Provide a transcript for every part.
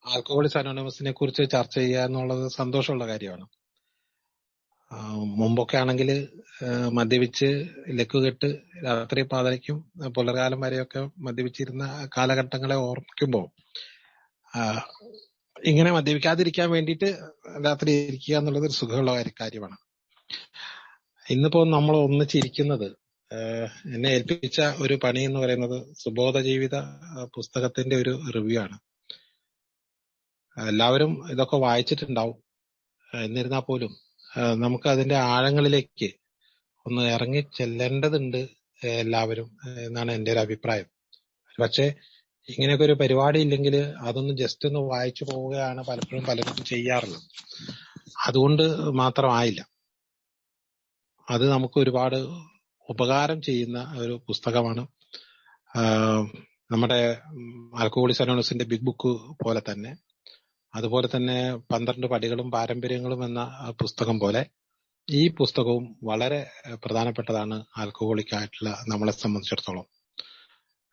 Alcoholics അനോണിമസിനെ കുറിച്ച് ചർച്ച ചെയ്യുക എന്നുള്ളത് സന്തോഷമുള്ള കാര്യമാണ്. മുമ്പൊക്കെ ആണെങ്കിൽ മദ്യപിച്ച് ലക്കുകെട്ട് രാത്രി പാതിരയ്ക്കും പുലർകാലം വരെയൊക്കെ മദ്യപിച്ചിരുന്ന കാലഘട്ടങ്ങളെ ഓർമ്മിക്കുമ്പോൾ ഇങ്ങനെ മദ്യപിക്കാതിരിക്കാൻ വേണ്ടിയിട്ട് രാത്രി ഇരിക്കുക എന്നുള്ളത് ഒരു സുഖമുള്ള കാര്യമാണ്. ഇന്നിപ്പോ നമ്മൾ ഒന്നിച്ചിരിക്കുന്നത് എന്നെ ഏൽപ്പിച്ച ഒരു പണി എന്ന് പറയുന്നത് സുബോധ ജീവിത പുസ്തകത്തിന്റെ ഒരു റിവ്യൂ ആണ്. എല്ലാവരും ഇതൊക്കെ വായിച്ചിട്ടുണ്ടാവും. എന്നിരുന്നാൽ പോലും നമുക്ക് അതിന്റെ ആഴങ്ങളിലേക്ക് ഒന്ന് ഇറങ്ങി ചെല്ലേണ്ടതുണ്ട് എല്ലാവരും എന്നാണ് എൻ്റെ ഒരു അഭിപ്രായം. പക്ഷെ ഇങ്ങനെയൊക്കെ ഒരു പരിപാടി ഇല്ലെങ്കിൽ അതൊന്ന് ജസ്റ്റ് ഒന്ന് വായിച്ചു പോവുകയാണ് പലപ്പോഴും പലരും ചെയ്യാറുള്ളത്. അതുകൊണ്ട് മാത്രമായില്ല, അത് നമുക്ക് ഒരുപാട് ഉപകാരം ചെയ്യുന്ന ഒരു പുസ്തകമാണ്. നമ്മുടെ ആൽക്കഹോളിക്സ് അനോണിമസിന്റെ ബിഗ് ബുക്ക് പോലെ തന്നെ, അതുപോലെ തന്നെ 12 പടികളും പാരമ്പര്യങ്ങളും എന്ന പുസ്തകം പോലെ ഈ പുസ്തകവും വളരെ പ്രധാനപ്പെട്ടതാണ് ആൽക്കഹോളിക് ആയിട്ടുള്ള നമ്മളെ സംബന്ധിച്ചിടത്തോളം.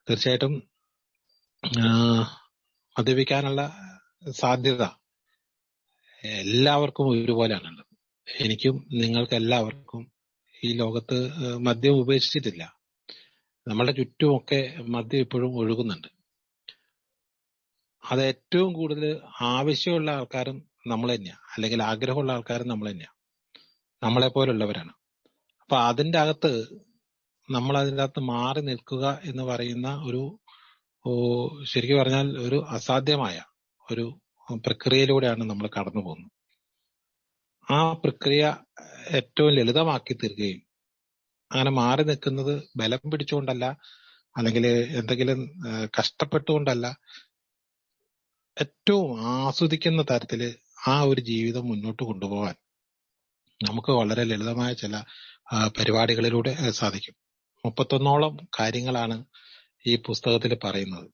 തീർച്ചയായിട്ടും മദ്യപിക്കാനുള്ള സാധ്യത എല്ലാവർക്കും ഒരുപോലെയാണുള്ളത്. എനിക്കും നിങ്ങൾക്ക് എല്ലാവർക്കും ഈ ലോകത്ത് മദ്യം ഉപേക്ഷിച്ചിട്ടില്ല. നമ്മളുടെ ചുറ്റുമൊക്കെ മദ്യം ഇപ്പോഴും ഒഴുകുന്നുണ്ട്. അത് ഏറ്റവും കൂടുതൽ ആവശ്യമുള്ള ആൾക്കാരും നമ്മൾ തന്നെയാണ്, അല്ലെങ്കിൽ ആഗ്രഹമുള്ള ആൾക്കാരും നമ്മൾ തന്നെയാണ്, നമ്മളെ പോലുള്ളവരാണ്. അപ്പൊ അതിൻ്റെ അകത്ത് നമ്മൾ അതിൻ്റെ അകത്ത് മാറി നിൽക്കുക എന്ന് പറയുന്ന ഒരു ശരിക്കും പറഞ്ഞാൽ ഒരു അസാധ്യമായ ഒരു പ്രക്രിയയിലൂടെയാണ് നമ്മൾ കടന്നു പോകുന്നത്. ആ പ്രക്രിയ ഏറ്റവും ലളിതമാക്കി തീർക്കുകയും അങ്ങനെ മാറി നിൽക്കുന്നത് ബലം പിടിച്ചുകൊണ്ടല്ല, അല്ലെങ്കിൽ എന്തെങ്കിലും കഷ്ടപ്പെട്ടുകൊണ്ടല്ല, ഏറ്റവും ആസ്വദിക്കുന്ന തരത്തിൽ ആ ഒരു ജീവിതം മുന്നോട്ട് കൊണ്ടുപോകാൻ നമുക്ക് വളരെ ലളിതമായ ചില പരിപാടികളിലൂടെ സാധിക്കും. 31ഓളം കാര്യങ്ങളാണ് ഈ പുസ്തകത്തിൽ പറയുന്നത്.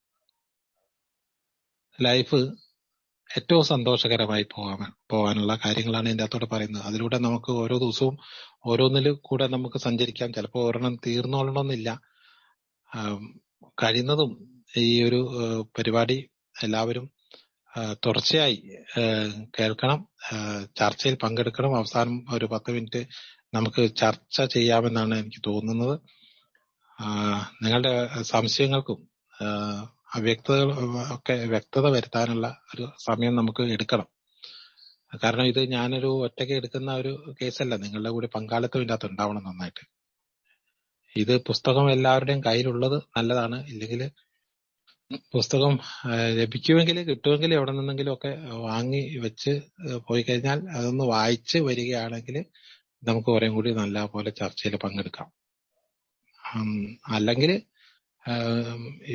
ലൈഫ് ഏറ്റവും സന്തോഷകരമായി പോകാനുള്ള കാര്യങ്ങളാണ് ഇതിൻ്റെ അകത്തോടെ പറയുന്നത്. അതിലൂടെ നമുക്ക് ഓരോ ദിവസവും ഓരോന്നിൽ കൂടെ നമുക്ക് സഞ്ചരിക്കാം. ചിലപ്പോൾ ഒരെണ്ണം തീർന്നോളണമെന്നില്ല. കഴിയുന്നതും ഈ ഒരു പരിപാടി എല്ലാവരും തുടർച്ചയായി കേൾക്കണം, ചർച്ചയിൽ പങ്കെടുക്കണം. അവസാനം ഒരു 10 മിനിറ്റ് നമുക്ക് ചർച്ച ചെയ്യാമെന്നാണ് എനിക്ക് തോന്നുന്നത്. നിങ്ങളുടെ സംശയങ്ങൾക്കും അവ്യക്തതകൾ ഒക്കെ വ്യക്തത വരുത്താനുള്ള ഒരു സമയം നമുക്ക് എടുക്കണം. കാരണം ഇത് ഞാനൊരു ഒറ്റയ്ക്ക് എടുക്കുന്ന ഒരു കേസല്ല, നിങ്ങളുടെ കൂടി പങ്കാളിത്തം ഇതിനകത്ത് ഉണ്ടാവണം നന്നായിട്ട്. ഇത് പുസ്തകം എല്ലാവരുടെയും കയ്യിലുള്ളത് നല്ലതാണ്. ഇല്ലെങ്കിൽ പുസ്തകം ലഭിക്കുമെങ്കിൽ കിട്ടുമെങ്കിൽ എവിടെ നിന്നെങ്കിലും ഒക്കെ വാങ്ങി വെച്ച് പോയി കഴിഞ്ഞാൽ അതൊന്ന് വായിച്ച് വരികയാണെങ്കിൽ നമുക്ക് കുറേ കൂടി നല്ല പോലെ ചർച്ചയിൽ പങ്കെടുക്കാം. അല്ലെങ്കിൽ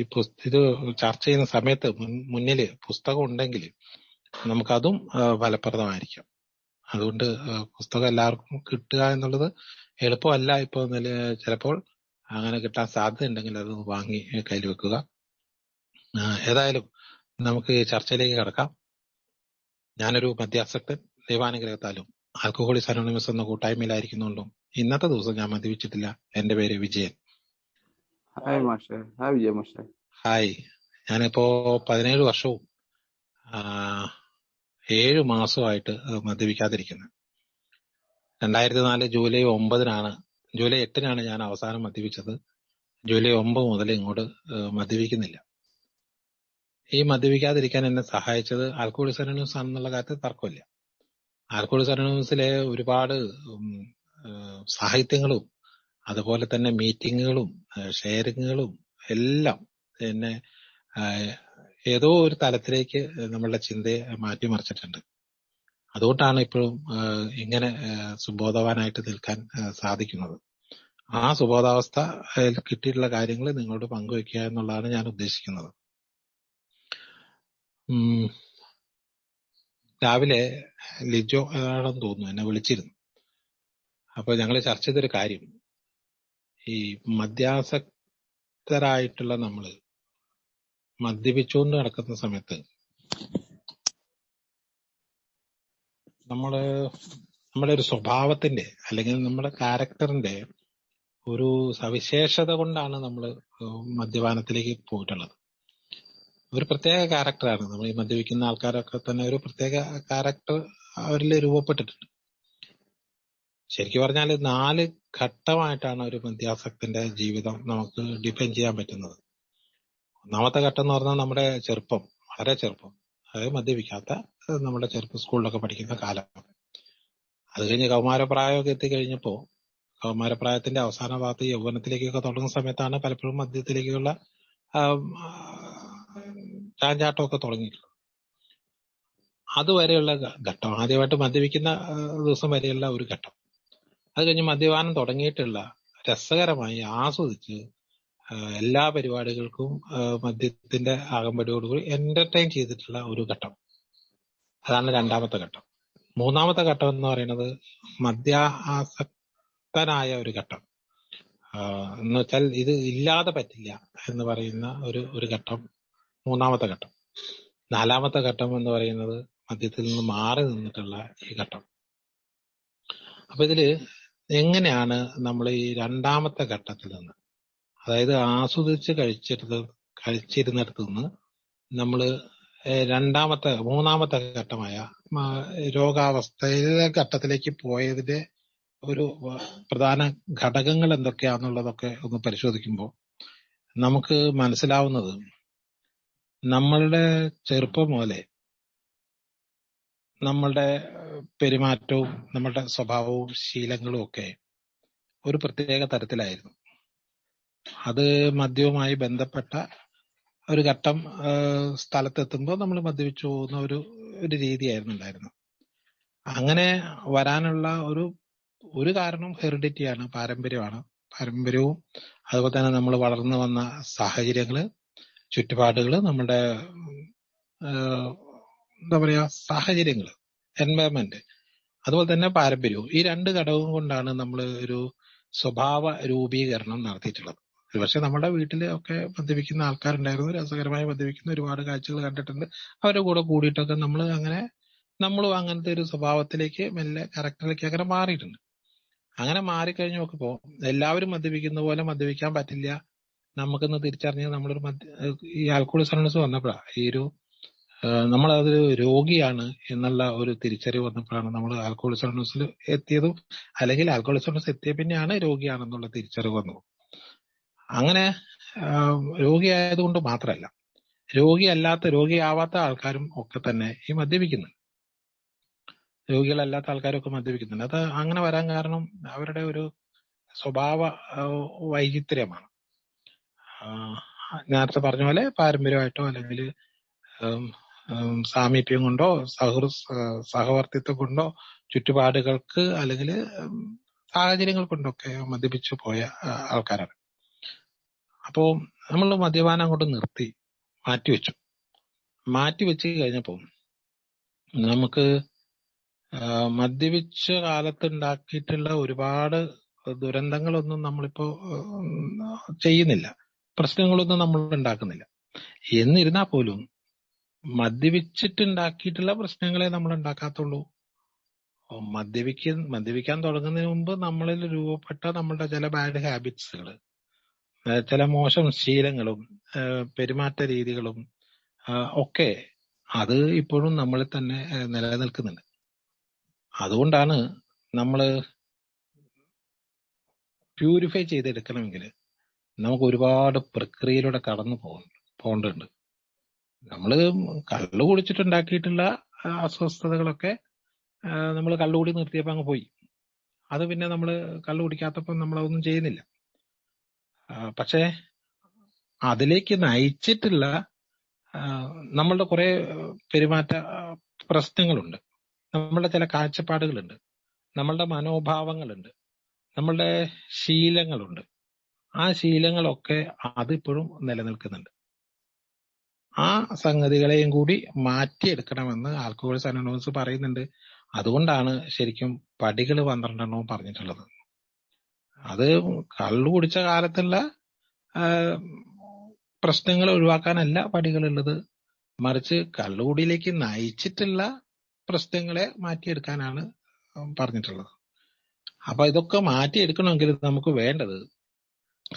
ഇത് ചർച്ച ചെയ്യുന്ന സമയത്ത് മുന്നിൽ പുസ്തകം ഉണ്ടെങ്കിൽ നമുക്കതും ഫലപ്രദമായിരിക്കും. അതുകൊണ്ട് പുസ്തകം എല്ലാവർക്കും കിട്ടുക എന്നുള്ളത് എളുപ്പമല്ല. ഇപ്പോൾ ചിലപ്പോൾ അങ്ങനെ കിട്ടാൻ സാധ്യത ഉണ്ടെങ്കിൽ അത് വാങ്ങി കയ്യിൽ വെക്കുക. ഏതായാലും നമുക്ക് ചർച്ചയിലേക്ക് കടക്കാം. ഞാനൊരു മദ്യാസക്തൻ, ദൈവാനുഗ്രഹത്താലും ആൽക്കഹോളിക്സ് അനോണിമസ് എന്ന കൂട്ടായ്മയിലായിരിക്കുന്നുണ്ടും ഇന്നത്തെ ദിവസം ഞാൻ മദ്യപിച്ചിട്ടില്ല. എന്റെ പേര് വിജയൻ. ഹായ്. ഞാനിപ്പോ 17 വർഷവും 7 മാസമായിട്ട് മദ്യപിക്കാതിരിക്കുന്നത്. 2004 ജൂലൈ 8-നാണ് ഞാൻ അവസാനം മദ്യപിച്ചത്. ജൂലൈ 9 മുതൽ ഇങ്ങോട്ട് മദ്യപിക്കുന്നില്ല. ഈ മദ്യപിക്കാതിരിക്കാൻ എന്നെ സഹായിച്ചത് ആൽക്കഹോളിക്സ് അനോണിമസ് ആണെന്നുള്ള കാര്യത്തിൽ തർക്കമില്ല. ആൽക്കഹോളിക്സ് അനോണിമസിലെ ഒരുപാട് സാഹിത്യങ്ങളും അതുപോലെ തന്നെ മീറ്റിങ്ങുകളും ഷെയറിങ്ങുകളും എല്ലാം എന്നെ ഏതോ ഒരു തലത്തിലേക്ക് നമ്മളുടെ ചിന്തയെ മാറ്റിമറിച്ചിട്ടുണ്ട്. അതുകൊണ്ടാണ് ഇപ്പോഴും ഇങ്ങനെ സുബോധവാനായിട്ട് നിൽക്കാൻ സാധിക്കുന്നത്. ആ സുബോധാവസ്ഥ കിട്ടിയിട്ടുള്ള കാര്യങ്ങൾ നിങ്ങളോട് പങ്കുവെക്കുക എന്നുള്ളതാണ് ഞാൻ ഉദ്ദേശിക്കുന്നത്. രാവിലെ ലിജോ ആണെന്ന് തോന്നുന്നു എന്നെ വിളിച്ചിരുന്നു. അപ്പൊ ഞങ്ങൾ ചർച്ച ചെയ്തൊരു കാര്യം, ഈ മദ്യാസക്തരായിട്ടുള്ള നമ്മള് മദ്യപിച്ചുകൊണ്ട് നടക്കുന്ന സമയത്ത് നമ്മുടെ ഒരു സ്വഭാവത്തിന്റെ അല്ലെങ്കിൽ നമ്മുടെ ക്യാരക്ടറിന്റെ ഒരു സവിശേഷത കൊണ്ടാണ് നമ്മൾ മദ്യപാനത്തിലേക്ക് പോയിട്ടുള്ളത്. ഒരു പ്രത്യേക ക്യാരക്ടറാണ്. നമ്മൾ ഈ മദ്യപിക്കുന്ന ആൾക്കാരൊക്കെ തന്നെ ഒരു പ്രത്യേക ക്യാരക്ടർ അവരിൽ രൂപപ്പെട്ടിട്ടുണ്ട്. ശരിക്കും പറഞ്ഞാൽ 4 ഘട്ടമായിട്ടാണ് ഒരു മദ്യാസക്തന്റെ ജീവിതം നമുക്ക് ഡിഫൈൻ ചെയ്യാൻ പറ്റുന്നത്. ഒന്നാമത്തെ ഘട്ടം എന്ന് പറഞ്ഞാൽ നമ്മുടെ ചെറുപ്പം, വളരെ ചെറുപ്പം, അതായത് മദ്യപിക്കാത്ത നമ്മുടെ ചെറുപ്പം, സ്കൂളിലൊക്കെ പഠിക്കുന്ന കാലം. അത് കഴിഞ്ഞ് കൗമാരപ്രായമൊക്കെ എത്തിക്കഴിഞ്ഞപ്പോ, കൗമാരപ്രായത്തിന്റെ അവസാന ഭാഗത്ത് യൗവനത്തിലേക്കൊക്കെ തുടങ്ങുന്ന സമയത്താണ് പലപ്പോഴും മദ്യത്തിലേക്കുള്ള ചാഞ്ചാട്ടമൊക്കെ തുടങ്ങിയിട്ടുള്ളത്. അതുവരെയുള്ള ഘട്ടം, ആദ്യമായിട്ട് മദ്യപിക്കുന്ന ദിവസം വരെയുള്ള ഒരു ഘട്ടം. അത് കഴിഞ്ഞ് മദ്യപാനം തുടങ്ങിയിട്ടുള്ള, രസകരമായി ആസ്വദിച്ച് എല്ലാ പരിപാടികൾക്കും മദ്യത്തിന്റെ ആകമ്പടിയോടുകൂടി എന്റർടൈൻ ചെയ്തിട്ടുള്ള ഒരു ഘട്ടം. അതാണ് രണ്ടാമത്തെ ഘട്ടം. മൂന്നാമത്തെ ഘട്ടം എന്ന് പറയുന്നത് മദ്യാസക്തനായ ഒരു ഘട്ടം. എന്ന് വെച്ചാൽ ഇത് ഇല്ലാതെ പറ്റില്ല എന്ന് പറയുന്ന ഒരു ഘട്ടം, മൂന്നാമത്തെ ഘട്ടം. നാലാമത്തെ ഘട്ടം എന്ന് പറയുന്നത് മദ്യത്തിൽ നിന്ന് മാറി നിന്നിട്ടുള്ള ഈ ഘട്ടം. അപ്പൊ ഇതില് എങ്ങനെയാണ് നമ്മൾ ഈ രണ്ടാമത്തെ ഘട്ടത്തിൽ നിന്ന്, അതായത് ആസ്വദിച്ച് കഴിച്ചിരുന്നിടത്ത് നിന്ന് നമ്മൾ മൂന്നാമത്തെ ഘട്ടമായ രോഗാവസ്ഥയിലെ ഘട്ടത്തിലേക്ക് പോയതിന്റെ ഒരു പ്രധാന ഘടകങ്ങൾ എന്തൊക്കെയാണെന്നുള്ളതൊക്കെ ഒന്ന് പരിശോധിക്കുമ്പോൾ നമുക്ക് മനസ്സിലാവുന്നത്, നമ്മളുടെ ചെറുപ്പം മുതലേ നമ്മളുടെ പെരുമാറ്റവും നമ്മളുടെ സ്വഭാവവും ശീലങ്ങളും ഒക്കെ ഒരു പ്രത്യേക തരത്തിലായിരുന്നു. അത് മദ്യവുമായി ബന്ധപ്പെട്ട ഒരു ഘട്ടം സ്ഥലത്തെത്തുമ്പോൾ നമ്മൾ മദ്യപിച്ചു പോകുന്ന ഒരു രീതിയായിരുന്നു ഉണ്ടായിരുന്നത്. അങ്ങനെ വരാനുള്ള ഒരു കാരണം ഹെറിഡിറ്റിയാണ്, പാരമ്പര്യമാണ്. പാരമ്പര്യവും അതുപോലെ തന്നെ നമ്മൾ വളർന്നു വന്ന സാഹചര്യങ്ങള്, ചുറ്റുപാടുകള്, നമ്മുടെ എന്താ പറയാ സാഹചര്യങ്ങള്, എൻവയറമെന്റ്, അതുപോലെ തന്നെ പാരമ്പര്യവും, ഈ 2 ഘടകവും കൊണ്ടാണ് നമ്മൾ ഒരു സ്വഭാവ രൂപീകരണം നടത്തിയിട്ടുള്ളത്. പക്ഷെ നമ്മുടെ വീട്ടിൽ ഒക്കെ മദ്യപിക്കുന്ന ആൾക്കാരുണ്ടായിരുന്നു, രസകരമായി മദ്യപിക്കുന്ന ഒരുപാട് കാഴ്ചകൾ കണ്ടിട്ടുണ്ട്. അവരുടെ കൂടെ കൂടിയിട്ടൊക്കെ നമ്മളും അങ്ങനത്തെ ഒരു സ്വഭാവത്തിലേക്ക്, മെല്ലെ ക്യാരക്ടറിലേക്ക് അങ്ങനെ മാറിയിട്ടുണ്ട്. അങ്ങനെ മാറിക്കഴിഞ്ഞു നോക്കുമ്പോ എല്ലാവരും മദ്യപിക്കുന്ന പോലെ മദ്യപിക്കാൻ പറ്റില്ല, നമുക്കൊന്ന് തിരിച്ചറിഞ്ഞ് നമ്മളൊരു ഈ ആൽക്കഹോളിസം അനോണിമസ് വന്നപ്പോഴാണ് നമ്മളതൊരു രോഗിയാണ് എന്നുള്ള ഒരു തിരിച്ചറിവ് വന്നപ്പോഴാണ് നമ്മൾ ആൽക്കഹോളിസം അനോണിമസിൽ എത്തിയതും, അല്ലെങ്കിൽ ആൽക്കഹോളിസം അനോണിമസ് എത്തിയ പിന്നെയാണ് രോഗിയാണെന്നുള്ള തിരിച്ചറിവ് വന്നത്. അങ്ങനെ രോഗിയായതുകൊണ്ട് മാത്രമല്ല, രോഗിയാവാത്ത ആൾക്കാരും ഒക്കെ തന്നെ ഈ മദ്യപിക്കുന്നുണ്ട്. രോഗികളല്ലാത്ത ആൾക്കാരൊക്കെ മദ്യപിക്കുന്നുണ്ട്. അത് അങ്ങനെ വരാൻ കാരണം അവരുടെ ഒരു സ്വഭാവ വൈചിത്ര്യമാണ്. നേരത്തെ പറഞ്ഞ പോലെ പാരമ്പര്യമായിട്ടോ അല്ലെങ്കിൽ സാമീപ്യം കൊണ്ടോ സഹവർത്തിത്വം കൊണ്ടോ ചുറ്റുപാടുകൾക്ക് അല്ലെങ്കിൽ സാഹചര്യങ്ങൾ കൊണ്ടൊക്കെ മദ്യപിച്ചു പോയ ആൾക്കാരാണ്. അപ്പോ നമ്മൾ മദ്യപാനം കൊണ്ട് മാറ്റിവെച്ച് കഴിഞ്ഞപ്പോ നമുക്ക് മദ്യപിച്ച കാലത്ത് ഉണ്ടാക്കിയിട്ടുള്ള ഒരുപാട് ദുരന്തങ്ങളൊന്നും നമ്മളിപ്പോ ചെയ്യുന്നില്ല, പ്രശ്നങ്ങളൊന്നും നമ്മൾ ഉണ്ടാക്കുന്നില്ല. എന്നിരുന്നാൽ പോലും മദ്യപിച്ചിട്ടുണ്ടാക്കിയിട്ടുള്ള പ്രശ്നങ്ങളെ നമ്മൾ ഉണ്ടാക്കാത്തുള്ളൂ. മദ്യപിക്കാൻ തുടങ്ങുന്നതിന് മുമ്പ് നമ്മളിൽ രൂപപ്പെട്ട നമ്മളുടെ ചില ബാഡ് ഹാബിറ്റ്സുകൾ, ചില മോശം ശീലങ്ങളും പെരുമാറ്റ രീതികളും ഒക്കെ അത് ഇപ്പോഴും നമ്മളിൽ തന്നെ നിലനിൽക്കുന്നുണ്ട്. അതുകൊണ്ടാണ് നമ്മൾ പ്യൂരിഫൈ ചെയ്തെടുക്കണമെങ്കിൽ നമുക്ക് ഒരുപാട് പ്രക്രിയയിലൂടെ കടന്നു പോകേണ്ടതുണ്ട്. നമ്മള് കള്ളു കുടിച്ചിട്ടുണ്ടാക്കിയിട്ടുള്ള അസ്വസ്ഥതകളൊക്കെ നമ്മൾ കള്ളുകൂടി നിർത്തിയപ്പോൾ അങ്ങ് പോയി. അത് പിന്നെ നമ്മൾ കള്ളു കുടിക്കാത്തപ്പോൾ നമ്മളതൊന്നും ചെയ്യുന്നില്ല. പക്ഷേ അതിലേക്ക് നയിച്ചിട്ടുള്ള നമ്മളുടെ കുറെ പെരുമാറ്റ പ്രശ്നങ്ങളുണ്ട്, നമ്മളുടെ ചില കാഴ്ചപ്പാടുകളുണ്ട്, നമ്മളുടെ മനോഭാവങ്ങളുണ്ട്, നമ്മളുടെ ശീലങ്ങളുണ്ട്. ആ ശീലങ്ങളൊക്കെ അതിപ്പോഴും നിലനിൽക്കുന്നുണ്ട്. ആ സംഗതികളെയും കൂടി മാറ്റിയെടുക്കണമെന്ന് ആൽക്കഹോളിസം അനോണിമസ് പറയുന്നുണ്ട്. അതുകൊണ്ടാണ് ശരിക്കും പടികൾ 12 പറഞ്ഞിട്ടുള്ളത്. അത് കള്ളു കുടിച്ച കാലത്തുള്ള പ്രശ്നങ്ങൾ ഒഴിവാക്കാനല്ല പടികളുള്ളത്, മറിച്ച് കള്ളുകുടിയിലേക്ക് നയിച്ചിട്ടുള്ള പ്രശ്നങ്ങളെ മാറ്റിയെടുക്കാനാണ് പറഞ്ഞിട്ടുള്ളത്. അപ്പൊ ഇതൊക്കെ മാറ്റിയെടുക്കണമെങ്കിൽ നമുക്ക് വേണ്ടത്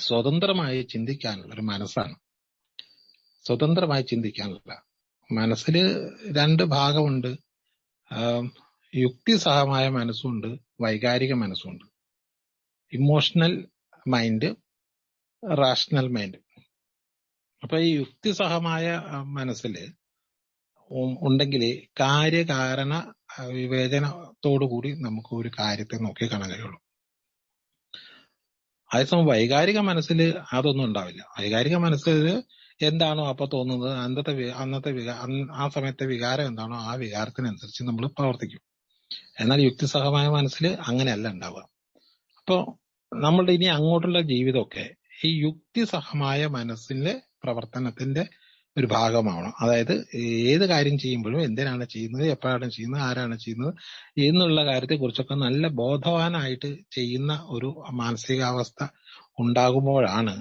സ്വതന്ത്രമായി ചിന്തിക്കാനുള്ള ഒരു മനസ്സാണ്. സ്വതന്ത്രമായി ചിന്തിക്കാനുള്ള. മനസ്സിൽ രണ്ട് ഭാഗമുണ്ട്. യുക്തിസഹമായ മനസ്സുണ്ട്, വൈകാരിക മനസ്സുണ്ട്. Emotional mind, rational mind. അപ്പൊ ഈ യുക്തിസഹമായ മനസ്സിൽ ഉണ്ടെങ്കിൽ കാര്യകാരണ വിവേചനത്തോടുകൂടി നമുക്ക് ഒരു കാര്യത്തെ നോക്കി കാണാൻ കഴിയുള്ളൂ. അതേസമയം വൈകാരിക മനസ്സിൽ അതൊന്നും ഉണ്ടാവില്ല. വൈകാരിക മനസ്സിൽ എന്താണോ അപ്പൊ തോന്നുന്നത്, ആ സമയത്തെ വികാരം എന്താണോ ആ വികാരത്തിനനുസരിച്ച് നമ്മൾ പ്രവർത്തിക്കും. എന്നാൽ യുക്തിസഹമായ മനസ്സിൽ അങ്ങനെയല്ല ഉണ്ടാവുക. അപ്പോ നമ്മളുടെ ഇനി അങ്ങോട്ടുള്ള ജീവിതമൊക്കെ ഈ യുക്തിസഹമായ മനസ്സിന്റെ പ്രവർത്തനത്തിന്റെ ഒരു ഭാഗമാവണം. അതായത് ഏത് കാര്യം ചെയ്യുമ്പോഴും എന്തിനാണ് ചെയ്യുന്നത്, എപ്പോഴാണ് ചെയ്യുന്നത്, ആരാണ് ചെയ്യുന്നത് എന്നുള്ള കാര്യത്തെ കുറിച്ചൊക്കെ നല്ല ബോധവാനായിട്ട് ചെയ്യുന്ന ഒരു മാനസികാവസ്ഥ ഉണ്ടാകുമ്പോഴാണ്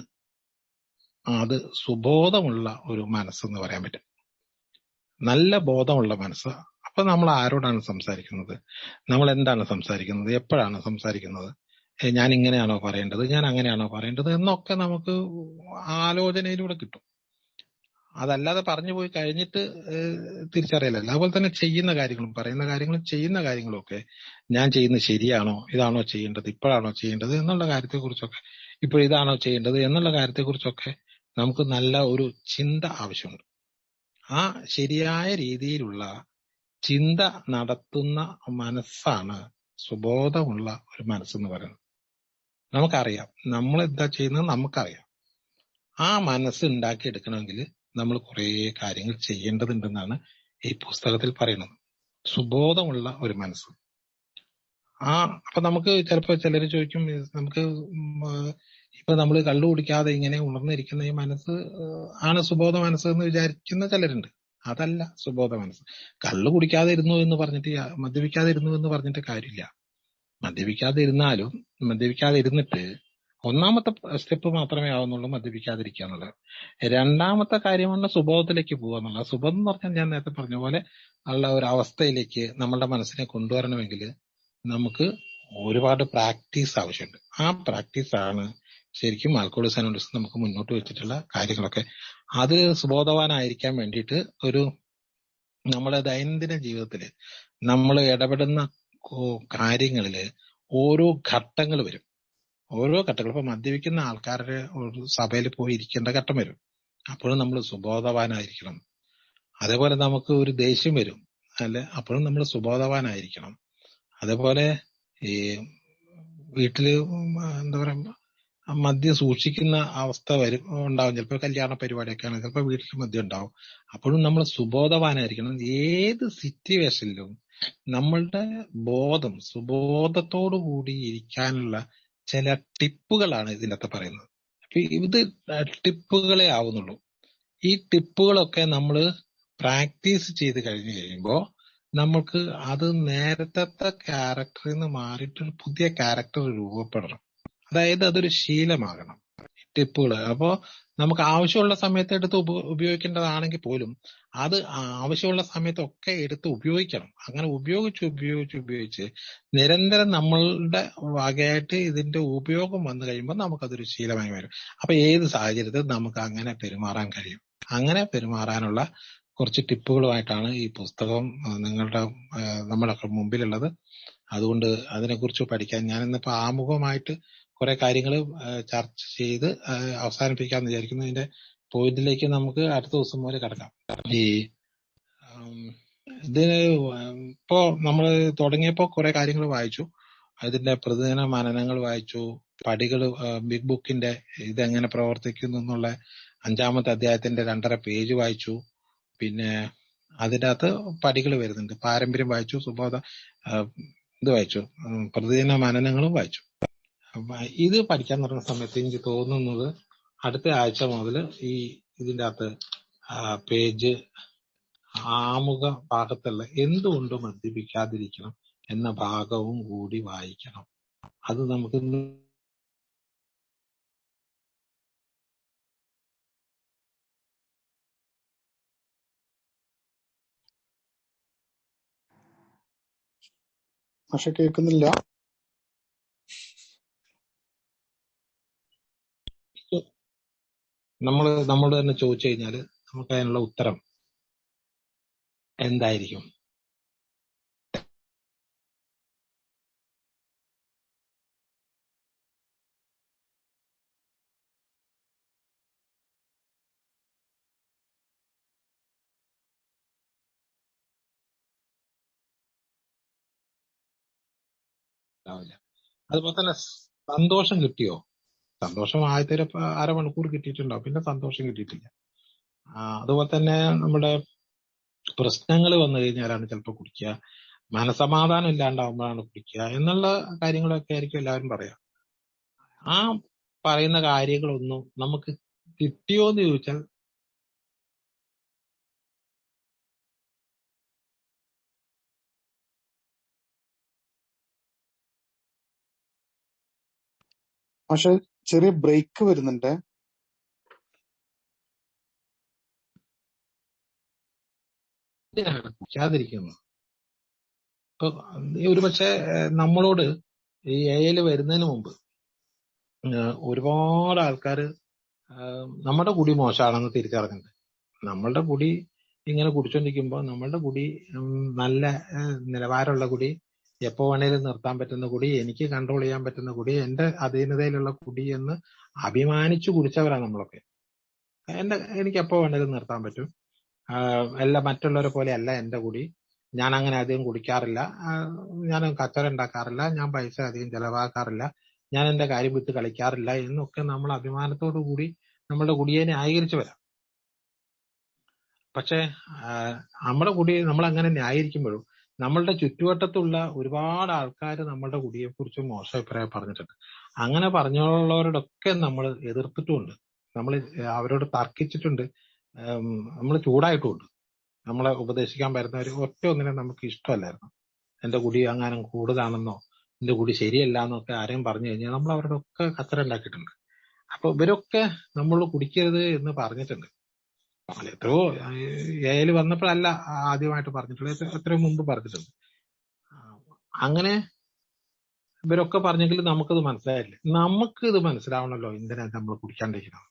അത് സുബോധമുള്ള ഒരു മനസ്സെന്ന് പറയാൻ പറ്റും. നല്ല ബോധമുള്ള മനസ്സ്. അപ്പൊ നമ്മൾ ആരോടാണ് സംസാരിക്കുന്നത്, നമ്മൾ എന്താണ് സംസാരിക്കുന്നത്, എപ്പോഴാണ് സംസാരിക്കുന്നത്, ഞാൻ ഇങ്ങനെയാണോ പറയേണ്ടത്, ഞാൻ അങ്ങനെയാണോ പറയേണ്ടത് എന്നൊക്കെ നമുക്ക് ആലോചനയിലൂടെ കിട്ടും. അതല്ലാതെ പറഞ്ഞു പോയി കഴിഞ്ഞിട്ട് തിരിച്ചറിയലല്ല. അതുപോലെ തന്നെ ചെയ്യുന്ന കാര്യങ്ങളും പറയുന്ന കാര്യങ്ങളും ചെയ്യുന്ന കാര്യങ്ങളും ഒക്കെ ഞാൻ ചെയ്യുന്നത് ശരിയാണോ, ഇതാണോ ചെയ്യേണ്ടത്, ഇപ്പോഴാണോ ചെയ്യേണ്ടത് എന്നുള്ള കാര്യത്തെക്കുറിച്ചൊക്കെ, ഇതാണോ ചെയ്യേണ്ടത് എന്നുള്ള കാര്യത്തെക്കുറിച്ചൊക്കെ നമുക്ക് നല്ല ഒരു ചിന്ത ആവശ്യമുണ്ട്. ആ ശരിയായ രീതിയിലുള്ള ചിന്ത നടത്തുന്ന മനസ്സാണ് സുബോധമുള്ള ഒരു മനസ്സെന്ന് പറയുന്നത്. നമുക്കറിയാം നമ്മൾ എന്താ ചെയ്യുന്നത്, നമുക്കറിയാം. ആ മനസ്സ് ഉണ്ടാക്കിയെടുക്കണമെങ്കിൽ നമ്മൾ കുറേ കാര്യങ്ങൾ ചെയ്യേണ്ടതുണ്ടെന്നാണ് ഈ പുസ്തകത്തിൽ പറയുന്നത്. സുബോധമുള്ള ഒരു മനസ്സ്. അപ്പൊ നമുക്ക് ചിലപ്പോ ചിലർ ചോദിക്കും, നമുക്ക് ഇപ്പൊ നമ്മൾ കള്ളു കുടിക്കാതെ ഇങ്ങനെ ഉണർന്നിരിക്കുന്ന ഈ മനസ്സ് ആണ് സുബോധ മനസ്സ് എന്ന് വിചാരിക്കുന്ന ചിലരുണ്ട്. അതല്ല സുബോധ മനസ്സ്. കള്ളു കുടിക്കാതെ ഇരുന്നു എന്ന് പറഞ്ഞിട്ട്, മദ്യപിക്കാതെ ഇരുന്നു എന്ന് പറഞ്ഞിട്ട് കാര്യമില്ല. മദ്യപിക്കാതെ ഇരുന്നിട്ട് ഒന്നാമത്തെ സ്റ്റെപ്പ് മാത്രമേ ആവുന്നുള്ളൂ മദ്യപിക്കാതിരിക്കുക എന്നുള്ളത്. രണ്ടാമത്തെ കാര്യമാണ് സുബോധത്തിലേക്ക് പോകുക എന്നുള്ളത്. സുബോധം എന്ന് പറഞ്ഞാൽ ഞാൻ നേരത്തെ പറഞ്ഞ പോലെ ഉള്ള ഒരു അവസ്ഥയിലേക്ക് നമ്മളുടെ മനസ്സിനെ കൊണ്ടുവരണമെങ്കിൽ നമുക്ക് ഒരുപാട് പ്രാക്ടീസ് ആവശ്യമുണ്ട്. ആ പ്രാക്ടീസാണ് ശരിക്കും ആൽക്കഹോളിക്സ് അനോണിമസ് നമുക്ക് മുന്നോട്ട് വെച്ചിട്ടുള്ള കാര്യങ്ങളൊക്കെ. അത് സുബോധവാനായിരിക്കാൻ വേണ്ടിയിട്ട് നമ്മുടെ ദൈനംദിന ജീവിതത്തിൽ നമ്മൾ ഇടപെടുന്ന കാര്യങ്ങളില് ഓരോ ഘട്ടങ്ങൾ വരും. ഓരോ ഘട്ടങ്ങൾ. ഇപ്പൊ മദ്യപിക്കുന്ന ആൾക്കാരുടെ ഒരു സഭയിൽ പോയി ഇരിക്കേണ്ട ഘട്ടം വരും. അപ്പോഴും നമ്മൾ സുബോധവാനായിരിക്കണം. അതേപോലെ നമുക്ക് ഒരു ദേഷ്യം വരും അല്ലെ, അപ്പോഴും നമ്മൾ സുബോധവാനായിരിക്കണം. അതേപോലെ ഈ വീട്ടില് എന്താ പറയാ മദ്യം സൂക്ഷിക്കുന്ന അവസ്ഥ ഉണ്ടാവും. ചിലപ്പോൾ കല്യാണ പരിപാടിയൊക്കെ ആണ്, ചിലപ്പോൾ വീട്ടിൽ മദ്യം ഉണ്ടാവും. അപ്പോഴും നമ്മൾ സുബോധവാനായിരിക്കണം. ഏത് സിറ്റുവേഷനിലും നമ്മളുടെ ബോധം സുബോധത്തോടു കൂടി ഇരിക്കാനുള്ള ചില ടിപ്പുകളാണ് ഇതിനകത്ത് പറയുന്നത്. അപ്പൊ ഇത് ടിപ്പുകളെ ആവുന്നുള്ളൂ. ഈ ടിപ്പുകളൊക്കെ നമ്മൾ പ്രാക്ടീസ് ചെയ്ത് കഴിഞ്ഞു കഴിയുമ്പോൾ നമുക്ക് അത് നേരത്തെ ക്യാരക്ടറിൽ നിന്ന് മാറിയിട്ട് ഒരു പുതിയ ക്യാരക്ടർ രൂപപ്പെടണം. അതായത് അതൊരു ശീലമാകണം ടിപ്പുകൾ. അപ്പോ നമുക്ക് ആവശ്യമുള്ള സമയത്ത് എടുത്ത് ഉപയോഗിക്കേണ്ടതാണെങ്കിൽ പോലും അത് ആവശ്യമുള്ള സമയത്തൊക്കെ എടുത്ത് ഉപയോഗിക്കണം. അങ്ങനെ ഉപയോഗിച്ച് നിരന്തരം നമ്മളുടെ വകയായിട്ട് ഇതിന്റെ ഉപയോഗം വന്നു കഴിയുമ്പോൾ നമുക്കതൊരു ശീലമായി വരും. അപ്പൊ ഏത് സാഹചര്യത്തിൽ നമുക്ക് അങ്ങനെ പെരുമാറാൻ കഴിയും. അങ്ങനെ പെരുമാറാനുള്ള കുറച്ച് ടിപ്പുകളുമായിട്ടാണ് ഈ പുസ്തകം നമ്മുടെ മുമ്പിലുള്ളത്. അതുകൊണ്ട് അതിനെക്കുറിച്ച് പഠിക്കാൻ ഞാൻ ഇന്നിപ്പോ ആമുഖമായിട്ട് കുറെ കാര്യങ്ങൾ ചർച്ച ചെയ്ത് അവസാനിപ്പിക്കാന്ന് വിചാരിക്കുന്നു. ഇതിന്റെ പോയിന്റിലേക്ക് നമുക്ക് അടുത്ത ദിവസം പോലെ കിടക്കാം. ഈ ഇതിന് ഇപ്പോ നമ്മൾ തുടങ്ങിയപ്പോ കുറെ കാര്യങ്ങൾ വായിച്ചു. അതിന്റെ പ്രതിദിന മനനങ്ങൾ വായിച്ചു. പടികൾ, ബിഗ് ബുക്കിന്റെ ഇതെങ്ങനെ പ്രവർത്തിക്കുന്നു എന്നുള്ള 5-ാമത്തെ അധ്യായത്തിന്റെ 2.5 പേജ് വായിച്ചു. പിന്നെ അതിൻ്റെ അകത്ത് പടികൾ വരുന്നുണ്ട്. പാരമ്പര്യം വായിച്ചു, സുബോധ ഇത് വായിച്ചു, പ്രതിദിന മനനങ്ങളും വായിച്ചു. ഇത് പഠിക്കാൻ തുടങ്ങുന്ന സമയത്ത് എനിക്ക് തോന്നുന്നത് അടുത്ത ആഴ്ച മുതൽ ഇതിൻ്റെ അകത്ത് പേജ് ആമുഖ ഭാഗത്തുള്ള എന്തുകൊണ്ട് മദ്യപിക്കാതിരിക്കണം എന്ന ഭാഗവും കൂടി വായിക്കണം. അത് നമുക്ക് പക്ഷെ കേൾക്കുന്നില്ല. നമ്മളോട് തന്നെ ചോദിച്ചു കഴിഞ്ഞാൽ നമുക്ക് അതിനുള്ള ഉത്തരം എന്തായിരിക്കും? ഉണ്ടാവില്ല. അതുപോലെ തന്നെ സന്തോഷം കിട്ടിയോ? സന്തോഷം ആദ്യത്തെ ഒരു അരമണിക്കൂർ കിട്ടിയിട്ടുണ്ടാവും, പിന്നെ സന്തോഷം കിട്ടിയിട്ടില്ല. അതുപോലെ തന്നെ നമ്മുടെ പ്രശ്നങ്ങൾ വന്നു കഴിഞ്ഞാലാണ് ചിലപ്പോൾ കുടിക്കുക, മനസമാധാനം ഇല്ലാണ്ടാവുമ്പോഴാണ് കുടിക്കുക എന്നുള്ള കാര്യങ്ങളൊക്കെ ആയിരിക്കും എല്ലാവരും പറയാം. ആ പറയുന്ന കാര്യങ്ങളൊന്നും നമുക്ക് കിട്ടിയോന്ന് ചോദിച്ചാൽ പക്ഷെ ചെറിയ ബ്രേക്ക് വരുന്നുണ്ട്. കുടിക്കാതിരിക്കുന്നു. ഇപ്പൊ ഒരുപക്ഷെ നമ്മളോട് ഈ എയിൽ വരുന്നതിന് മുമ്പ് ഒരുപാട് ആൾക്കാര് നമ്മുടെ കുടി മോശമാണെന്ന് തിരിച്ചറിഞ്ഞിട്ടുണ്ട്. നമ്മളുടെ കുടി ഇങ്ങനെ കുടിച്ചോണ്ടിരിക്കുമ്പോൾ നമ്മളുടെ കുടി നല്ല നിലവാരമുള്ള കുടി, എപ്പോ വേണേലും നിർത്താൻ പറ്റുന്ന കുടി, എനിക്ക് കൺട്രോൾ ചെയ്യാൻ പറ്റുന്ന കുടി, എന്റെ അധീനതയിലുള്ള കുടി എന്ന് അഭിമാനിച്ചു കുടിച്ചവരാണ് നമ്മളൊക്കെ. എനിക്ക് എപ്പോ വേണേലും നിർത്താൻ പറ്റും, എല്ലാം മറ്റുള്ളവരെ പോലെ അല്ല എന്റെ കുടി, ഞാൻ അങ്ങനെ അധികം കുടിക്കാറില്ല, ഞാൻ കച്ചറ ഉണ്ടാക്കാറില്ല, ഞാൻ പൈസ അധികം ചെലവാക്കാറില്ല, ഞാൻ എന്റെ കാര്യം വിട്ട് കളിക്കാറില്ല എന്നൊക്കെ നമ്മൾ അഭിമാനത്തോടു കൂടി നമ്മളുടെ കുടിയെ ന്യായീകരിച്ചു വരാം. പക്ഷെ നമ്മുടെ കുടി നമ്മൾ അങ്ങനെ ന്യായീകരിക്കുമ്പോഴും നമ്മളുടെ ചുറ്റുവട്ടത്തുള്ള ഒരുപാട് ആൾക്കാർ നമ്മളുടെ കുടിയെ കുറിച്ച് മോശം അഭിപ്രായം പറഞ്ഞിട്ടുണ്ട്. അങ്ങനെ പറഞ്ഞുള്ളവരോടൊക്കെ നമ്മൾ എതിർത്തിട്ടുമുണ്ട്, നമ്മൾ അവരോട് തർക്കിച്ചിട്ടുണ്ട്, നമ്മൾ ചൂടായിട്ടുമുണ്ട്. നമ്മളെ ഉപദേശിക്കാൻ വരുന്നവർ ഒറ്റ ഒന്നിനെ നമുക്ക് ഇഷ്ടമല്ലായിരുന്നു. എന്റെ കുടി അങ്ങാനും കൂടുതലാണെന്നോ എന്റെ കുടി ശരിയല്ല എന്നൊക്കെ ആരെയും പറഞ്ഞു കഴിഞ്ഞാൽ നമ്മൾ അവരുടെ ഒക്കെ കച്ചറ ഉണ്ടാക്കിയിട്ടുണ്ട്. അപ്പൊ ഇവരൊക്കെ നമ്മൾ കുടിക്കരുത് എന്ന് പറഞ്ഞിട്ടുണ്ട്. എത്രയോ ഏല് വന്നപ്പോഴല്ല ആദ്യമായിട്ട് പറഞ്ഞിട്ടുള്ളത്, എത്രയോ മുമ്പ് പറഞ്ഞിട്ടുണ്ട്. അങ്ങനെ ഇവരൊക്കെ പറഞ്ഞെങ്കിലും നമുക്കത് മനസ്സിലായില്ല. നമുക്ക് ഇത് മനസ്സിലാവണല്ലോ എന്തിനാ നമ്മൾ കുടിക്കാണ്ടിരിക്കുന്നത്.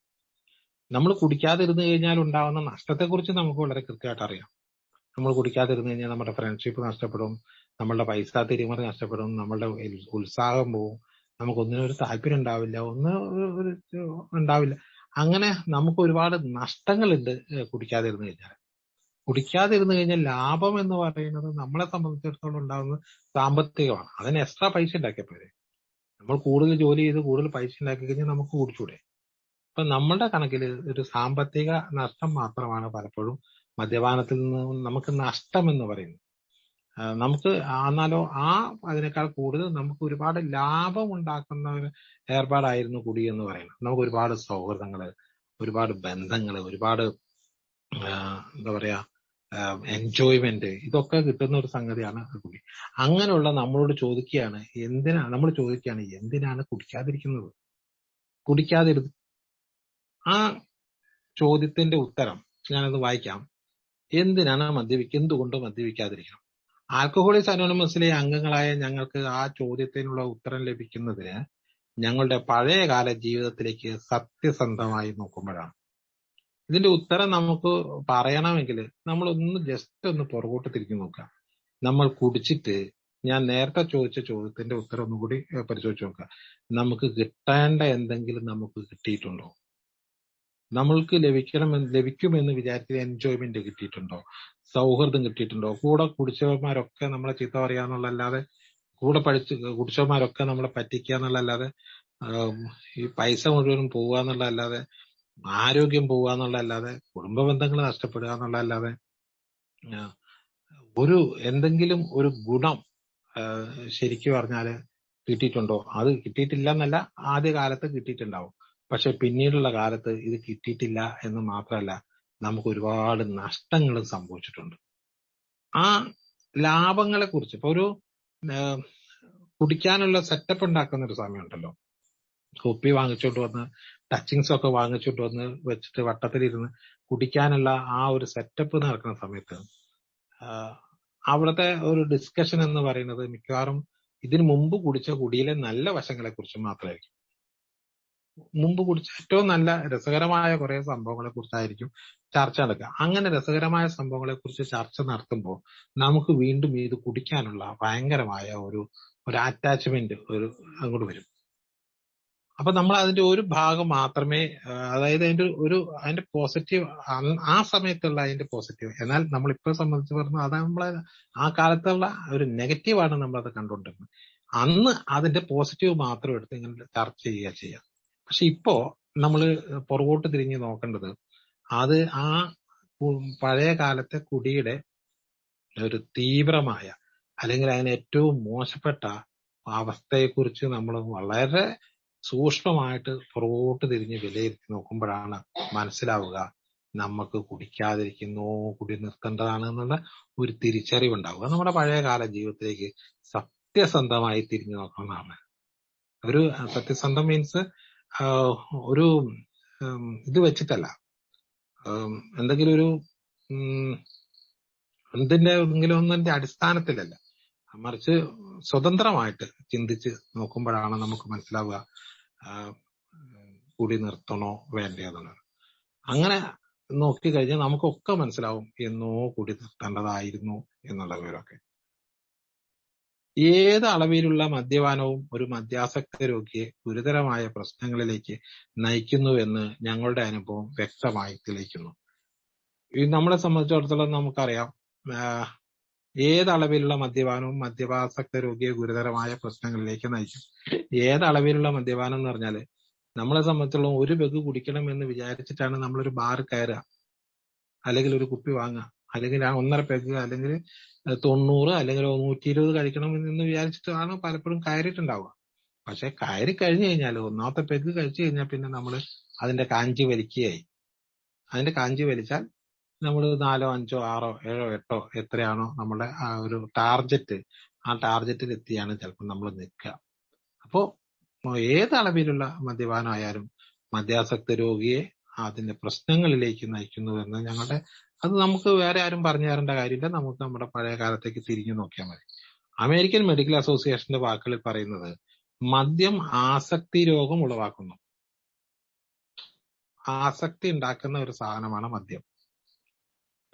നമ്മൾ കുടിക്കാതിരുന്നു കഴിഞ്ഞാൽ ഉണ്ടാവുന്ന നഷ്ടത്തെക്കുറിച്ച് നമുക്ക് വളരെ കൃത്യമായിട്ട് അറിയാം. നമ്മൾ കുടിക്കാതിരുന്നു കഴിഞ്ഞാൽ നമ്മുടെ ഫ്രണ്ട്ഷിപ്പ് നഷ്ടപ്പെടും, നമ്മളുടെ പൈസ തിരിമറി നഷ്ടപ്പെടും, നമ്മളുടെ ഉത്സാഹം പോവും, നമുക്കൊന്നിനും ഒരു താല്പര്യം ഉണ്ടാവില്ല, ഉണ്ടാവില്ല. അങ്ങനെ നമുക്ക് ഒരുപാട് നഷ്ടങ്ങളുണ്ട് കുടിക്കാതിരുന്നു കഴിഞ്ഞാൽ. കുടിക്കാതിരുന്നു കഴിഞ്ഞാൽ ലാഭം എന്ന് പറയുന്നത് നമ്മളെ സംബന്ധിച്ചിടത്തോളം ഉണ്ടാകുന്നത് സാമ്പത്തികമാണ്. അതിന് എക്സ്ട്രാ പൈസ ഉണ്ടാക്കിയപ്പോഴേ നമ്മൾ കൂടുതൽ ജോലി ചെയ്ത് കൂടുതൽ പൈസ ഉണ്ടാക്കി കഴിഞ്ഞാൽ നമുക്ക് കുടിച്ചൂടെ? അപ്പൊ നമ്മളുടെ കണക്കിൽ ഒരു സാമ്പത്തിക നഷ്ടം മാത്രമാണ് പലപ്പോഴും മദ്യപാനത്തിൽ നിന്ന് നമുക്ക് നഷ്ടം എന്ന് പറയുന്നത്. നമുക്ക് എന്നാലോ അതിനേക്കാൾ കൂടുതൽ നമുക്ക് ഒരുപാട് ലാഭം ഉണ്ടാക്കുന്ന ഒരു ഏർപ്പാടായിരുന്നു കുടി എന്ന് പറയുന്നത്. നമുക്ക് ഒരുപാട് സൗഹൃദങ്ങള്, ഒരുപാട് ബന്ധങ്ങള്, ഒരുപാട് എന്താ പറയാ എൻജോയ്മെന്റ്, ഇതൊക്കെ കിട്ടുന്ന ഒരു സംഗതിയാണ് കുടി. അങ്ങനെയുള്ള നമ്മളോട് ചോദിക്കുകയാണ് എന്തിനാണ് കുടിക്കാതിരിക്കുന്നത്? കുടിക്കാതിരുന്ന് ആ ചോദ്യത്തിന്റെ ഉത്തരം ഞാനത് വായിക്കാം. എന്തുകൊണ്ട് മദ്യപിക്കാതിരിക്കണം? ആൽക്കഹോളിക്സ് അനോണിമസിലെ അംഗങ്ങളായ ഞങ്ങൾക്ക് ആ ചോദ്യത്തിനുള്ള ഉത്തരം ലഭിക്കുന്നതിന് ഞങ്ങളുടെ പഴയകാല ജീവിതത്തിലേക്ക് സത്യസന്ധമായി നോക്കുമ്പോഴാണ്. ഇതിന്റെ ഉത്തരം നമുക്ക് പറയണമെങ്കിൽ നമ്മളൊന്ന് ജസ്റ്റ് ഒന്ന് പുറകോട്ട് തിരിഞ്ഞു നോക്കാം. നമ്മൾ കുടിച്ചിട്ട് ഞാൻ നേരത്തെ ചോദിച്ച ചോദ്യത്തിന്റെ ഉത്തരം ഒന്നുകൂടി പരിശോധിച്ച് നോക്കുക. നമുക്ക് കിട്ടേണ്ട എന്തെങ്കിലും നമുക്ക് കിട്ടിയിട്ടുണ്ടോ? നമ്മൾക്ക് ലഭിക്കുമെന്ന് വിചാരിച്ച എൻജോയ്മെന്റ് കിട്ടിയിട്ടുണ്ടോ? സൗഹൃദം കിട്ടിയിട്ടുണ്ടോ? കൂടെ കുടിച്ചവന്മാരൊക്കെ നമ്മളെ ചീത്ത പറയാന്നുള്ളല്ലാതെ, കൂടെ കുടിച്ചവന്മാരൊക്കെ നമ്മളെ പറ്റിക്കുക എന്നുള്ളതല്ലാതെ, ഈ പൈസ മുഴുവനും പോവുക എന്നുള്ളതല്ലാതെ, ആരോഗ്യം പോവുക എന്നുള്ളതല്ലാതെ, കുടുംബ ബന്ധങ്ങൾ നഷ്ടപ്പെടുക എന്നുള്ളതല്ലാതെ എന്തെങ്കിലും ഒരു ഗുണം ശരിക്കും പറഞ്ഞാല് കിട്ടിയിട്ടുണ്ടോ? അത് കിട്ടിയിട്ടില്ല എന്നല്ല, ആദ്യ കാലത്ത് കിട്ടിയിട്ടുണ്ടാവും. പക്ഷെ പിന്നീടുള്ള കാലത്ത് ഇത് കിട്ടിയിട്ടില്ല എന്ന് മാത്രമല്ല, നമുക്ക് ഒരുപാട് നഷ്ടങ്ങളും സംഭവിച്ചിട്ടുണ്ട്. ആ ലാഭങ്ങളെ കുറിച്ച് ഇപ്പൊ ഒരു കുടിക്കാനുള്ള സെറ്റപ്പ് ഉണ്ടാക്കുന്ന ഒരു സമയമുണ്ടല്ലോ. കുപ്പി വാങ്ങിച്ചോണ്ട് വന്ന്, ടച്ചിങ്സ് ഒക്കെ വാങ്ങിച്ചോണ്ട് വന്ന് വെച്ചിട്ട് വട്ടത്തിലിരുന്ന് കുടിക്കാനുള്ള ആ ഒരു സെറ്റപ്പ് നടക്കുന്ന സമയത്ത് അവിടുത്തെ ഒരു ഡിസ്കഷൻ എന്ന് പറയുന്നത് മിക്കവാറും ഇതിനു മുമ്പ് കുടിച്ച കുടിയിലെ നല്ല വശങ്ങളെ കുറിച്ച് മാത്രമായിരിക്കും. മുമ്പ് കുടിച്ച ഏറ്റവും നല്ല രസകരമായ കുറെ സംഭവങ്ങളെ കുറിച്ചായിരിക്കും ചർച്ച നടക്കുക. അങ്ങനെ രസകരമായ സംഭവങ്ങളെ കുറിച്ച് ചർച്ച നടത്തുമ്പോൾ നമുക്ക് വീണ്ടും ഇത് കുടിക്കാനുള്ള ഭയങ്കരമായ ഒരു അറ്റാച്ച്മെന്റ് അങ്ങോട്ട് വരും. അപ്പൊ നമ്മൾ അതിന്റെ ഒരു ഭാഗം മാത്രമേ, അതായത് അതിന്റെ പോസിറ്റീവ്, ആ സമയത്തുള്ള അതിന്റെ പോസിറ്റീവ്. എന്നാൽ നമ്മളിപ്പോ സംബന്ധിച്ച് പറഞ്ഞാൽ അത് നമ്മളെ ആ കാലത്തുള്ള ഒരു നെഗറ്റീവാണ് നമ്മളത് കണ്ടുകൊണ്ടിരുന്നത്. അന്ന് അതിന്റെ പോസിറ്റീവ് മാത്രം എടുത്ത് ഇങ്ങനെ ചർച്ച ചെയ്യാം. പക്ഷെ ഇപ്പോ നമ്മള് പുറകോട്ട് തിരിഞ്ഞ് നോക്കേണ്ടത് അത് ആ പഴയ കാലത്തെ കുടിയുടെ ഒരു തീവ്രമായ അല്ലെങ്കിൽ അതിന് ഏറ്റവും മോശപ്പെട്ട അവസ്ഥയെക്കുറിച്ച് നമ്മൾ വളരെ സൂക്ഷ്മമായിട്ട് പുറകോട്ട് തിരിഞ്ഞ് വിലയിരുത്തി നോക്കുമ്പോഴാണ് മനസ്സിലാവുക നമുക്ക് കുടിക്കാതിരിക്കുന്നു, കുടി നിർത്തേണ്ടതാണ് എന്നുള്ള ഒരു തിരിച്ചറിവുണ്ടാവുക. നമ്മുടെ പഴയകാല ജീവിതത്തിലേക്ക് സത്യസന്ധമായി തിരിഞ്ഞു നോക്കണമെന്നാണ്. ഒരു സത്യസന്ധം മീൻസ് ഒരു ഇത് വെച്ചിട്ടല്ല, എന്തെങ്കിലും ഒരു എന്തെങ്കിലും ഒന്നിന്റെ അടിസ്ഥാനത്തിലല്ല, മറിച്ച് സ്വതന്ത്രമായിട്ട് ചിന്തിച്ച് നോക്കുമ്പോഴാണ് നമുക്ക് മനസ്സിലാവുക കുടി നിർത്തണോ വേണ്ടതെന്നുള്ളത്. അങ്ങനെ നോക്കിക്കഴിഞ്ഞാൽ നമുക്കൊക്കെ മനസ്സിലാവും എന്നോ കുടി നിർത്തേണ്ടതായിരുന്നു എന്നുള്ള വിവരമൊക്കെ. ഏത് അളവിലുള്ള മദ്യപാനവും ഒരു മദ്യാസക്ത രോഗിയെ ഗുരുതരമായ പ്രശ്നങ്ങളിലേക്ക് നയിക്കുന്നുവെന്ന് ഞങ്ങളുടെ അനുഭവം വ്യക്തമായി തെളിയിക്കുന്നു. നമ്മളെ സംബന്ധിച്ചിടത്തോളം നമുക്കറിയാം, ഏതളവിലുള്ള മദ്യപാനവും മദ്യപാസക്ത രോഗിയെ ഗുരുതരമായ പ്രശ്നങ്ങളിലേക്ക് നയിക്കും. ഏതളവിലുള്ള മദ്യപാനം എന്ന് പറഞ്ഞാല് നമ്മളെ സംബന്ധിച്ചിടത്തോളം ഒരു പെഗ് കുടിക്കണം എന്ന് വിചാരിച്ചിട്ടാണ് നമ്മളൊരു ബാർ കയറുക, അല്ലെങ്കിൽ ഒരു കുപ്പി വാങ്ങുക, അല്ലെങ്കിൽ ആ 1.5 പെഗ്, അല്ലെങ്കിൽ 90, അല്ലെങ്കിൽ 120 കഴിക്കണം എന്ന് വിചാരിച്ചിട്ടാണ് പലപ്പോഴും കയറിയിട്ടുണ്ടാവുക. പക്ഷെ കയറി കഴിഞ്ഞു കഴിഞ്ഞാൽ, ഒന്നാമത്തെ പെഗ് കഴിച്ചു കഴിഞ്ഞാൽ പിന്നെ നമ്മൾ അതിന്റെ കാഞ്ചി വലിക്കുകയായി. അതിന്റെ കാഞ്ചി വലിച്ചാൽ നമ്മൾ 4, 5, 6, 7, 8 എത്രയാണോ നമ്മുടെ ആ ഒരു ടാർജറ്റ്, ആ ടാർജറ്റിൽ എത്തിയാണ് ചിലപ്പോൾ നമ്മൾ നിൽക്കുക. അപ്പോ ഏത് അളവിലുള്ള മദ്യപാനമായാലും മദ്യാസക്ത രോഗിയെ അതിന്റെ പ്രശ്നങ്ങളിലേക്ക് നയിക്കുന്നുവെന്ന് അത് നമുക്ക് വേറെ ആരും പറഞ്ഞു തരേണ്ട കാര്യമില്ല. നമുക്ക് നമ്മുടെ പഴയ കാലത്തേക്ക് തിരിഞ്ഞു നോക്കിയാൽ മതി. അമേരിക്കൻ മെഡിക്കൽ അസോസിയേഷന്റെ വാക്കുകളിൽ പറയുന്നത് മദ്യം ആസക്തി രോഗം ഉളവാക്കുന്നു. ആസക്തി ഉണ്ടാക്കുന്ന ഒരു സാധനമാണ് മദ്യം.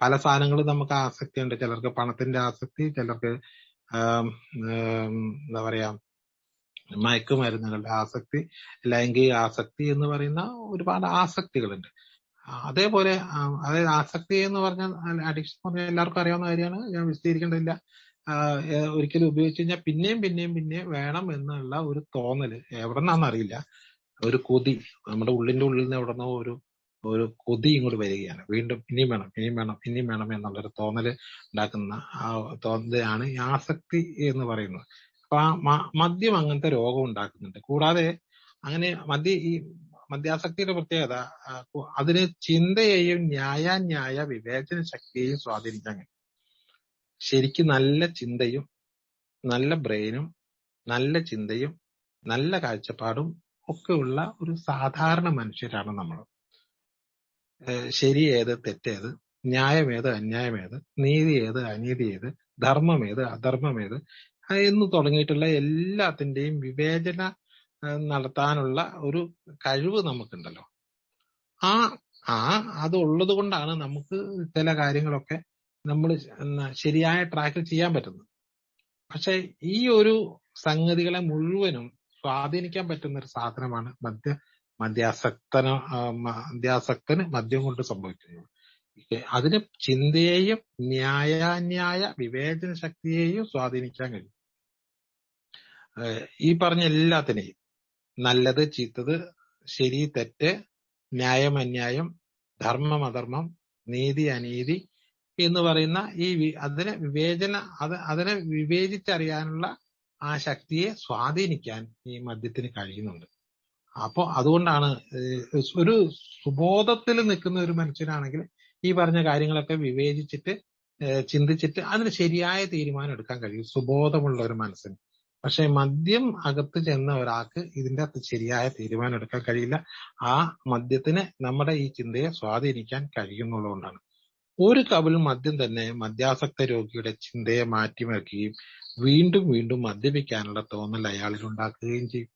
പല സാധനങ്ങളും നമുക്ക് ആസക്തി ഉണ്ട്. ചിലർക്ക് പണത്തിന്റെ ആസക്തി, ചിലർക്ക് എന്താ പറയാ മയക്കുമരുന്നുകളുടെ ആസക്തി, ലൈംഗിക ആസക്തി എന്ന് പറയുന്ന ഒരുപാട് ആസക്തികളുണ്ട്. അതേപോലെ അതായത് ആസക്തി എന്ന് പറഞ്ഞാൽ അഡിക്ഷൻ എന്ന് പറഞ്ഞാൽ എല്ലാവർക്കും അറിയാവുന്ന കാര്യമാണ്, ഞാൻ വിശദീകരിക്കേണ്ടതില്ല. ഒരിക്കലും ഉപയോഗിച്ച് കഴിഞ്ഞാൽ പിന്നെയും വേണം എന്നുള്ള ഒരു തോന്നല് എവിടെ നിന്നാണെന്നറിയില്ല, ഒരു കൊതി നമ്മുടെ ഉള്ളിന്റെ ഉള്ളിൽ നിന്ന് എവിടെ നിന്നോ ഒരു കൊതി ഇങ്ങോട്ട് വരികയാണ്. വീണ്ടും ഇനിയും വേണം എന്നുള്ളൊരു തോന്നല് ഉണ്ടാക്കുന്ന ആ തോന്നലാണ് ഈ ആസക്തി എന്ന് പറയുന്നത്. അപ്പൊ ആ മദ്യം അങ്ങനത്തെ രോഗം ഉണ്ടാക്കുന്നുണ്ട്. കൂടാതെ അങ്ങനെ ഈ മദ്യാസക്തിയുടെ പ്രത്യേകത അതിന് ചിന്തയെയും ന്യായ വിവേചന ശക്തിയെയും സ്വാധീനിക്കാൻ കഴിയും. ശരിക്കും നല്ല ചിന്തയും നല്ല ബ്രെയിനും നല്ല ചിന്തയും നല്ല കാഴ്ചപ്പാടും ഒക്കെ ഉള്ള ഒരു സാധാരണ മനുഷ്യരാണ് നമ്മൾ. ശരി ഏത് തെറ്റേത്, ന്യായമേത് അന്യായമേത്, നീതി ഏത് അനീതി ഏത്, ധർമ്മമേത് അധർമ്മമേത് എന്ന് തുടങ്ങിയിട്ടുള്ള എല്ലാത്തിന്റെയും വിവേചന നടത്താനുള്ള ഒരു കഴിവ് നമുക്കുണ്ടല്ലോ. അത് ഉള്ളത് കൊണ്ടാണ് നമുക്ക് ചില കാര്യങ്ങളൊക്കെ നമ്മൾ ശരിയായ ട്രാക്കിൽ ചെയ്യാൻ പറ്റുന്നത്. പക്ഷെ ഈ ഒരു സംഗതികളെ മുഴുവനും സ്വാധീനിക്കാൻ പറ്റുന്ന ഒരു സാധനമാണ് മദ്യാസക്തന് മദ്യം കൊണ്ട് സംഭവിക്കുന്നത്. അതിന് ചിന്തയെയും ന്യായ വിവേചന ശക്തിയെയും സ്വാധീനിക്കാൻ കഴിയും. ഈ പറഞ്ഞ എല്ലാത്തിനെയും, നല്ലത് ചീത്തത്, ശരി തെറ്റ്, ന്യായം അന്യായം, ധർമ്മം അധർമ്മം, നീതി അനീതി എന്ന് പറയുന്ന അതിനെ വിവേചിച്ചറിയാനുള്ള ആ ശക്തിയെ സ്വാധീനിക്കാൻ ഈ മദ്യത്തിന് കഴിയുന്നുണ്ട്. അപ്പോ അതുകൊണ്ടാണ് ഒരു സുബോധത്തിൽ നിൽക്കുന്ന ഒരു മനുഷ്യനാണെങ്കിൽ ഈ പറഞ്ഞ കാര്യങ്ങളൊക്കെ വിവേചിച്ചിട്ട് ചിന്തിച്ചിട്ട് അതിന് ശരിയായ തീരുമാനം എടുക്കാൻ കഴിയും, സുബോധമുള്ള ഒരു മനസ്സിന്. പക്ഷെ മദ്യം അകത്ത് ചെന്ന ഒരാൾക്ക് ഇതിന്റെ അകത്ത് ശരിയായ തീരുമാനം എടുക്കാൻ കഴിയില്ല. ആ മദ്യത്തിന് നമ്മുടെ ഈ ചിന്തയെ സ്വാധീനിക്കാൻ കഴിയുന്നുള്ളതുകൊണ്ടാണ്. ഒരു കവിൾ മദ്യം തന്നെ മദ്യാസക്ത രോഗിയുടെ ചിന്തയെ മാറ്റിമറിക്കുകയും വീണ്ടും മദ്യപിക്കാനുള്ള തോന്നൽ അയാളിൽ ഉണ്ടാക്കുകയും ചെയ്യും.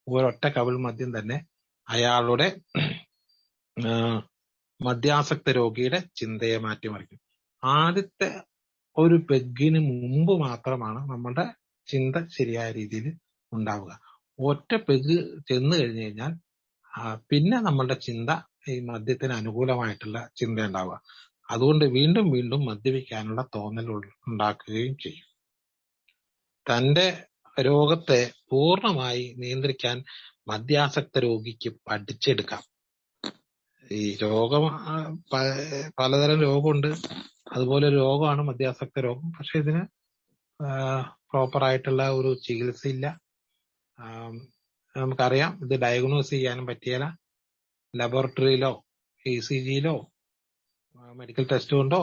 ഒരൊറ്റ കവിൾ മദ്യം തന്നെ അയാളുടെ മദ്യാസക്ത രോഗിയുടെ ചിന്തയെ മാറ്റിമറിക്കും. ആദ്യത്തെ ഒരു പെഗ്ഗിന് മുമ്പ് മാത്രമാണ് നമ്മുടെ ചിന്ത ശരിയായ രീതിയിൽ ഉണ്ടാവുക. ഒറ്റ പെഗ് ചെന്ന് കഴിഞ്ഞു കഴിഞ്ഞാൽ പിന്നെ നമ്മളുടെ ചിന്ത ഈ മദ്യത്തിന് അനുകൂലമായിട്ടുള്ള ചിന്ത ഉണ്ടാവുക. അതുകൊണ്ട് വീണ്ടും വീണ്ടും മദ്യപിക്കാനുള്ള തോന്നൽ ഉണ്ടാക്കുകയും ചെയ്യും. തന്റെ രോഗത്തെ പൂർണ്ണമായി നിയന്ത്രിക്കാൻ മദ്യാസക്ത രോഗിക്ക് പഠിച്ചെടുക്കാം. ഈ രോഗം പലതരം രോഗമുണ്ട്. അതുപോലെ ഒരു രോഗമാണ് മദ്യാസക്ത രോഗം. പക്ഷെ ഇതിന് പ്രോപ്പർ ആയിട്ടുള്ള ഒരു ചികിത്സയില്ല. നമുക്കറിയാം, ഇത് ഡയഗ്നോസ് ചെയ്യാനും പറ്റിയല്ല. ലബോറട്ടറിയിലോ ECGയിലോ മെഡിക്കൽ ടെസ്റ്റ് കൊണ്ടോ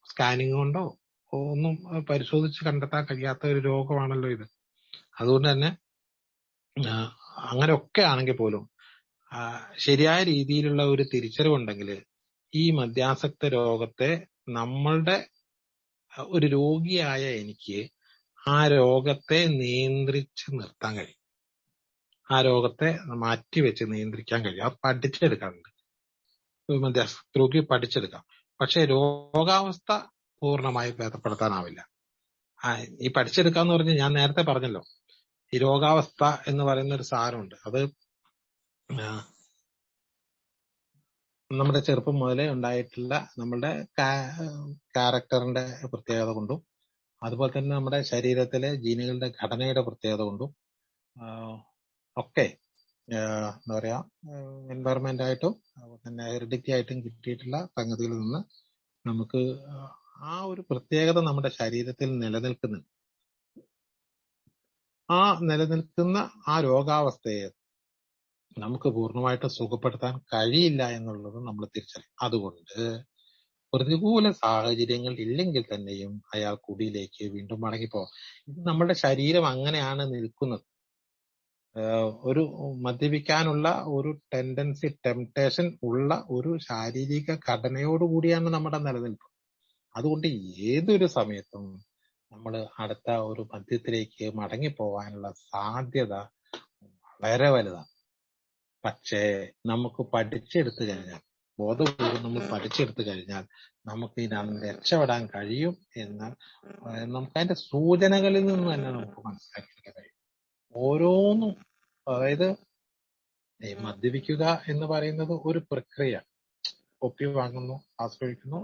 സ്കാനിങ് കൊണ്ടോ ഒന്നും പരിശോധിച്ച് കണ്ടെത്താൻ കഴിയാത്ത ഒരു രോഗമാണല്ലോ ഇത്. അതുകൊണ്ട് തന്നെ അങ്ങനെയൊക്കെ ആണെങ്കിൽ പോലും ശരിയായ രീതിയിലുള്ള ഒരു തിരിച്ചറിവുണ്ടെങ്കിൽ ഈ മദ്യാസക്ത രോഗത്തെ നമ്മളുടെ ഒരു രോഗിയായ എനിക്ക് ആ രോഗത്തെ നിയന്ത്രിച്ച് നിർത്താൻ കഴിയും. ആ രോഗത്തെ മാറ്റിവെച്ച് നിയന്ത്രിക്കാൻ കഴിയും. അത് പഠിച്ചെടുക്കാറുണ്ട്. മദ്യാസക്ത രോഗി പഠിച്ചെടുക്കാം. പക്ഷെ രോഗാവസ്ഥ പൂർണ്ണമായി ഭേദപ്പെടുത്താനാവില്ല. ഈ പഠിച്ചെടുക്കാന്ന് പറഞ്ഞ് ഞാൻ നേരത്തെ പറഞ്ഞല്ലോ, ഈ രോഗാവസ്ഥ എന്ന് പറയുന്ന ഒരു സാധനമുണ്ട്. അത് നമ്മുടെ ചെറുപ്പം മുതലേ ഉണ്ടായിട്ടുള്ള നമ്മുടെ ക്യാരക്ടറിന്റെ പ്രത്യേകത കൊണ്ടും അതുപോലെ തന്നെ നമ്മുടെ ശരീരത്തിലെ ജീനുകളുടെ ഘടനയുടെ പ്രത്യേകത കൊണ്ടും ഒക്കെ എന്താ പറയാ എൻവയറമെന്റ് ആയിട്ടും തന്നെ ഹെറിഡിറ്റി ആയിട്ടും കിട്ടിയിട്ടുള്ള സംഗതികളിൽ നിന്ന് നമുക്ക് ആ ഒരു പ്രത്യേകത നമ്മുടെ ശരീരത്തിൽ നിലനിൽക്കുന്നുണ്ട്. ആ നിലനിൽക്കുന്ന ആ രോഗാവസ്ഥയെ നമുക്ക് പൂർണ്ണമായിട്ട് സുഖപ്പെടുത്താൻ കഴിയില്ല എന്നുള്ളത് നമ്മൾ തിരിച്ചറിയും. അതുകൊണ്ട് പ്രതികൂല സാഹചര്യങ്ങൾ ഇല്ലെങ്കിൽ തന്നെയും അയാൾ കുടിയിലേക്ക് വീണ്ടും മടങ്ങിപ്പോകും. ഇത് നമ്മുടെ ശരീരം അങ്ങനെയാണ് നിൽക്കുന്നത്. ഒരു മദ്യപിക്കാനുള്ള ഒരു ടെൻഡൻസി, ടെംപ്ടേഷൻ ഉള്ള ഒരു ശാരീരിക ഘടനയോടുകൂടിയാണ് നമ്മുടെ നിലനിൽപ്പ്. അതുകൊണ്ട് ഏതൊരു സമയത്തും നമ്മൾ അടുത്ത ഒരു മദ്യത്തിലേക്ക് മടങ്ങിപ്പോവാനുള്ള സാധ്യത വളരെ വലുതാണ്. പക്ഷേ നമുക്ക് പഠിച്ചെടുത്തു കഴിഞ്ഞാൽ, ബോധപൂർവ്വം നമ്മൾ പഠിച്ചെടുത്തു കഴിഞ്ഞാൽ നമുക്ക് ഇതിനകത്ത് രക്ഷപ്പെടാൻ കഴിയും എന്ന് നമുക്ക് അതിന്റെ സൂചനകളിൽ നിന്ന് തന്നെ നമുക്ക് മനസ്സിലാക്കിയെടുക്കാൻ കഴിയും. ഓരോന്നും, അതായത് ഈ മദ്യപിക്കുക എന്ന് പറയുന്നത് ഒരു പ്രക്രിയ. കൊപ്പി വാങ്ങുന്നു, ആസ്വദിക്കുന്നു,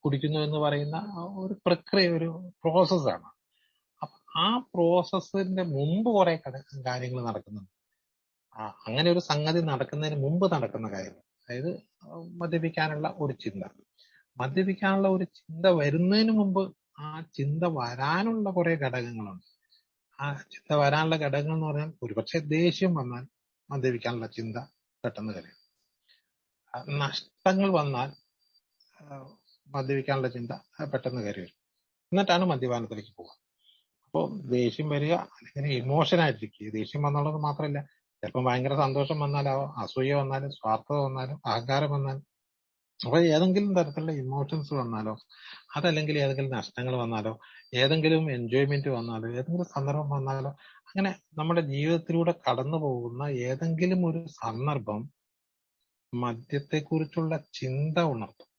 കുടിക്കുന്നു എന്ന് പറയുന്ന ഒരു പ്രക്രിയ, ഒരു പ്രോസസ്സാണ്. ആ പ്രോസസ്സിന്റെ മുമ്പ് കുറെ കാര്യങ്ങൾ നടക്കുന്നുണ്ട്. അങ്ങനെ ഒരു സംഗതി നടക്കുന്നതിന് മുമ്പ് നടക്കുന്ന കാര്യങ്ങൾ, അതായത് മദ്യപിക്കാനുള്ള ഒരു ചിന്ത. മദ്യപിക്കാനുള്ള ഒരു ചിന്ത വരുന്നതിന് മുമ്പ് ആ ചിന്ത വരാനുള്ള കുറെ ഘടകങ്ങളുണ്ട്. ആ ചിന്ത വരാനുള്ള ഘടകങ്ങൾ എന്ന് പറഞ്ഞാൽ, ഒരുപക്ഷെ ദേഷ്യം വന്നാൽ മദ്യപിക്കാനുള്ള ചിന്ത പെട്ടെന്ന് കഴിയും. നഷ്ടങ്ങൾ വന്നാൽ മദ്യപിക്കാനുള്ള ചിന്ത പെട്ടെന്ന് കയറി വരും. എന്നിട്ടാണ് മദ്യപാനത്തിലേക്ക് പോവുക. അപ്പോൾ ദേഷ്യം വരിക അല്ലെങ്കിൽ ഇമോഷനായിട്ടിരിക്കുക. ദേഷ്യം വന്നുള്ളത് മാത്രമല്ല, ചിലപ്പോൾ ഭയങ്കര സന്തോഷം വന്നാലോ, അസൂയ വന്നാലും, സ്വാർത്ഥത വന്നാലും, അഹങ്കാരം വന്നാലും, അപ്പൊ ഏതെങ്കിലും തരത്തിലുള്ള ഇമോഷൻസ് വന്നാലോ, അതല്ലെങ്കിൽ ഏതെങ്കിലും നഷ്ടങ്ങൾ വന്നാലോ, ഏതെങ്കിലും എൻജോയ്മെന്റ് വന്നാലോ, ഏതെങ്കിലും സന്ദർഭം വന്നാലോ, അങ്ങനെ നമ്മുടെ ജീവിതത്തിലൂടെ കടന്നു പോകുന്ന ഏതെങ്കിലും ഒരു സന്ദർഭം മദ്യത്തെക്കുറിച്ചുള്ള ചിന്ത ഉണർത്തും.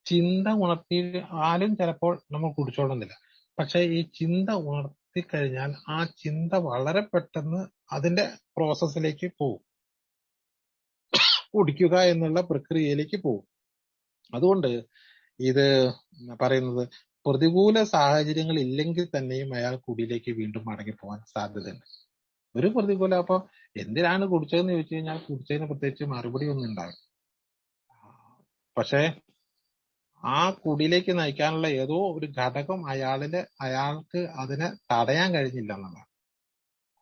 ചിന്ത ഉണർത്തിയാലും ചിലപ്പോൾ നമ്മൾ കുടിച്ചോളുന്നില്ല. പക്ഷെ ഈ ചിന്ത ഉണർത്തിക്കഴിഞ്ഞാൽ ആ ചിന്ത വളരെ പെട്ടെന്ന് അതിന്റെ പ്രോസസ്സിലേക്ക് പോകും, കുടിക്കുക എന്നുള്ള പ്രക്രിയയിലേക്ക് പോകും. അതുകൊണ്ട് ഇത് പറയുന്നത്, പ്രതികൂല സാഹചര്യങ്ങൾ ഇല്ലെങ്കിൽ തന്നെയും അയാൾ കുടിയിലേക്ക് വീണ്ടും മടങ്ങിപ്പോകാൻ സാധ്യതയുണ്ട്. ഒരു പ്രതികൂല, അപ്പൊ എന്തിനാണ് കുടിച്ചതെന്ന് ചോദിച്ചു കഴിഞ്ഞാൽ കുടിച്ചതിന് പ്രത്യേകിച്ച് മറുപടി ഒന്നും ഉണ്ടാകും. പക്ഷെ ആ കുടിയിലേക്ക് നയിക്കാനുള്ള ഏതോ ഒരു ഘടകം അയാൾക്ക് അതിനെ തടയാൻ കഴിഞ്ഞില്ല എന്നുള്ളതാണ്.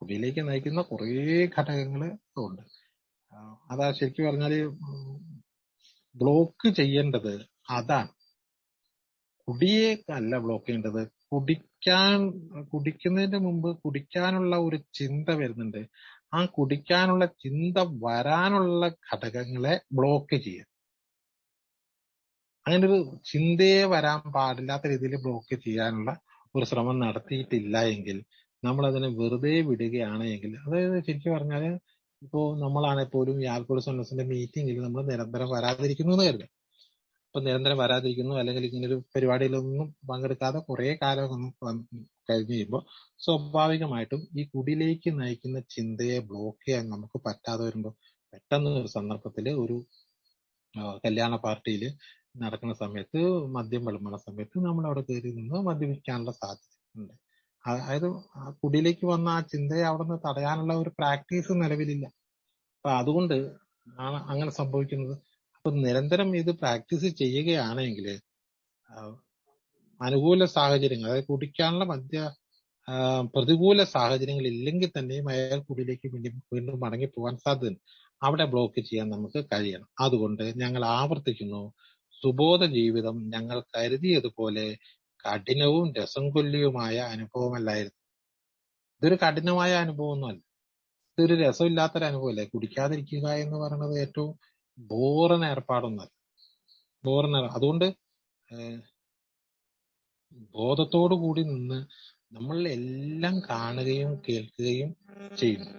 കുടിയിലേക്ക് നയിക്കുന്ന കുറേ ഘടകങ്ങൾ ഉണ്ട്. അതാ ശരിക്കും പറഞ്ഞാല് ബ്ലോക്ക് ചെയ്യേണ്ടത് അതാണ്. കുടിയെ അല്ല ബ്ലോക്ക് ചെയ്യേണ്ടത്. കുടിക്കുന്നതിന്റെ മുമ്പ് കുടിക്കാനുള്ള ഒരു ചിന്ത വരുന്നുണ്ട്. ആ കുടിക്കാനുള്ള ചിന്ത വരാനുള്ള ഘടകങ്ങളെ ബ്ലോക്ക് ചെയ്യുക. അങ്ങനെ ഒരു ചിന്തയെ വരാൻ പാടില്ലാത്ത രീതിയിൽ ബ്ലോക്ക് ചെയ്യാനുള്ള ഒരു ശ്രമം നടത്തിയിട്ടില്ല എങ്കിൽ, നമ്മൾ അതിനെ വെറുതെ വിടുകയാണ് എങ്കിൽ, അതായത് ശരിക്കും പറഞ്ഞാല് ഇപ്പോ നമ്മളാണെങ്കിൽ പോലും ഈ ആൽക്കഹോളിക്സ് അനോണിമസിന്റെ മീറ്റിംഗിൽ നമ്മൾ നിരന്തരം വരാതിരിക്കുന്നു എന്ന് കരുതുക. അപ്പൊ നിരന്തരം വരാതിരിക്കുന്നു, അല്ലെങ്കിൽ ഇങ്ങനൊരു പരിപാടിയിലൊന്നും പങ്കെടുക്കാതെ കുറെ കാലം കഴിഞ്ഞ് കഴിയുമ്പോൾ സ്വാഭാവികമായിട്ടും ഈ കുടിയിലേക്ക് നയിക്കുന്ന ചിന്തയെ ബ്ലോക്ക് ചെയ്യാൻ നമുക്ക് പറ്റാതെ വരുമ്പോൾ പെട്ടെന്ന് ഒരു സന്ദർഭത്തിൽ ഒരു കല്യാണ പാർട്ടിയിൽ നടക്കുന്ന സമയത്ത് മദ്യം വിളമ്പുന്ന സമയത്ത് നമ്മൾ അവിടെ കയറി നിന്ന് മദ്യപിക്കാനുള്ള സാധ്യത ഉണ്ട്. അതായത് ആ കുടിയിലേക്ക് വന്ന ആ ചിന്തയെ അവിടെ നിന്ന് തടയാനുള്ള ഒരു പ്രാക്ടീസ് നിലവിലില്ല. അപ്പൊ അതുകൊണ്ട് ആണ് അങ്ങനെ സംഭവിക്കുന്നത്. അപ്പൊ നിരന്തരം ഇത് പ്രാക്ടീസ് ചെയ്യുകയാണെങ്കിൽ അനുകൂല സാഹചര്യങ്ങൾ, അതായത് കുടിക്കാനുള്ള പ്രതികൂല സാഹചര്യങ്ങൾ ഇല്ലെങ്കിൽ തന്നെയും അയാൾ കുടിയിലേക്ക് വീണ്ടും മടങ്ങി പോകാൻ സാധ്യതയുണ്ട്. അവിടെ ബ്ലോക്ക് ചെയ്യാൻ നമുക്ക് കഴിയണം. അതുകൊണ്ട് ഞങ്ങൾ ആവർത്തിക്കുന്നു, സുബോധ ജീവിതം ഞങ്ങൾ കരുതിയതുപോലെ കഠിനവും രസം കൊല്ലിയുമായ അനുഭവമല്ലായിരുന്നു. ഇതൊരു കഠിനമായ അനുഭവമൊന്നുമല്ല, ഇതൊരു രസമില്ലാത്തൊരു അനുഭവമല്ലേ. കുടിക്കാതിരിക്കുക എന്ന് പറയുന്നത് ഏറ്റവും ബോറൻ ഏർപ്പാടൊന്നല്ല. അതുകൊണ്ട് ബോധത്തോടു കൂടി നിന്ന് നമ്മൾ എല്ലാം കാണുകയും കേൾക്കുകയും ചെയ്യുന്നു.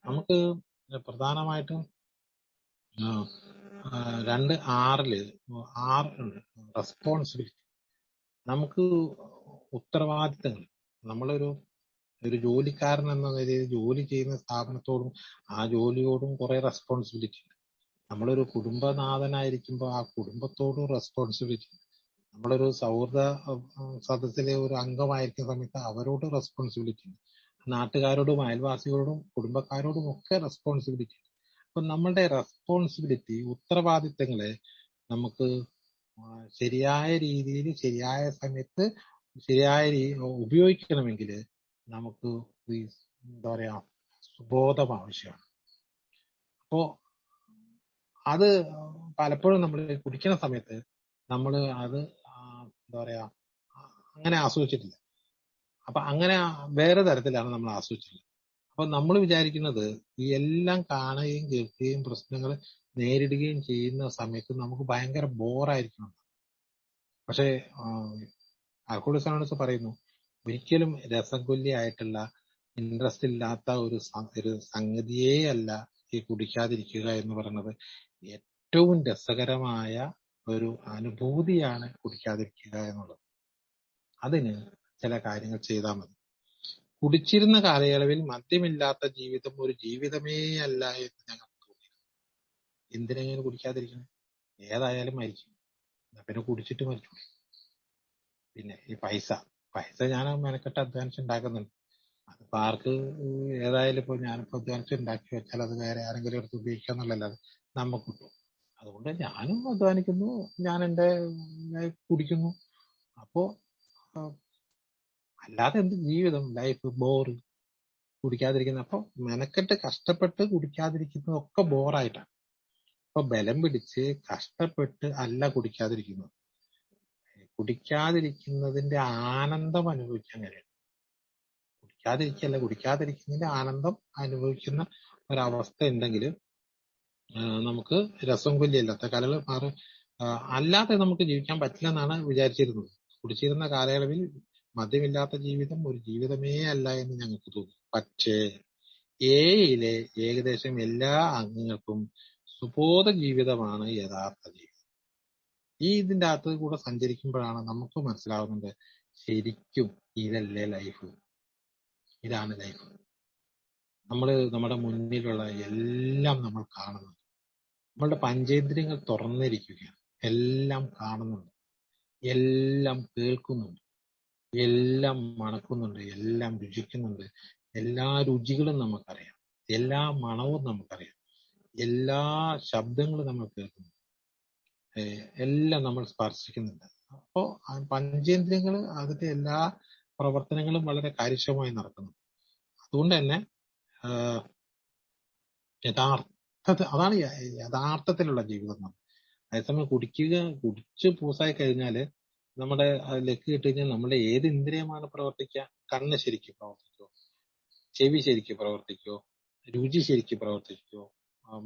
നമുക്ക് പ്രധാനമായിട്ടും 2:6 റെസ്പോൺസിബിലിറ്റി. നമുക്ക് ഉത്തരവാദിത്തങ്ങൾ, നമ്മളൊരു ജോലിക്കാരൻ എന്ന നിലയിൽ ജോലി ചെയ്യുന്ന സ്ഥാപനത്തോടും ആ ജോലിയോടും കുറെ റെസ്പോൺസിബിലിറ്റി ഉണ്ട്. നമ്മളൊരു കുടുംബനാഥനായിരിക്കുമ്പോൾ ആ കുടുംബത്തോടും റെസ്പോൺസിബിലിറ്റി ഉണ്ട്. നമ്മളൊരു സൗഹൃദ സദസ്സിലെ ഒരു അംഗമായിരിക്കുന്ന സമയത്ത് അവരോട് റെസ്പോൺസിബിലിറ്റി ഉണ്ട്. നാട്ടുകാരോടും അയൽവാസികളോടും കുടുംബക്കാരോടും ഒക്കെ റെസ്പോൺസിബിലിറ്റി ഉണ്ട്. അപ്പൊ നമ്മളുടെ റെസ്പോൺസിബിലിറ്റി, ഉത്തരവാദിത്തങ്ങളെ നമുക്ക് ശരിയായ രീതിയിൽ ശരിയായ സമയത്ത് ശരിയായ ഉപയോഗിക്കണമെങ്കിൽ നമുക്ക് എന്താ പറയാ സുബോധം ആവശ്യമാണ്. അപ്പോ അത് പലപ്പോഴും നമ്മൾ കുടിക്കുന്ന സമയത്ത് നമ്മൾ അത് എന്താ പറയാ അങ്ങനെ ആസ്വദിച്ചിട്ടില്ല. അപ്പൊ അങ്ങനെ വേറെ തരത്തിലാണ് നമ്മൾ ആസ്വദിച്ചിട്ടുള്ളത്. അപ്പൊ നമ്മൾ വിചാരിക്കുന്നത് ഈ എല്ലാം കാണുകയും കേൾക്കുകയും പ്രശ്നങ്ങൾ നേരിടുകയും ചെയ്യുന്ന സമയത്ത് നമുക്ക് ഭയങ്കര ബോറായിരിക്കണം. പക്ഷേ ആൽക്കഹോളിക്സ് അനോണിമസ് പറയുന്നു, ഒരിക്കലും രസം കൊല്ലിയായിട്ടുള്ള ഇൻട്രസ്റ്റ് ഇല്ലാത്ത ഒരു സംഗതിയേ അല്ല ഈ കുടിക്കാതിരിക്കുക എന്ന് പറയുന്നത്. ഏറ്റവും രസകരമായ ഒരു അനുഭൂതിയാണ് കുടിക്കാതിരിക്കുക എന്നുള്ളത്. അതിന് ചില കാര്യങ്ങൾ ചെയ്താൽ മതി. കുടിച്ചിരുന്ന കാലയളവിൽ മദ്യമില്ലാത്ത ജീവിതം ഒരു ജീവിതമേ അല്ല എന്ന് ഞങ്ങൾക്ക് തോന്നി. എന്തിനെങ്ങനെ കുടിക്കാതിരിക്കണം? ഏതായാലും മരിക്കും, പിന്നെ കുടിച്ചിട്ട് മരിച്ചു. പിന്നെ ഈ പൈസ ഞാൻ മെനക്കെട്ട് അധ്വാനിച്ച് ഉണ്ടാക്കുന്നുണ്ട്. അതിപ്പോ ആർക്ക് ഏതായാലും ഇപ്പൊ ഞാനിപ്പോ അധ്വാനിച്ച് ഉണ്ടാക്കി വെച്ചാൽ അത് വേറെ ആരെങ്കിലും എടുത്ത് ഉപയോഗിക്കുക എന്നുള്ളതല്ലാതെ നമുക്ക് കിട്ടും. അതുകൊണ്ട് ഞാനും അധ്വാനിക്കുന്നു, ഞാൻ എന്റെ കുടിക്കുന്നു. അപ്പോ അല്ലാതെ എന്ത് ജീവിതം, ലൈഫ് ബോറ്, കുടിക്കാതിരിക്കുന്ന. അപ്പൊ മെനക്കെട്ട് കഷ്ടപ്പെട്ട് കുടിക്കാതിരിക്കുന്നതൊക്കെ ബോറായിട്ടാണ്. അപ്പൊ ബലം പിടിച്ച് കഷ്ടപ്പെട്ട് അല്ല കുടിക്കാതിരിക്കുന്നത്. കുടിക്കാതിരിക്കുന്നതിന്റെ ആനന്ദം അനുഭവിക്കാൻ കഴിയണം. കുടിക്കാതിരിക്കുന്നതിന്റെ ആനന്ദം അനുഭവിക്കുന്ന ഒരവസ്ഥ ഉണ്ടെങ്കിൽ നമുക്ക് രസം കൊല്ലിയല്ലാത്ത കലകൾ അല്ലാതെ നമുക്ക് ജീവിക്കാൻ പറ്റില്ല എന്നാണ് വിചാരിച്ചിരുന്നത്. കുടിച്ചിരുന്ന കാലയളവിൽ മദ്യമില്ലാത്ത ജീവിതം ഒരു ജീവിതമേ അല്ല എന്ന് ഞങ്ങൾക്ക് തോന്നി. പക്ഷേ എയിലെ ഏകദേശം എല്ലാ അംഗങ്ങൾക്കും സുബോധ ജീവിതമാണ് യഥാർത്ഥ ജീവിതം. ഇതിന്റെ അകത്ത് കൂടെ സഞ്ചരിക്കുമ്പോഴാണ് നമുക്ക് മനസ്സിലാവുന്നത്, ശരിക്കും ഇതല്ലേ ലൈഫ്, ഇതാണ് ലൈഫ്. നമ്മുടെ മുന്നിലുള്ള എല്ലാം നമ്മൾ കാണുന്നുണ്ട്. നമ്മളുടെ പഞ്ചേന്ദ്രിയങ്ങൾ തുറന്നിരിക്കുകയാണ്. എല്ലാം കാണുന്നുണ്ട്, എല്ലാം കേൾക്കുന്നുണ്ട്, എല്ലാം മണക്കുന്നുണ്ട്, എല്ലാം രുചിക്കുന്നുണ്ട്. എല്ലാ രുചികളും നമുക്കറിയാം, എല്ലാ മണവും നമുക്കറിയാം, എല്ലാ ശബ്ദങ്ങളും നമ്മൾ കേൾക്കുന്നു, എല്ലാം നമ്മൾ സ്പർശിക്കുന്നുണ്ട്. അപ്പോ പഞ്ചേന്ദ്രിയങ്ങൾ അതിന്റെ എല്ലാ പ്രവർത്തനങ്ങളും വളരെ കാര്യക്ഷമമായി നടക്കുന്നു. അതുകൊണ്ട് തന്നെ അതാണ് യഥാർത്ഥത്തിലുള്ള ജീവിതം. അതേസമയം കുടിച്ച് പൂസായി കഴിഞ്ഞാല് നമ്മുടെ ലക്ക് കിട്ടി കഴിഞ്ഞാൽ നമ്മുടെ ഏത് ഇന്ദ്രിയമാണ് പ്രവർത്തിക്കുക? കണ്ണ് ശരിക്കും പ്രവർത്തിക്കോ? ചെവി ശരിക്കും പ്രവർത്തിക്കോ? രുചി ശരിക്കും പ്രവർത്തിക്കോ?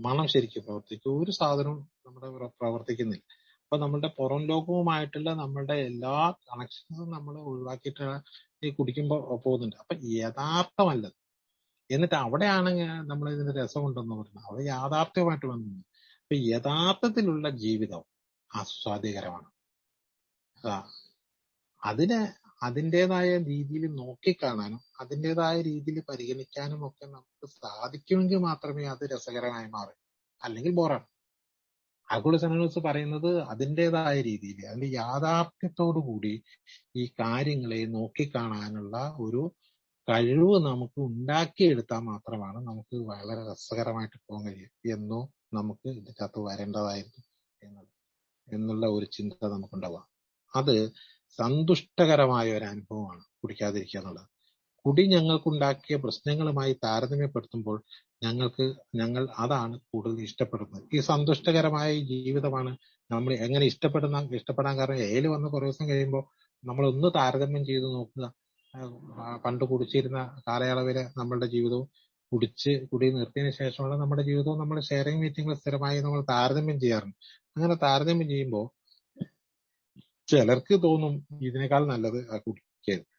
മണം ശരിക്കും പ്രവർത്തിക്കോ? ഒരു സാധനവും നമ്മുടെ പ്രവർത്തിക്കുന്നില്ല. അപ്പൊ നമ്മളുടെ പുറം ലോകവുമായിട്ടുള്ള നമ്മളുടെ എല്ലാ കണക്ഷൻസും നമ്മൾ ഒഴിവാക്കിയിട്ട് ഈ കുടിക്കുമ്പോൾ പോകുന്നുണ്ട്. അപ്പൊ യഥാർത്ഥമല്ലത്. എന്നിട്ട് അവിടെയാണ് നമ്മൾ ഇതിന്റെ രസമുണ്ടെന്ന് പറയുന്നത്. അവിടെ യാഥാർത്ഥ്യമായിട്ട് വന്നത്. അപ്പൊ യഥാർത്ഥത്തിലുള്ള ജീവിതം ആസ്വാദ്യകരമാണ്. ആ, അതിനെ അതിൻ്റെതായ രീതിയിൽ നോക്കിക്കാണാനും അതിൻ്റെതായ രീതിയിൽ പരിഗണിക്കാനും ഒക്കെ നമുക്ക് സാധിക്കുമെങ്കിൽ മാത്രമേ അത് രസകരമായി മാറൂ. അല്ലെങ്കിൽ ബോറാണ്. ആഗോള സെനോസ് പറയുന്നത് അതിൻ്റെതായ രീതിയിൽ അതിന്റെ യാഥാർത്ഥ്യത്തോടു കൂടി ഈ കാര്യങ്ങളെ നോക്കിക്കാണാനുള്ള ഒരു കഴിവ് നമുക്ക് ഉണ്ടാക്കിയെടുത്താൽ മാത്രമാണ് നമുക്ക് വളരെ രസകരമായിട്ട് പോകാൻ കഴിയും. എന്നോ നമുക്ക് ഇതിനകത്ത് വരേണ്ടതായിരുന്നു എന്നുള്ള ഒരു ചിന്ത നമുക്കുണ്ടാവുക. അത് സന്തുഷ്ടകരമായ ഒരു അനുഭവമാണ് കുടിക്കാതിരിക്കുക എന്നുള്ളത്. കുടി ഞങ്ങൾക്കുണ്ടാക്കിയ പ്രശ്നങ്ങളുമായി താരതമ്യപ്പെടുത്തുമ്പോൾ ഞങ്ങൾ അതാണ് കൂടുതൽ ഇഷ്ടപ്പെടുന്നത്. ഈ സന്തുഷ്ടകരമായ ഈ ജീവിതമാണ് നമ്മൾ എങ്ങനെ ഇഷ്ടപ്പെടാൻ കാരണം ഏല് വന്ന് കുറേ ദിവസം കഴിയുമ്പോൾ നമ്മളൊന്ന് താരതമ്യം ചെയ്ത് നോക്കുക. പണ്ട് കുടിച്ചിരുന്ന കാലയളവിലെ നമ്മളുടെ ജീവിതവും കുടി നിർത്തിയതിനു ശേഷമുള്ള നമ്മുടെ ജീവിതവും നമ്മൾ ഷെയറിംഗ് മീറ്റിംഗിൽ സ്ഥിരമായി നമ്മൾ താരതമ്യം ചെയ്യാറുണ്ട്. അങ്ങനെ താരതമ്യം ചെയ്യുമ്പോൾ ചിലർക്ക് തോന്നും ഇതിനേക്കാൾ നല്ലത് ആ കുടിക്കായിരുന്നു.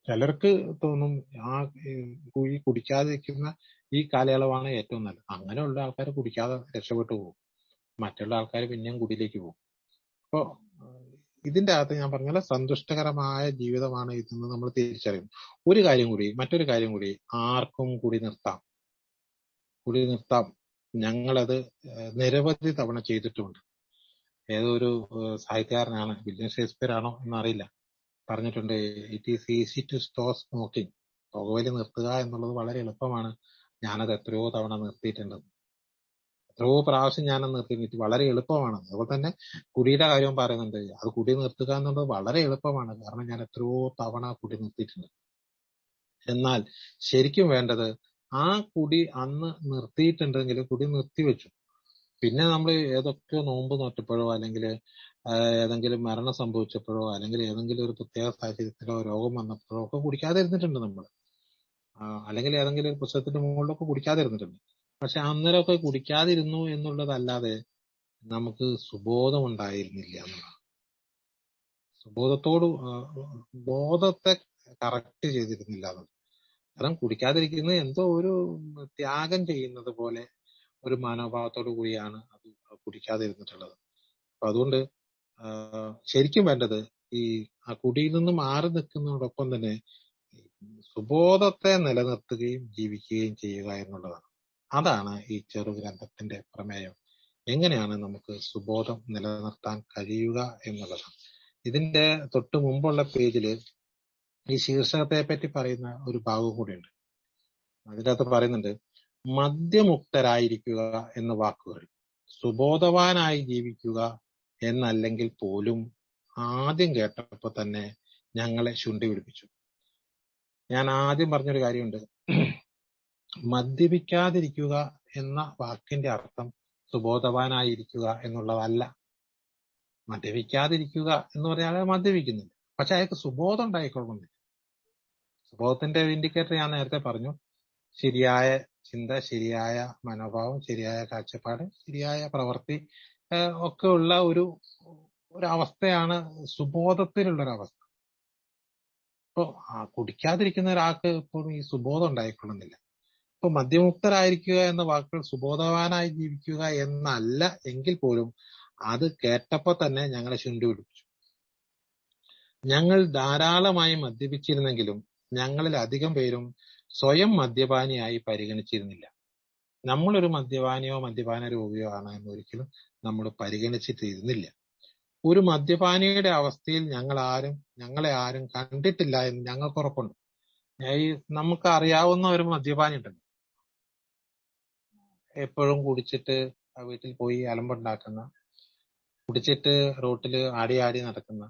ചിലർക്ക് തോന്നും ഈ കുടിക്കാതിരിക്കുന്ന ഈ കാലയളവാണ് ഏറ്റവും നല്ലത്. അങ്ങനെയുള്ള ആൾക്കാർ കുടിക്കാതെ രക്ഷപ്പെട്ടു പോകും. മറ്റുള്ള ആൾക്കാർ പിന്നെയും കുടിയിലേക്ക് പോകും. അപ്പോ ഇതിന്റെ അകത്ത് ഞാൻ പറഞ്ഞ സന്തുഷ്ടകരമായ ജീവിതമാണ് ഇതെന്ന് നമ്മൾ തിരിച്ചറിയും. മറ്റൊരു കാര്യം കൂടി, ആർക്കും കുടി നിർത്താം. ഞങ്ങളത് നിരവധി തവണ ചെയ്തിട്ടുമുണ്ട്. ഏതൊരു സാഹിത്യകാരനാണ്, വില്യം ഷേക്സ്പിയർ ആണോ എന്നറിയില്ല, പറഞ്ഞിട്ടുണ്ട്, it is easy to stop smoking. പുകവലി നിർത്തുക എന്നുള്ളത് വളരെ എളുപ്പമാണ്. ഞാനത് എത്രയോ തവണ നിർത്തിയിട്ടുണ്ട്. എത്രയോ പ്രാവശ്യം ഞാനത് നിർത്തിയിട്ട് വളരെ എളുപ്പമാണ്. അതുപോലെ തന്നെ കുടിയുടെ കാര്യവും പറയുന്നുണ്ട്. അത് കുടി നിർത്തുക എന്നുള്ളത് വളരെ എളുപ്പമാണ്. കാരണം ഞാൻ എത്രയോ തവണ കുടി നിർത്തിയിട്ടുണ്ട്. എന്നാൽ ശരിക്കും വേണ്ടത് ആ കുടി അന്ന് നിർത്തിയിട്ടുണ്ടെങ്കിൽ കുടി നിർത്തിവെച്ചു. പിന്നെ നമ്മൾ ഏതൊക്കെയോ നോമ്പ് നോറ്റപ്പോഴോ അല്ലെങ്കിൽ ഏതെങ്കിലും മരണം സംഭവിച്ചപ്പോഴോ അല്ലെങ്കിൽ ഏതെങ്കിലും ഒരു പ്രത്യേക സാഹചര്യത്തിലോ രോഗം വന്നപ്പോഴോ ഒക്കെ കുടിക്കാതെ ഇരുന്നിട്ടുണ്ട് നമ്മൾ. അല്ലെങ്കിൽ ഏതെങ്കിലും ഒരു പുസ്തകത്തിന്റെ മുകളിലൊക്കെ കുടിക്കാതെ ഇരുന്നിട്ടുണ്ട്. പക്ഷെ അന്നേരമൊക്കെ കുടിക്കാതിരുന്നു എന്നുള്ളതല്ലാതെ നമുക്ക് സുബോധം ഉണ്ടായിരുന്നില്ല എന്നുള്ളതാണ്. ബോധത്തെ കറക്റ്റ് ചെയ്തിരുന്നില്ല എന്നുള്ളത്. കാരണം കുടിക്കാതിരിക്കുന്നത് എന്തോ ഒരു ത്യാഗം ചെയ്യുന്നത് പോലെ ഒരു മനോഭാവത്തോടു കൂടിയാണ് അത് കുടിക്കാതെ ഇരുന്നിട്ടുള്ളത്. അപ്പൊ അതുകൊണ്ട് ശരിക്കും വേണ്ടത് ഈ ആ കുടിയിൽ നിന്ന് മാറി നിൽക്കുന്നതോടൊപ്പം തന്നെ സുബോധത്തെ നിലനിർത്തുകയും ജീവിക്കുകയും ചെയ്യുക എന്നുള്ളതാണ്. അതാണ് ഈ ചെറുഗ്രന്ഥത്തിന്റെ പ്രമേയം. എങ്ങനെയാണ് നമുക്ക് സുബോധം നിലനിർത്താൻ കഴിയുക എന്നുള്ളതാണ്. ഇതിന്റെ തൊട്ട് മുമ്പുള്ള പേജില് ഈ ശീർഷകത്തെ പറ്റി പറയുന്ന ഒരു ഭാഗം കൂടിയുണ്ട്. അതിൻ്റെ അകത്ത് പറയുന്നുണ്ട്, മദ്യമുക്തരായിരിക്കുക എന്ന വാക്കുകൾ സുബോധവാനായി ജീവിക്കുക എന്നല്ലെങ്കിൽ പോലും ആദ്യം കേട്ടപ്പോ തന്നെ ഞങ്ങളെ ശുണ്ഠി പിടിപ്പിച്ചു. ഞാൻ ആദ്യം പറഞ്ഞൊരു കാര്യമുണ്ട്, മദ്യപിക്കാതിരിക്കുക എന്ന വാക്കിന്റെ അർത്ഥം സുബോധവാനായിരിക്കുക എന്നുള്ളതല്ല. മദ്യപിക്കാതിരിക്കുക എന്ന് പറഞ്ഞാൽ അയാൾ മദ്യപിക്കുന്നില്ല, പക്ഷെ അയാൾക്ക് സുബോധം ഉണ്ടായിക്കൊള്ളുന്നില്ല. സുബോധത്തിന്റെ ഇൻഡിക്കേറ്റർ ഞാൻ നേരത്തെ പറഞ്ഞു. ശരിയായ ചിന്ത, ശരിയായ മനോഭാവം, ശരിയായ കാഴ്ചപ്പാട്, ശരിയായ പ്രവൃത്തി ഒക്കെ ഉള്ള ഒരു അവസ്ഥയാണ് സുബോധത്തിലുള്ളൊരവസ്ഥ. ഇപ്പൊ കുടിക്കാതിരിക്കുന്ന ഒരാൾക്ക് ഇപ്പോഴും ഈ സുബോധം ഉണ്ടായിക്കൊള്ളുന്നില്ല. ഇപ്പൊ മദ്യമുക്തരായിരിക്കുക എന്ന വാക്കുകൾ സുബോധവാനായി ജീവിക്കുക എന്നല്ല എങ്കിൽ പോലും അത് കേട്ടപ്പോ തന്നെ ഞങ്ങളെ ശുണ്ഠി പിടിപ്പിച്ചു. ഞങ്ങൾ ധാരാളമായി മദ്യപിച്ചിരുന്നെങ്കിലും ഞങ്ങളിൽ അധികം പേരും സ്വയം മദ്യപാനിയായി പരിഗണിച്ചിരുന്നില്ല. നമ്മളൊരു മദ്യപാനിയോ മദ്യപാന രോഗിയോ ആണ് എന്നൊരിക്കലും നമ്മൾ പരിഗണിച്ചിട്ടിരുന്നില്ല. ഒരു മദ്യപാനിയുടെ അവസ്ഥയിൽ ഞങ്ങളെ ആരും കണ്ടിട്ടില്ല എന്ന് ഞങ്ങൾക്ക് ഉറപ്പുണ്ട്. നമുക്ക് അറിയാവുന്ന ഒരു മദ്യപാനി ഉണ്ടല്ലോ, എപ്പോഴും കുടിച്ചിട്ട് വീട്ടിൽ പോയി അലമ്പുണ്ടാക്കുന്ന, കുടിച്ചിട്ട് റോട്ടിൽ ആടി നടക്കുന്ന,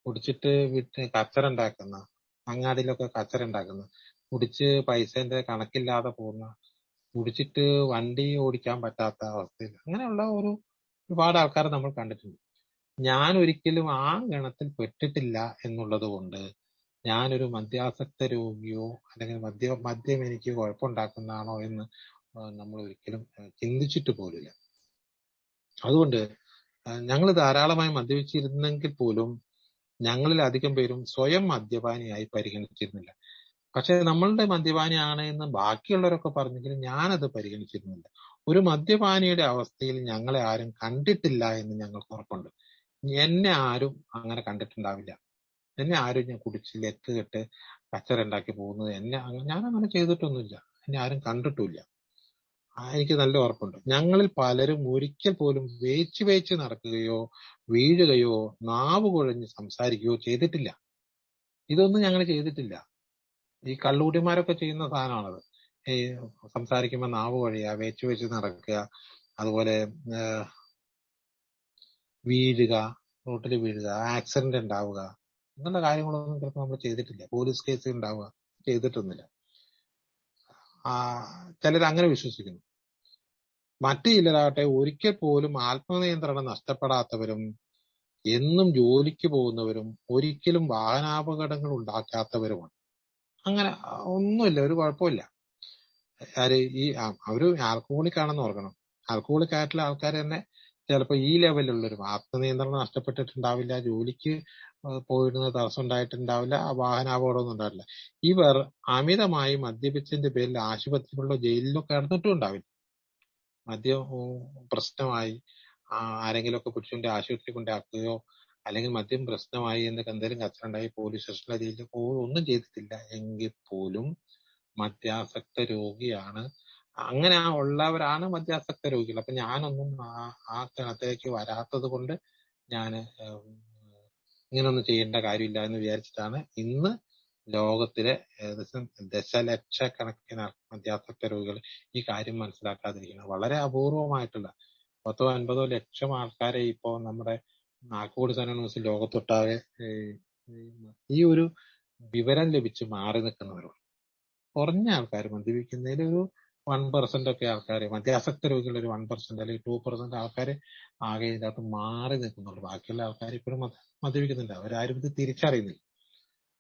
കുടിച്ചിട്ട് വീട്ടിൽ കച്ചറ ഉണ്ടാക്കുന്ന, അങ്ങാടിയിലൊക്കെ കച്ചറ ഉണ്ടാക്കുന്ന, കുടിച്ച് പൈസന്റെ കണക്കില്ലാതെ പോകുന്ന, കുടിച്ചിട്ട് വണ്ടി ഓടിക്കാൻ പറ്റാത്ത അവസ്ഥയിൽ, അങ്ങനെയുള്ള ഒരുപാട് ആൾക്കാരെ നമ്മൾ കണ്ടിട്ടുണ്ട്. ഞാൻ ഒരിക്കലും ആ ഗണത്തിൽ പെട്ടിട്ടില്ല എന്നുള്ളത് കൊണ്ട് ഞാനൊരു മദ്യാസക്ത രോഗിയോ അല്ലെങ്കിൽ മദ്യം എനിക്ക് കുഴപ്പമുണ്ടാക്കുന്നതാണോ എന്ന് നമ്മൾ ഒരിക്കലും ചിന്തിച്ചിട്ട് പോലില്ല. അതുകൊണ്ട് ഞങ്ങൾ ധാരാളമായി മദ്യപിച്ചിരുന്നെങ്കിൽ പോലും ഞങ്ങളിൽ അധികം പേരും സ്വയം മദ്യപാനിയായി പരിഗണിച്ചിരുന്നില്ല. പക്ഷെ നമ്മളുടെ മദ്യപാനിയാണ് എന്ന് ബാക്കിയുള്ളവരൊക്കെ പറഞ്ഞെങ്കിലും ഞാനത് പരിഗണിച്ചിരുന്നില്ല. ഒരു മദ്യപാനിയുടെ അവസ്ഥയിൽ ഞങ്ങളെ ആരും കണ്ടിട്ടില്ല എന്ന് ഞങ്ങൾക്ക് ഉറപ്പുണ്ട്. എന്നെ ആരും അങ്ങനെ കണ്ടിട്ടുണ്ടാവില്ല. എന്നെ ആരും ഞാൻ കുടിച്ച് ലെക്ക് കെട്ട് കച്ചറ ഉണ്ടാക്കി പോകുന്നത് ഞാനങ്ങനെ ചെയ്തിട്ടൊന്നുമില്ല. എന്നെ ആരും കണ്ടിട്ടുമില്ല. എനിക്ക് നല്ല ഉറപ്പുണ്ട്. ഞങ്ങളിൽ പലരും ഒരിക്കൽ പോലും വേച്ച് നടക്കുകയോ വീഴുകയോ നാവ് കുഴഞ്ഞ് സംസാരിക്കുകയോ ചെയ്തിട്ടില്ല. ഇതൊന്നും ഞങ്ങൾ ചെയ്തിട്ടില്ല. ഈ കള്ളുകുടിമാരൊക്കെ ചെയ്യുന്ന സാധനമാണത്. ഈ സംസാരിക്കുമ്പോൾ നാവ് കുഴയുക, വേച്ച് നടക്കുക, അതുപോലെ വീഴുക, റോട്ടിൽ വീഴുക, ആക്സിഡന്റ് ഉണ്ടാവുക, ഇങ്ങനെയുള്ള കാര്യങ്ങളൊന്നും ചിലപ്പോൾ നമ്മൾ ചെയ്തിട്ടില്ല. പോലീസ് കേസ് ഉണ്ടാവുക, ചെയ്തിട്ടൊന്നുമില്ല. ചിലർ അങ്ങനെ വിശ്വസിക്കുന്നു. മറ്റു ചിലരാകട്ടെ ഒരിക്കൽ പോലും ആത്മനിയന്ത്രണം നഷ്ടപ്പെടാത്തവരും എന്നും ജോലിക്ക് പോകുന്നവരും ഒരിക്കലും വാഹനാപകടങ്ങൾ ഉണ്ടാക്കാത്തവരുമാണ്. അങ്ങനെ ഒന്നുമില്ല, ഒരു കുഴപ്പമില്ല. അവര് ആൽക്കഹോളിക് ആണെന്ന് ഓർക്കണം. ആൽക്കഹോളിക് ആയിട്ടുള്ള ആൾക്കാർ തന്നെ ചിലപ്പോൾ ഈ ലെവലിലുള്ളവരും ആത്മനിയന്ത്രണം നഷ്ടപ്പെട്ടിട്ടുണ്ടാവില്ല, ജോലിക്ക് പോയിടുന്ന തടസ്സം ഉണ്ടായിട്ടുണ്ടാവില്ല, വാഹനാപകടമൊന്നും ഉണ്ടാവില്ല. ഇവർ അമിതമായി മദ്യപിച്ചതിന്റെ പേരിൽ ആശുപത്രികളിലോ ജയിലിലോ കിടന്നിട്ടും ഉണ്ടാവില്ല. മദ്യം പ്രശ്നമായി ആരെങ്കിലുമൊക്കെ പിടിച്ചുകൊണ്ട് ആശുപത്രി കൊണ്ടാക്കുകയോ അല്ലെങ്കിൽ മദ്യം പ്രശ്നമായി എന്നൊക്കെ എന്തെങ്കിലും കച്ചറുണ്ടായി പോലീസ് സ്റ്റേഷനിലെ ജയിലിൽ പോവുകയോ ഒന്നും ചെയ്തിട്ടില്ല. എങ്കിൽ പോലും മദ്യാസക്ത രോഗിയാണ്. അങ്ങനെ ഉള്ളവരാണ് മദ്യാസക്ത രോഗികൾ. അപ്പൊ ഞാനൊന്നും ആ സ്ഥാനത്തേക്ക് വരാത്തത് കൊണ്ട് ഞാൻ ഇങ്ങനൊന്നും ചെയ്യേണ്ട കാര്യമില്ല എന്ന് വിചാരിച്ചിട്ടാണ് ഇന്ന് ലോകത്തിലെ ഏകദേശം ദശലക്ഷക്കണക്കിന് മദ്യാസക്ത രോഗികൾ ഈ കാര്യം മനസ്സിലാക്കാതിരിക്കുന്നത്. വളരെ അപൂർവമായിട്ടുള്ള 10-50 ലക്ഷം ആൾക്കാരെ ഇപ്പോ നമ്മുടെ നാക്കുകൂടി സന ന്യൂസ് ലോകത്തൊട്ടാകെ ഈ ഒരു വിവരം ലഭിച്ച് മാറി നിൽക്കുന്നവരുണ്ട്. കുറഞ്ഞ ആൾക്കാർ മദ്യപിക്കുന്നതിൽ ഒരു 1% ഒക്കെ ആൾക്കാർ, മദ്യാസക്ത രോഗികൾ ഒരു 1% അല്ലെങ്കിൽ 2% ആൾക്കാർ ആകെ ഇതിനകത്ത് മാറി നിൽക്കുന്നുള്ളൂ. ബാക്കിയുള്ള ആൾക്കാർ ഇപ്പോഴും മദ്യപിക്കുന്നുണ്ട്. അവരാരും ഇത് തിരിച്ചറിയുന്നില്ല.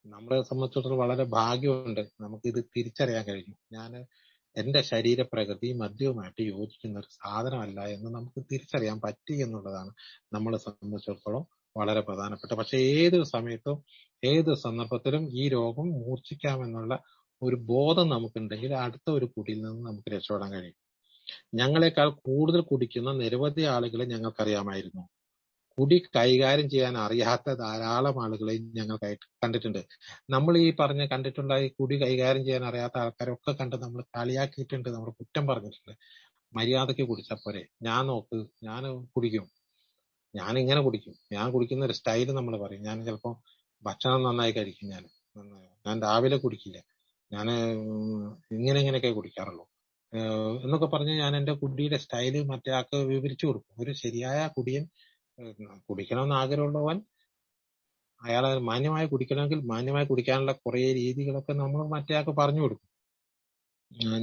നമ്മളെ സംബന്ധിച്ചിടത്തോളം വളരെ ഭാഗ്യമുണ്ട്, നമുക്ക് ഇത് തിരിച്ചറിയാൻ കഴിഞ്ഞു. എന്റെ ശരീരപ്രകൃതി മദ്യവുമായിട്ട് യോജിക്കുന്ന ഒരു സാധനമല്ല എന്ന് നമുക്ക് തിരിച്ചറിയാൻ പറ്റി എന്നുള്ളതാണ് നമ്മളെ സംബന്ധിച്ചിടത്തോളം വളരെ പ്രധാനപ്പെട്ട. പക്ഷെ ഏത് സമയത്തും ഏത് സന്ദർഭത്തിലും ഈ രോഗം മൂർച്ഛിക്കാമെന്നുള്ള ഒരു ബോധം നമുക്കുണ്ടെങ്കിൽ അടുത്ത ഒരു കുടിയിൽ നിന്ന് നമുക്ക് രക്ഷപ്പെടാൻ കഴിയും. ഞങ്ങളെക്കാൾ കൂടുതൽ കുടിക്കുന്ന നിരവധി ആളുകളെ ഞങ്ങൾക്കറിയാമായിരുന്നു. കുടി കൈകാര്യം ചെയ്യാൻ അറിയാത്ത ധാരാളം ആളുകളെ ഞങ്ങൾ കണ്ടിട്ടുണ്ട്. നമ്മൾ ഈ കണ്ടിട്ടുള്ള ഈ കുടി കൈകാര്യം ചെയ്യാൻ അറിയാത്ത ആൾക്കാരൊക്കെ കണ്ട് നമ്മൾ കളിയാക്കിയിട്ടുണ്ട്, നമ്മൾ കുറ്റം പറഞ്ഞിട്ടുണ്ട്. മര്യാദയ്ക്ക് കുടിച്ചാൽ പോരെ, ഞാൻ കുടിക്കും, ഞാൻ ഇങ്ങനെ കുടിക്കും, ഞാൻ കുടിക്കുന്ന ഒരു സ്റ്റൈല് നമ്മൾ പറയും. ഞാൻ ചിലപ്പോൾ ഭക്ഷണം നന്നായി കഴിക്കും, ഞാൻ രാവിലെ കുടിക്കില്ല, ഞാൻ ഇങ്ങനെയൊക്കെ കുടിക്കാറുള്ളൂ എന്നൊക്കെ പറഞ്ഞ് ഞാൻ എന്റെ കുടിയുടെ സ്റ്റൈല് മറ്റേ ആൾക്ക് വിവരിച്ചു കൊടുക്കും. ഒരു ശരിയായ കുടിയൻ, കുടിക്കണമെന്ന് ആഗ്രഹമുള്ളവൻ അയാൾ മാന്യമായി കുടിക്കണമെങ്കിൽ മാന്യമായി കുടിക്കാനുള്ള കുറെ രീതികളൊക്കെ നമ്മൾ മറ്റേ ആൾക്ക് പറഞ്ഞു കൊടുക്കും.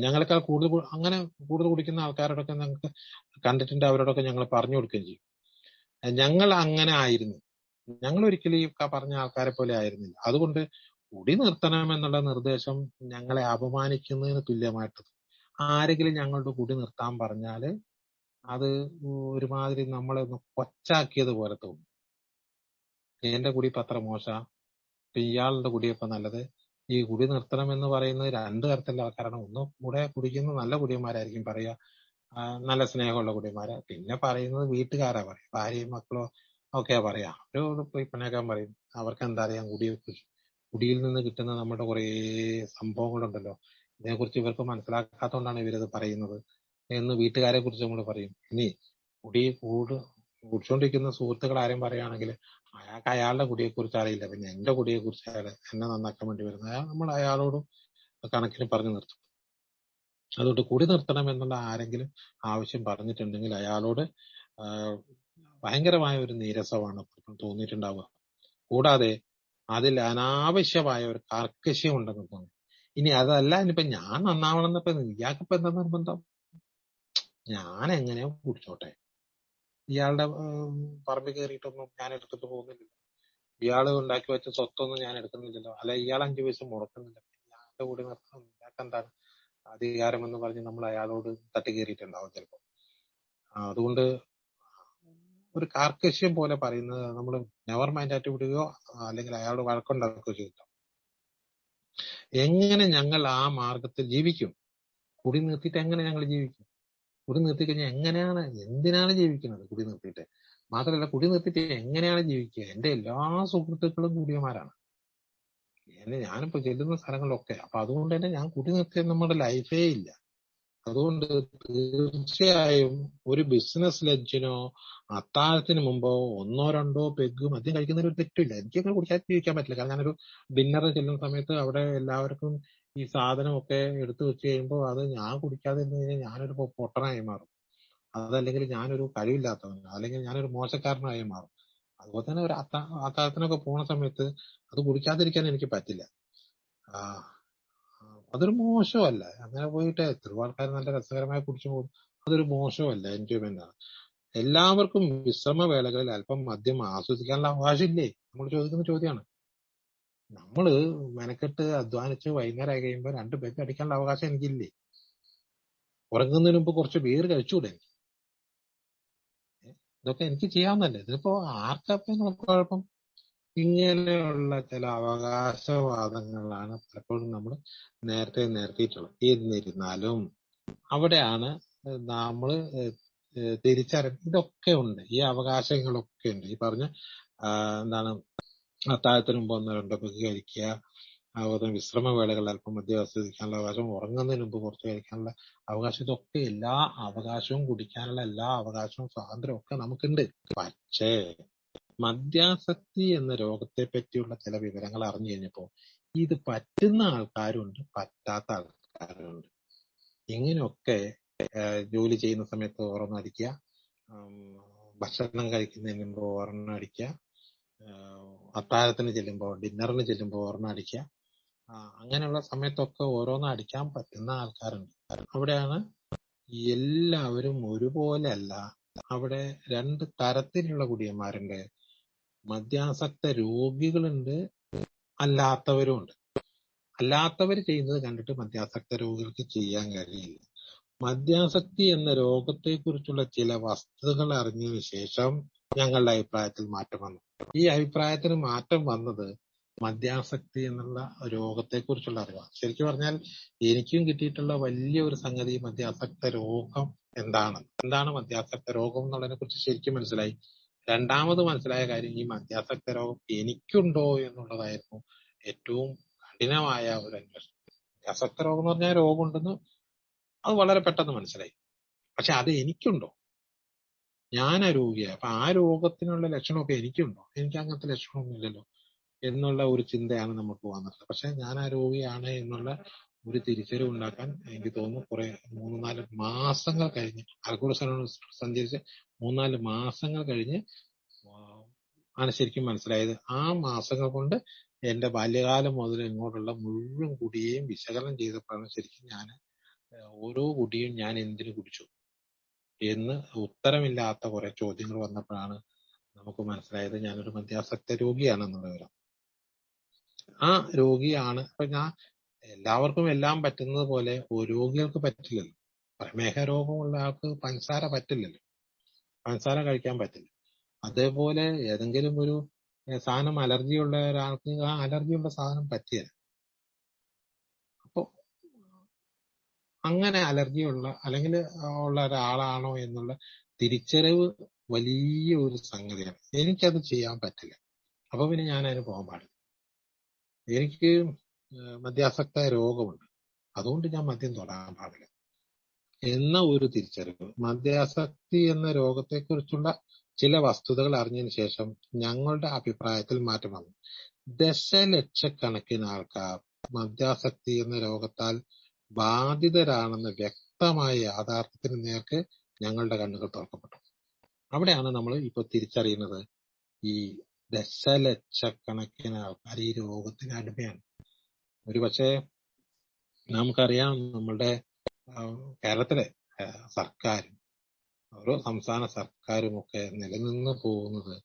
ഞങ്ങളെക്കാൾ കൂടുതൽ കുടിക്കുന്ന ആൾക്കാരോടൊക്കെ ഞങ്ങൾക്ക് കണ്ടിട്ടുണ്ട്, അവരോടൊക്കെ ഞങ്ങൾ പറഞ്ഞു കൊടുക്കുകയും ചെയ്യും. ഞങ്ങൾ അങ്ങനെ ആയിരുന്നു. ഞങ്ങൾ ഒരിക്കലും ഈ പറഞ്ഞ ആൾക്കാരെ പോലെ ആയിരുന്നില്ല. അതുകൊണ്ട് കുടി നിർത്തണം എന്നുള്ള നിർദ്ദേശം ഞങ്ങളെ അപമാനിക്കുന്നതിന് തുല്യമായിട്ട് ആരെങ്കിലും ഞങ്ങളുടെ കുടി നിർത്താൻ പറഞ്ഞാല് അത് ഒരുമാതിരി നമ്മളെ ഒന്ന് കൊച്ചാക്കിയത് പോലെ തോന്നും. എന്റെ കുടിപ്പ് അത്ര മോശം, ഇയാളുടെ കുടിയപ്പം നല്ലത്. ഈ കുടി നിർത്തണം എന്ന് പറയുന്നത് രണ്ടു തരത്തിലുള്ള ആൾക്കാരാണ്. ഒന്ന് കൂടെ കുടിക്കുന്ന നല്ല കുടിയന്മാരായിരിക്കും പറയുക, നല്ല സ്നേഹമുള്ള കുടിയന്മാരെ. പിന്നെ പറയുന്നത് വീട്ടുകാരാ പറയും, ഭാര്യയും മക്കളോ ഒക്കെയാ പറയാ. അവരോട് പോയി പിണക്കാൻ പറയും. അവർക്ക് എന്താ അറിയാം കുടിയിൽ നിന്ന് കിട്ടുന്ന നമ്മുടെ കുറെ സംഭവങ്ങളുണ്ടല്ലോ, ഇതിനെക്കുറിച്ച് ഇവർക്ക് മനസ്സിലാക്കാത്തതുകൊണ്ടാണ് ഇവരത് പറയുന്നത് എന്ന് വീട്ടുകാരെ കുറിച്ച് നമ്മൾ പറയും. ഇനി കുടിച്ചുകൊണ്ടിരിക്കുന്ന സുഹൃത്തുക്കൾ ആരും പറയുകയാണെങ്കിൽ അയാൾക്ക് അയാളുടെ കുടിയെക്കുറിച്ച് അറിയില്ല, പിന്നെ എന്റെ കുടിയെക്കുറിച്ച് അയാൾ എന്നെ നന്നാക്കാൻ വേണ്ടി വരുന്നത്, നമ്മൾ അയാളോടും കണക്കിന് പറഞ്ഞു നിർത്തും. അതുകൊണ്ട് കുടി നിർത്തണം എന്നുള്ള ആരെങ്കിലും ആവശ്യം പറഞ്ഞിട്ടുണ്ടെങ്കിൽ അയാളോട് ഭയങ്കരമായ ഒരു നീരസമാണ് തോന്നിയിട്ടുണ്ടാവുക. കൂടാതെ അതിൽ അനാവശ്യമായ ഒരു കാർക്കശ്യം ഉണ്ടെന്ന് തോന്നി. ഇനി അതല്ല, ഇനിയിപ്പൊ ഞാൻ നന്നാവണമെന്നിപ്പോ ഇയാൾക്കിപ്പോ എന്താ നിർബന്ധം? ഞാൻ എങ്ങനെയോ കുടിച്ചോട്ടെ, ഇയാളുടെ പറമ്പിൽ കയറിയിട്ടൊന്നും ഞാൻ എടുത്തിട്ട് പോകുന്നില്ല, ഇയാള് ഉണ്ടാക്കി വെച്ച സ്വത്തൊന്നും ഞാൻ എടുക്കുന്നില്ലല്ലോ, അല്ല ഇയാൾ 5 പൈസ മുടക്കുന്നില്ല. ഇയാളുടെ കൂടി നിർത്തണം, ഇയാൾക്ക് എന്താണ് അധികാരം എന്ന് പറഞ്ഞ് നമ്മൾ അയാളോട് തട്ടിക്കേറിയിട്ടുണ്ടാവും ചിലപ്പോ. അതുകൊണ്ട് ഒരു കാർക്കശ്യം പോലെ പറയുന്നത് നമ്മൾ നെവർ മൈൻഡ് ആയിട്ട് വിടുകയോ അല്ലെങ്കിൽ അയാളോട് വഴക്കുണ്ടാക്കുകയോ ചെയ്തിട്ടുണ്ടാവും. എങ്ങനെ ഞങ്ങൾ ആ മാർഗത്തിൽ ജീവിക്കും? കുടി നിർത്തിയിട്ട് എങ്ങനെ ഞങ്ങൾ ജീവിക്കും? കുടി നിർത്തി കഴിഞ്ഞാൽ എങ്ങനെയാണ്, എന്തിനാണ് ജീവിക്കുന്നത് കുടി നിർത്തിയിട്ട്? മാത്രമല്ല, കുടി നിർത്തിയിട്ട് എങ്ങനെയാണ് ജീവിക്കുക? എന്റെ എല്ലാ സുഹൃത്തുക്കളും കുടിയന്മാരാണ്. ഞാനിപ്പോ ചെല്ലുന്ന സ്ഥലങ്ങളിലൊക്കെ. അപ്പൊ അതുകൊണ്ട് തന്നെ ഞാൻ കുടി നിർത്തിയ നമ്മുടെ ലൈഫേ ഇല്ല. അതുകൊണ്ട് തീർച്ചയായും ഒരു ബിസിനസ് ലഞ്ചിനോ അത്താഴത്തിന് മുമ്പോ 1-2 പെഗ് മദ്യം കഴിക്കുന്നതിൽ ഒരു തെറ്റില്ല. എനിക്കങ്ങനെ കുടിക്കാതെ ജീവിക്കാൻ പറ്റില്ല. കാരണം ഞാനൊരു ഡിന്നർ ചെല്ലുന്ന സമയത്ത് അവിടെ എല്ലാവർക്കും ഈ സാധനമൊക്കെ എടുത്തു വെച്ച് കഴിയുമ്പോൾ അത് ഞാൻ കുടിക്കാതെ ഇരുന്ന് കഴിഞ്ഞാൽ ഞാനൊരു പൊട്ടനായി മാറും. അതല്ലെങ്കിൽ ഞാനൊരു കഴിവില്ലാത്തവൻ, അല്ലെങ്കിൽ ഞാനൊരു മോശക്കാരനായി മാറും. അതുപോലെ തന്നെ ഒരു അത്താഴത്തിനൊക്കെ പോണ സമയത്ത് അത് കുടിക്കാതിരിക്കാൻ എനിക്ക് പറ്റില്ല. ആ, അതൊരു മോശമല്ല. അങ്ങനെ പോയിട്ട് എത്രയോ ആൾക്കാർ നല്ല രസകരമായി കുടിച്ചു പോകും. അതൊരു മോശമല്ല, എൻജോയ്മെന്റ് ആണ്. എല്ലാവർക്കും വിശ്രമവേളകളിൽ അല്പം മദ്യം ആസ്വദിക്കാനുള്ള അവകാശമില്ലേ? നമ്മൾ ചോദിക്കുന്ന ചോദ്യമാണ്. നമ്മള് മെനക്കെട്ട് അധ്വാനിച്ച് വൈകുന്നേരം കഴിയുമ്പോൾ 2 പേർക്ക് അടിക്കാനുള്ള അവകാശം എനിക്കില്ലേ? ഉറങ്ങുന്നതിന് മുമ്പ് കുറച്ച് ബീർ കഴിച്ചുകൂടെ? ഇതൊക്കെ എനിക്ക് ചെയ്യാവുന്നതല്ലേ? ഇതിപ്പോ ആർക്കപ്പം കുഴപ്പം? ഇങ്ങനെയുള്ള ചില അവകാശവാദങ്ങളാണ് പലപ്പോഴും നമ്മൾ നേരത്തെ നിർത്തിയിട്ടുള്ളത്. എന്നിരുന്നാലും അവിടെയാണ് നമ്മൾ ഇതൊക്കെ ഉണ്ട്, ഈ അവകാശങ്ങളൊക്കെ ഉണ്ട്. ഈ പറഞ്ഞ എന്താണ്, അത്താഴത്തിന് മുമ്പ് 1-2 പെഗ് കഴിക്കുക, അതുപോലെ വിശ്രമവേളകളിൽ അല്പം മദ്യം ആസ്വദിക്കാനുള്ള അവകാശം, ഉറങ്ങുന്നതിന് മുമ്പ് കുറച്ച് കഴിക്കാനുള്ള അവകാശം, ഇതൊക്കെ എല്ലാ അവകാശവും, കുടിക്കാനുള്ള എല്ലാ അവകാശവും സ്വാതന്ത്ര്യവും ഒക്കെ നമുക്കുണ്ട്. പക്ഷേ മദ്യാസക്തി എന്ന രോഗത്തെ പറ്റിയുള്ള ചില വിവരങ്ങൾ അറിഞ്ഞു കഴിഞ്ഞപ്പോ ഇത് പറ്റുന്ന ആൾക്കാരുണ്ട്, പറ്റാത്ത ആൾക്കാരുണ്ട്. ഇങ്ങനെയൊക്കെ ജോലി ചെയ്യുന്ന സമയത്ത് ഓരോന്ന് അടിക്കുക, ഭക്ഷണം കഴിക്കുന്നതിന് മുമ്പ് ഓരെണ്ണം അടിക്കുക, അത്താഴത്തിന് ചെല്ലുമ്പോൾ, ഡിന്നറിന് ചെല്ലുമ്പോൾ ഓരെണ്ണം അടിക്കുക, അങ്ങനെയുള്ള സമയത്തൊക്കെ ഓരോന്ന് അടിക്കാൻ പറ്റുന്ന ആൾക്കാരുണ്ട്. അവിടെയാണ് എല്ലാവരും ഒരുപോലെ അല്ല. അവിടെ 2 തരത്തിലുള്ള കുടിയന്മാരുണ്ട്. മദ്യാസക്ത രോഗികളുണ്ട്, അല്ലാത്തവരും ഉണ്ട്. അല്ലാത്തവർ ചെയ്യുന്നത് കണ്ടിട്ട് മദ്യാസക്ത രോഗികൾക്ക് ചെയ്യാൻ കഴിയില്ല. മദ്യാസക്തി എന്ന രോഗത്തെക്കുറിച്ചുള്ള ചില വസ്തുതകൾ അറിഞ്ഞതിന് ശേഷം ഞങ്ങളുടെ അഭിപ്രായത്തിൽ മാറ്റം വന്നു. ഈ അഭിപ്രായത്തിന് മാറ്റം വന്നത് മദ്യാസക്തി എന്നുള്ള രോഗത്തെക്കുറിച്ചുള്ള അറിവാണ്. ശരിക്കും പറഞ്ഞാൽ എനിക്കും കിട്ടിയിട്ടുള്ള വലിയ ഒരു സംഗതി മദ്യാസക്ത രോഗം എന്താണ് മദ്യാസക്ത രോഗം എന്നുള്ളതിനെ കുറിച്ച് ശരിക്കും മനസ്സിലായി. രണ്ടാമത് മനസ്സിലായ കാര്യം, ഈ മദ്യാസക്ത രോഗം എനിക്കുണ്ടോ എന്നുള്ളതായിരുന്നു ഏറ്റവും കഠിനമായ ഒരു അന്വേഷണം. മദ്യാസക്ത രോഗം എന്ന് പറഞ്ഞാൽ രോഗമുണ്ടെന്ന് അത് വളരെ പെട്ടെന്ന് മനസ്സിലായി. പക്ഷെ അത് എനിക്കുണ്ടോ? ഞാനാ രോഗിയാ. അപ്പൊ ആ രോഗത്തിനുള്ള ലക്ഷണമൊക്കെ എനിക്കുണ്ടോ? എനിക്ക് അങ്ങനത്തെ ലക്ഷണമൊന്നും ഇല്ലല്ലോ എന്നുള്ള ഒരു ചിന്തയാണ് നമുക്ക് വന്നിട്ടുള്ളത്. പക്ഷെ ഞാൻ ആ രോഗിയാണ് എന്നുള്ള ഒരു തിരിച്ചറിവ് ഉണ്ടാക്കാൻ എനിക്ക് തോന്നുന്നു 3-4 മാസങ്ങൾ കഴിഞ്ഞ്, ആലക്കോട് സഞ്ചരിച്ച് 3-4 മാസങ്ങൾ കഴിഞ്ഞ് ആണ് ശരിക്കും മനസ്സിലായത്. ആ മാസങ്ങൾ കൊണ്ട് എന്റെ ബാല്യകാലം മുതൽ ഇങ്ങോട്ടുള്ള മുഴുവൻ കുടിയേയും വിശകലനം ചെയ്തപ്പോഴാണ് ശരിക്കും ഞാൻ ഓരോ കുടിയും ഞാൻ എന്തിനു കുടിച്ചു എന്ന് ഉത്തരമില്ലാത്ത കുറെ ചോദ്യങ്ങൾ വന്നപ്പോഴാണ് നമുക്ക് മനസ്സിലായത് ഞാനൊരു മദ്യാസക്ത രോഗിയാണെന്നുള്ള വിവരം. ആ രോഗിയാണ്. അപ്പൊ എല്ലാവർക്കും എല്ലാം പറ്റുന്നത് പോലെ രോഗികൾക്ക് പറ്റില്ലല്ലോ. പ്രമേഹ രോഗമുള്ള ആൾക്ക് പഞ്ചസാര പറ്റില്ലല്ലോ, പഞ്ചസാര കഴിക്കാൻ പറ്റില്ല. അതേപോലെ ഏതെങ്കിലും ഒരു സാധനം അലർജിയുള്ള ഒരാൾക്ക് ആ അലർജിയുള്ള സാധനം പറ്റില്ല. അപ്പൊ അങ്ങനെ അലർജിയുള്ള അല്ലെങ്കിൽ ഉള്ള ഒരാളാണോ എന്നുള്ള തിരിച്ചറിവ് വലിയ ഒരു സംഗതിയാണ്. എനിക്കത് ചെയ്യാൻ പറ്റില്ല. അപ്പൊ പിന്നെ ഞാൻ അതിന് പോകാൻ പാടില്ല. എനിക്ക് മദ്യാസക്ത രോഗമുണ്ട്, അതുകൊണ്ട് ഞാൻ മദ്യം തൊടാൻ പാടില്ല എന്ന ഒരു തിരിച്ചറിവ്. മദ്യാസക്തി എന്ന രോഗത്തെക്കുറിച്ചുള്ള ചില വസ്തുതകൾ അറിഞ്ഞതിന് ശേഷം ഞങ്ങളുടെ അഭിപ്രായത്തിൽ മാറ്റം വന്നു. ദശലക്ഷക്കണക്കിന് ആൾക്കാർ മദ്യാസക്തി എന്ന രോഗത്താൽ ബാധിതരാണെന്ന വ്യക്തമായ യാഥാർത്ഥ്യത്തിന് നേർക്ക് ഞങ്ങളുടെ കണ്ണുകൾ തുറക്കപ്പെട്ടു. അവിടെയാണ് നമ്മൾ ഇപ്പൊ തിരിച്ചറിയുന്നത് ഈ ദശലക്ഷക്കണക്കിന് ആൾക്കാർ ഈ രോഗത്തിന് അടിമയാണ്. ഒരുപക്ഷെ നമുക്കറിയാം, നമ്മളുടെ കേരളത്തിലെ സർക്കാരും ഓരോ സംസ്ഥാന സർക്കാരും ഒക്കെ നിലനിന്ന് പോകുന്നത്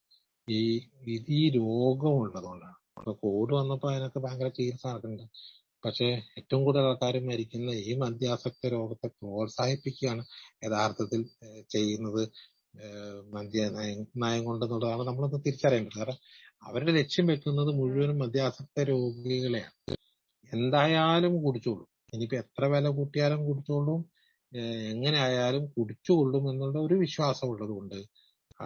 ഈ രോഗമുള്ളതുകൊണ്ടാണ്. ഇപ്പൊ കോവിഡ് വന്നപ്പോ അതിനൊക്കെ ഭയങ്കര ചികിത്സ നടക്കുന്നുണ്ട്. പക്ഷെ ഏറ്റവും കൂടുതൽ ആൾക്കാർ മരിക്കുന്ന ഈ മദ്യാസക്ത രോഗത്തെ പ്രോത്സാഹിപ്പിക്കുകയാണ് യഥാർത്ഥത്തിൽ ചെയ്യുന്നത് നയം കൊണ്ടെന്നുള്ളതാണ് നമ്മളൊന്ന് തിരിച്ചറിയേണ്ടത്. കാരണം അവരുടെ ലക്ഷ്യം വെക്കുന്നത് മുഴുവനും മദ്യാസക്ത രോഗികളെയാണ്. എന്തായാലും കുടിച്ചോളും. ഇനിയിപ്പോ എത്ര വില കൂട്ടിയാലും കുടിച്ചോളും, എങ്ങനെ ആയാലും കുടിച്ചുകൊള്ളും എന്നുള്ള ഒരു വിശ്വാസം ഉള്ളത് കൊണ്ട്.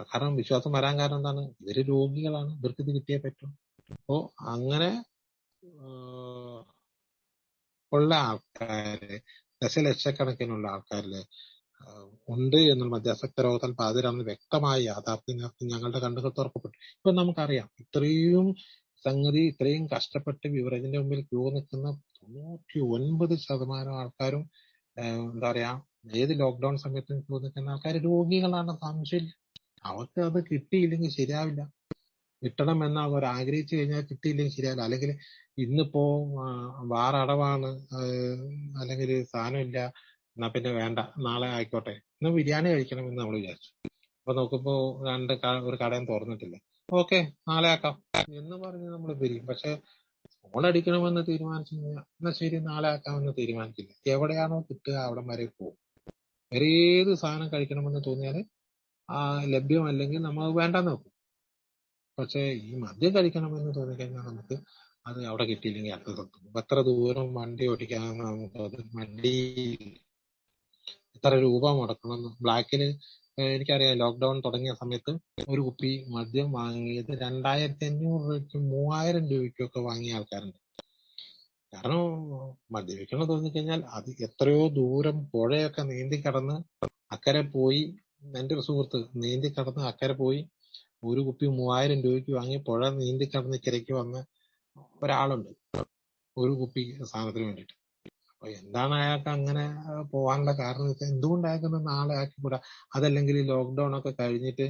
കാരണം വിശ്വാസം വരാൻ കാരണം എന്താണ്? ഇവര് രോഗികളാണ്, ഇവർക്ക് ഇത് കിട്ടിയേ പറ്റും. അപ്പോ അങ്ങനെ ഉള്ള ആൾക്കാര്, ദശലക്ഷക്കണക്കിനുള്ള ആൾക്കാരില് ഉണ്ട് എന്നുള്ള മദ്യാസക്ത രോഗത്താൽ ബാധിതരാണെന്ന് വ്യക്തമായ യാഥാർത്ഥ്യം ഞങ്ങളുടെ കണ്ണുകൾ തുറക്കപ്പെട്ടു. ഇപ്പൊ നമുക്കറിയാം, ഇത്രയും കഷ്ടപ്പെട്ട് ബിവറേജിന്റെ മുമ്പിൽ ക്യൂ നിൽക്കുന്ന 99% ആൾക്കാരും എന്താ പറയാ, ഏത് ലോക്ക്ഡൌൺ സമയത്തും ക്യൂ നിൽക്കുന്ന ആൾക്കാർ രോഗികളാണ്, സംശയമില്ല. അവർക്ക് അത് കിട്ടിയില്ലെങ്കിൽ ശരിയാവില്ല. കിട്ടണമെന്ന് അവർ ആഗ്രഹിച്ചു കഴിഞ്ഞാൽ കിട്ടിയില്ലെങ്കിൽ ശരിയാവില്ല. അല്ലെങ്കിൽ ഇന്നിപ്പോ വാറടവാണ്, അല്ലെങ്കിൽ സാധനമില്ല, എന്നാ പിന്നെ വേണ്ട, നാളെ ആയിക്കോട്ടെ, ഇന്ന് ബിരിയാണി കഴിക്കണമെന്ന് നമ്മൾ വിചാരിച്ചു. അപ്പൊ നോക്കുമ്പോ ഒരു കടയും തുറന്നിട്ടില്ല. ഓക്കെ, നാളെ ആക്കാം എന്ന് പറഞ്ഞ് നമ്മൾ പിരിയും. പക്ഷെ ഫോൺ അടിക്കണമെന്ന് തീരുമാനിച്ചു കഴിഞ്ഞാൽ എന്നാ ശരി നാളെ ആക്കാമെന്ന് തീരുമാനിക്കില്ല. എവിടെയാണോ കിട്ടുക അവിടം വരെ പോകും. വേറെ ഏത് സാധനം കഴിക്കണമെന്ന് തോന്നിയാല് ലഭ്യമല്ലെങ്കിൽ നമ്മൾ വേണ്ടെന്ന് വെക്കും. പക്ഷെ ഈ മദ്യം കഴിക്കണമെന്ന് തോന്നിക്കഴിഞ്ഞാൽ നമുക്ക് അത് അവിടെ കിട്ടിയില്ലെങ്കിൽ അടുത്ത സ്ഥലത്ത്. എത്ര ദൂരം വണ്ടി ഓടിക്കാമെന്ന് നമുക്ക് അത് മടി. എത്ര രൂപ മുടക്കണം? ബ്ലാക്കില് എനിക്കറിയാം, ലോക്ക്ഡൌൺ തുടങ്ങിയ സമയത്ത് ഒരു കുപ്പി മദ്യം വാങ്ങിയത് 2500 രൂപയ്ക്കും 3000 രൂപയ്ക്കും വാങ്ങിയ ആൾക്കാരുണ്ട്. കാരണം മദ്യപിക്കണം തോന്നിക്കഴിഞ്ഞാൽ അത് എത്രയോ ദൂരം പുഴയൊക്കെ നീന്തി കടന്ന് അക്കരെ പോയി. എന്റെ ഒരു സുഹൃത്ത് നീന്തി കടന്ന് അക്കരെ പോയി ഒരു കുപ്പി 3000 രൂപയ്ക്ക് വാങ്ങി പുഴ നീന്തി കടന്ന് ഇക്കരയ്ക്ക് വന്ന ഒരാളുണ്ട്, ഒരു കുപ്പി സാധനത്തിന് വേണ്ടിയിട്ട്. അപ്പൊ എന്താണ് അയാൾക്ക് അങ്ങനെ പോകാനുള്ള കാരണം വെച്ചാൽ, എന്തുകൊണ്ട് അയാൾക്ക് നാളെ ആക്കിക്കൂടാ? അതല്ലെങ്കിൽ ലോക്ക്ഡൌൺ ഒക്കെ കഴിഞ്ഞിട്ട്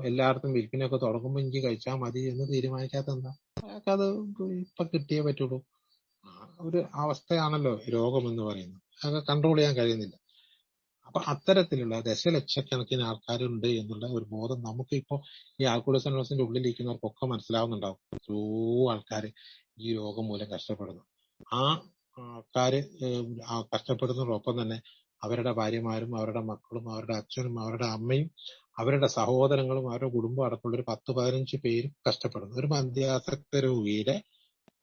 എല്ലായിടത്തും വിൽപ്പനയൊക്കെ തുടങ്ങുമ്പോൾ എനിക്ക് കഴിച്ചാൽ മതി എന്ന് തീരുമാനിക്കാത്ത എന്താ? അയാൾക്ക് അത് ഇപ്പൊ കിട്ടിയേ പറ്റുള്ളൂ. ഒരു അവസ്ഥയാണല്ലോ രോഗം എന്ന് പറയുന്നത്. അതൊക്കെ കൺട്രോൾ ചെയ്യാൻ കഴിയുന്നില്ല. അപ്പൊ അത്തരത്തിലുള്ള ദശലക്ഷക്കണക്കിന് ആൾക്കാരുണ്ട് എന്നുള്ള ഒരു ബോധം നമുക്ക് ഇപ്പോ ഈ ആൽക്കഹോളിസം അനോണിമസിന്റെ ഉള്ളിലിരിക്കുന്നവർക്കൊക്കെ മനസ്സിലാവുന്നുണ്ടാവും. എത്രയോ ആൾക്കാര് ഈ രോഗം മൂലം കഷ്ടപ്പെടുന്നു. ആ ആൾക്കാര് കഷ്ടപ്പെടുന്നതോടൊപ്പം തന്നെ അവരുടെ ഭാര്യമാരും അവരുടെ മക്കളും അവരുടെ അച്ഛനും അവരുടെ അമ്മയും അവരുടെ സഹോദരങ്ങളും അവരുടെ കുടുംബം അടക്കമുള്ള ഒരു 10-15 പേരും കഷ്ടപ്പെടുന്നു. ഒരു മദ്യാസക്ത രോഗിയുടെ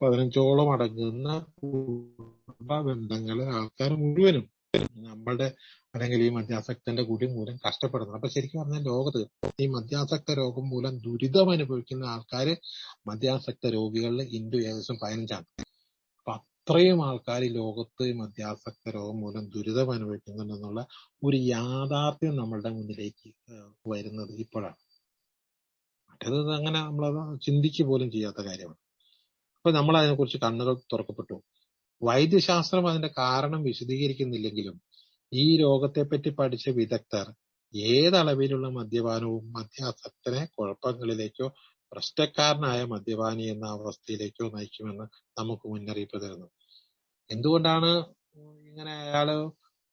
15ഓളം അടങ്ങുന്ന കുടുംബ ബന്ധങ്ങളെ ആൾക്കാർ മുഴുവനും നമ്മളുടെ അല്ലെങ്കിൽ ഈ മദ്യാസക്തന്റെ കുടി മൂലം കഷ്ടപ്പെടുന്നു. അപ്പൊ ശരിക്കും പറഞ്ഞാൽ ലോകത്ത് ഈ മദ്യാസക്ത രോഗം മൂലം ദുരിതം അനുഭവിക്കുന്ന ആൾക്കാര് മദ്യാസക്ത രോഗികളിൽ ഇന്ത്യ ഏകദേശം 15ആണ്. അപ്പൊ അത്രയും ആൾക്കാർ ഈ ലോകത്ത് മദ്യാസക്ത രോഗം മൂലം ദുരിതം അനുഭവിക്കുന്നുണ്ടെന്നുള്ള ഒരു യാഥാർത്ഥ്യം നമ്മളുടെ മുന്നിലേക്ക് വരുന്നത് ഇപ്പോഴാണ്. മറ്റേത് അങ്ങനെ നമ്മളത് ചിന്തിക്കുക പോലും ചെയ്യാത്ത കാര്യമാണ്. അപ്പൊ നമ്മൾ അതിനെക്കുറിച്ച് കണ്ണുകൾ തുറക്കപ്പെട്ടു. വൈദ്യശാസ്ത്രം അതിന്റെ കാരണം വിശദീകരിക്കുന്നില്ലെങ്കിലും ഈ രോഗത്തെപ്പറ്റി പഠിച്ച വിദഗ്ധർ ഏതളവിലുള്ള മദ്യപാനവും മദ്യാസക്തനെ കുഴപ്പങ്ങളിലേക്കോ പ്രശ്നക്കാരനായ മദ്യപാനി എന്ന അവസ്ഥയിലേക്കോ നയിക്കുമെന്ന് നമുക്ക് മുന്നറിയിപ്പ് തരുന്നു. എന്തുകൊണ്ടാണ് ഇങ്ങനെ അയാള്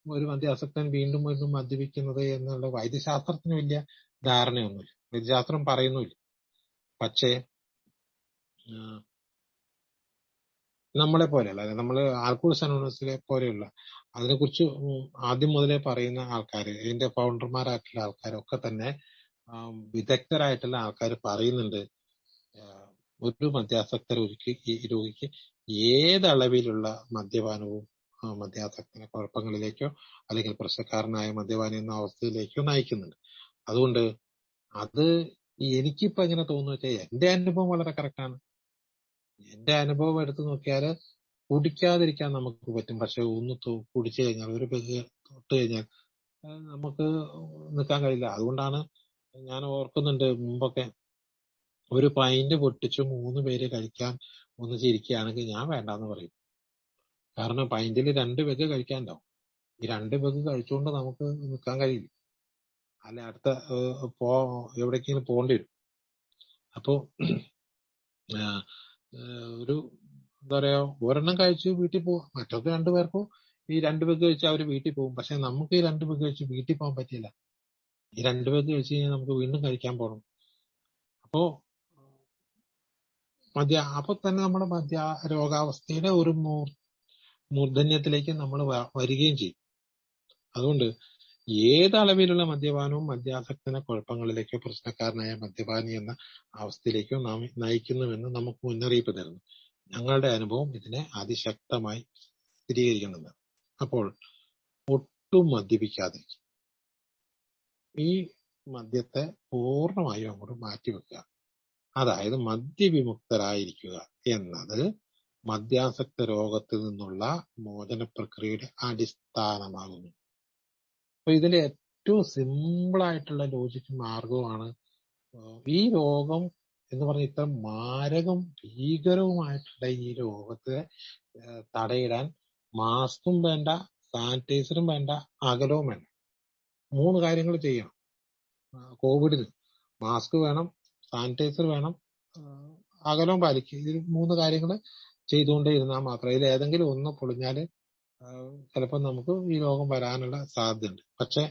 ഒരു മദ്യാസക്തൻ വീണ്ടും വീണ്ടും മദ്യപിക്കുന്നത് എന്നുള്ള വൈദ്യശാസ്ത്രത്തിന് വലിയ ധാരണയൊന്നുമില്ല, വൈദ്യശാസ്ത്രം പറയുന്നുമില്ല. പക്ഷേ നമ്മളെ പോലെയുള്ള, നമ്മൾ ആൽക്കഹോളിസം അനോണിമസിലെ പോലെയുള്ള അതിനെക്കുറിച്ച് ആദ്യം മുതലേ പറയുന്ന ആൾക്കാർ, ഇതിന്റെ ഫൗണ്ടർമാരായിട്ടുള്ള ആൾക്കാരൊക്കെ തന്നെ വിദഗ്ധരായിട്ടുള്ള ആൾക്കാർ പറയുന്നുണ്ട്, ഒരു മദ്യാസക്ത രോഗിക്ക് ഏതളവിലുള്ള മദ്യപാനവും മദ്യാസക്തനെ കുഴപ്പങ്ങളിലേക്കോ അല്ലെങ്കിൽ പ്രശ്നക്കാരനായ മദ്യപാനി എന്ന അവസ്ഥയിലേക്കോ നയിക്കുന്നുണ്ട്. അതുകൊണ്ട് അത് എനിക്കിപ്പോ എങ്ങനെ തോന്നുന്നു വെച്ചാൽ എന്റെ അനുഭവം വളരെ കറക്റ്റാണ്. എന്റെ അനുഭവം എടുത്തു നോക്കിയാല് കുടിക്കാതിരിക്കാൻ നമുക്ക് പറ്റും. പക്ഷെ ഒന്ന് കുടിച്ചു കഴിഞ്ഞാൽ, ഒരു പെഗ് തൊട്ട് കഴിഞ്ഞാൽ നമുക്ക് നിൽക്കാൻ കഴിയില്ല. അതുകൊണ്ടാണ് ഞാൻ ഓർക്കുന്നുണ്ട് മുമ്പൊക്കെ ഒരു പൈന്റ് പൊട്ടിച്ച് 3 പേര് കഴിക്കാൻ ഒന്നിച്ചിരിക്കുകയാണെങ്കിൽ ഞാൻ വേണ്ടാന്ന് പറയും. കാരണം പൈന്റിൽ 2 പെഗ് കഴിക്കാനുണ്ടാവും. ഈ 2 പെഗ് കഴിച്ചുകൊണ്ട് നമുക്ക് നിൽക്കാൻ കഴിയില്ല. അല്ല അടുത്ത എവിടേക്കെങ്കിലും പോകേണ്ടി വരും. അപ്പോ ഒരു എന്താ പറയാ, ഒരെണ്ണം കഴിച്ച് വീട്ടിൽ പോകും. മറ്റൊക്കെ 2 പേർക്കും ഈ 2 പെഗ് കഴിച്ച് അവര് വീട്ടിൽ പോകും. പക്ഷെ നമുക്ക് ഈ 2 പെഗ് കഴിച്ച് വീട്ടിൽ പോകാൻ പറ്റില്ല. ഈ 2 പെഗ് കഴിച്ച് കഴിഞ്ഞാൽ നമുക്ക് വീണ്ടും കഴിക്കാൻ പോകണം. അപ്പോ അപ്പൊ തന്നെ നമ്മുടെ രോഗാവസ്ഥയുടെ ഒരു മൂർധന്യത്തിലേക്ക് നമ്മൾ വരികയും ചെയ്യും. അതുകൊണ്ട് ഏതളവിലുള്ള മദ്യപാനവും മദ്യാസക്തന കുഴപ്പങ്ങളിലേക്കോ പ്രശ്നക്കാരനായ മദ്യപാനി എന്ന അവസ്ഥയിലേക്കോ നാം നയിക്കുന്നുവെന്ന് നമുക്ക് മുന്നറിയിപ്പ് തരുന്നു. ഞങ്ങളുടെ അനുഭവം ഇതിനെ അതിശക്തമായി സ്ഥിരീകരിക്കുന്നുണ്ട്. അപ്പോൾ ഒട്ടും മദ്യപിക്കാതിരിക്കുക. ഈ മദ്യത്തെ പൂർണ്ണമായും അങ്ങോട്ട് മാറ്റിവെക്കുക. അതായത് മദ്യവിമുക്തരായിരിക്കുക എന്നത് മദ്യാസക്ത രോഗത്തിൽ നിന്നുള്ള മോചന പ്രക്രിയയുടെ അടിസ്ഥാനമാകുന്നു. അപ്പൊ ഇതിന്റെ ഏറ്റവും സിമ്പിളായിട്ടുള്ള ലോജിക്ക് മാർഗമാണ് ഈ രോഗം എന്ന് പറഞ്ഞ ഇത്ര മാരകം ഭീകരവുമായിട്ടുള്ള ഈ രോഗത്തെ തടയിടാൻ മാസ്കും വേണ്ട, സാനിറ്റൈസറും വേണ്ട, അകലവും വേണ്ട. 3 കാര്യങ്ങൾ ചെയ്യണം. കോവിഡിന് മാസ്ക് വേണം, സാനിറ്റൈസർ വേണം, അകലവും പാലിക്കുക. ഇത് 3 കാര്യങ്ങൾ ചെയ്തുകൊണ്ടേ ഇരുന്നാൽ മാത്രം. ഇതിൽ ഏതെങ്കിലും ഒന്ന് പൊളിഞ്ഞാല് ചിലപ്പോൾ നമുക്ക് ഈ രോഗം വരാനുള്ള സാധ്യതയുണ്ട്. പക്ഷെ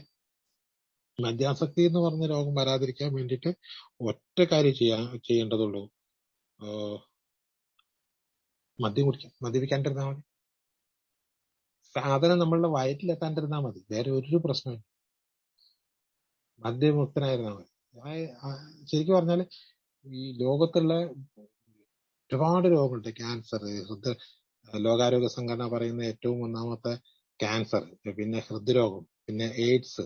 മദ്യാസക്തി എന്ന് പറഞ്ഞ രോഗം വരാതിരിക്കാൻ വേണ്ടിയിട്ട് ഒറ്റ കാര്യം ചെയ്യേണ്ടതുള്ളൂ. മദ്യം കുടിക്കാം. മദ്യപിക്കാണ്ടിരുന്നാൽ മതി. സാധനം നമ്മളുടെ വയറ്റിലെത്താണ്ടിരുന്നാൽ മതി. വേറെ ഒരു പ്രശ്നമില്ല. മദ്യമുക്തനായിരുന്നാൽ മതി. ശരിക്കും പറഞ്ഞാല് ഈ ലോകത്തുള്ള ഒരുപാട് രോഗങ്ങളുണ്ട്. ക്യാൻസർ, ലോകാരോഗ്യ സംഘടന പറയുന്ന ഏറ്റവും ഒന്നാമത്തെ ക്യാൻസർ, പിന്നെ ഹൃദ്രോഗം, പിന്നെ എയ്ഡ്സ്,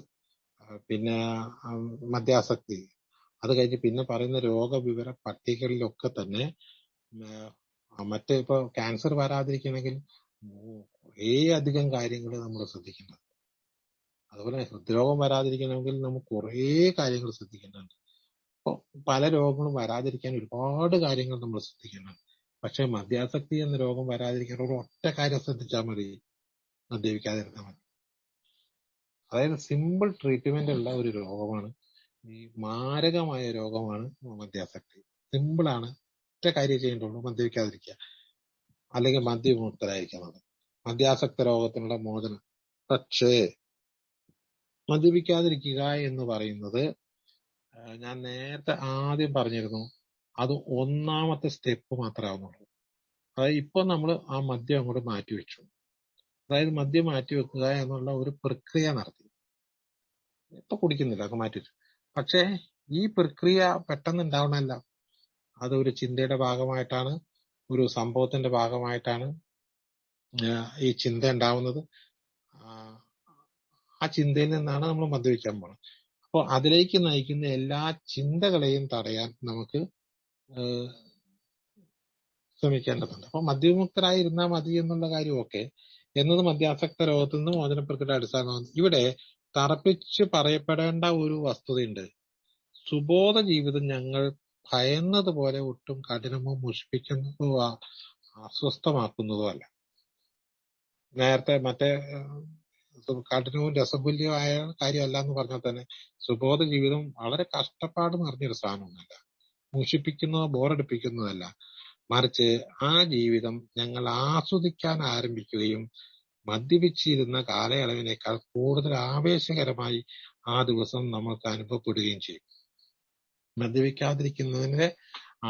പിന്നെ മദ്യാസക്തി. അത് കഴിഞ്ഞ് പിന്നെ പറയുന്ന രോഗവിവര പട്ടികകളിലൊക്കെ തന്നെ മറ്റേ ഇപ്പൊ ക്യാൻസർ വരാതിരിക്കണമെങ്കിൽ കുറേ അധികം കാര്യങ്ങൾ നമ്മൾ ശ്രദ്ധിക്കേണ്ടത്. അതുപോലെ ഹൃദ്രോഗം വരാതിരിക്കണമെങ്കിൽ നമുക്ക് കുറേ കാര്യങ്ങൾ ശ്രദ്ധിക്കേണ്ടതുണ്ട്. അപ്പൊ പല രോഗങ്ങളും വരാതിരിക്കാൻ ഒരുപാട് കാര്യങ്ങൾ നമ്മൾ ശ്രദ്ധിക്കേണ്ടതുണ്ട്. പക്ഷെ മദ്യാസക്തി എന്ന രോഗം വരാതിരിക്കാൻ ഒരു ഒറ്റ കാര്യം ശ്രദ്ധിച്ചാൽ മതി, മദ്യപിക്കാതിരുന്നാൽ മതി. അതായത് സിമ്പിൾ ട്രീറ്റ്മെന്റ് ഉള്ള ഒരു രോഗമാണ്, ഈ മാരകമായ രോഗമാണ് മദ്യാസക്തി. സിമ്പിളാണ്. ഒറ്റ കാര്യം ചെയ്യേണ്ടുള്ളൂ, മദ്യപിക്കാതിരിക്കുക, അല്ലെങ്കിൽ മദ്യവിമുക്തരായിരിക്കുന്നത്. മദ്യാസക്ത രോഗത്തിനുള്ള മോചനം. പക്ഷേ മദ്യപിക്കാതിരിക്കുക എന്ന് പറയുന്നത് ഞാൻ നേരത്തെ ആദ്യം പറഞ്ഞിരുന്നു, അത് ഒന്നാമത്തെ സ്റ്റെപ്പ് മാത്രമേ ആവുന്നുള്ളൂ. അതായത് ഇപ്പൊ നമ്മൾ ആ മദ്യം അങ്ങോട്ട് മാറ്റിവെച്ചു. അതായത് മദ്യം മാറ്റിവെക്കുക എന്നുള്ള ഒരു പ്രക്രിയ നടത്തി. ഇപ്പൊ കുടിക്കുന്നില്ല, അത് മാറ്റിവെച്ചു. പക്ഷേ ഈ പ്രക്രിയ പെട്ടെന്ന് ഉണ്ടാവണമല്ല. അത് ഒരു ചിന്തയുടെ ഭാഗമായിട്ടാണ്, ഒരു സംഭവത്തിന്റെ ഭാഗമായിട്ടാണ് ഈ ചിന്ത ഉണ്ടാവുന്നത്. ആ ചിന്തയിൽ നിന്നാണ് നമ്മൾ മദ്യപിക്കാൻ പോകുന്നത്. അപ്പോൾ അതിലേക്ക് നയിക്കുന്ന എല്ലാ ചിന്തകളെയും തടയാൻ നമുക്ക് ശ്രമിക്കേണ്ടതുണ്ട്. അപ്പൊ മദ്യവിമുക്തരായിരുന്നാൽ മതി എന്നുള്ള കാര്യമൊക്കെ എന്നത് മദ്യാസക്ത രോഗത്തിൽ നിന്ന് മോചന പ്രക്രിയയുടെ അടിസ്ഥാനമാണ്. ഇവിടെ തറപ്പിച്ച് പറയപ്പെടേണ്ട ഒരു വസ്തുതയുണ്ട്. സുബോധ ജീവിതം ഞങ്ങൾ ഭയന്നതുപോലെ ഒട്ടും കഠിനമോ മുഷിപ്പിക്കുന്നതോ അസ്വസ്ഥമാക്കുന്നതോ അല്ല. നേരത്തെ മറ്റേ കഠിനവും രസപുല്യമായ കാര്യമല്ല എന്ന് പറഞ്ഞാൽ തന്നെ സുബോധ ജീവിതം വളരെ കഷ്ടപ്പാട് നിറഞ്ഞൊരു സാധനമൊന്നുമല്ല, മുഷിപ്പിക്കുന്നതോ ബോറടിപ്പിക്കുന്നതല്ല. മറിച്ച് ആ ജീവിതം ഞങ്ങൾ ആസ്വദിക്കാൻ ആരംഭിക്കുകയും മദ്യപിച്ചിരുന്ന കാലയളവിനേക്കാൾ കൂടുതൽ ആവേശകരമായി ആ ദിവസം നമുക്ക് അനുഭവപ്പെടുകയും ചെയ്യും. മദ്യപിക്കാതിരിക്കുന്നതിന്റെ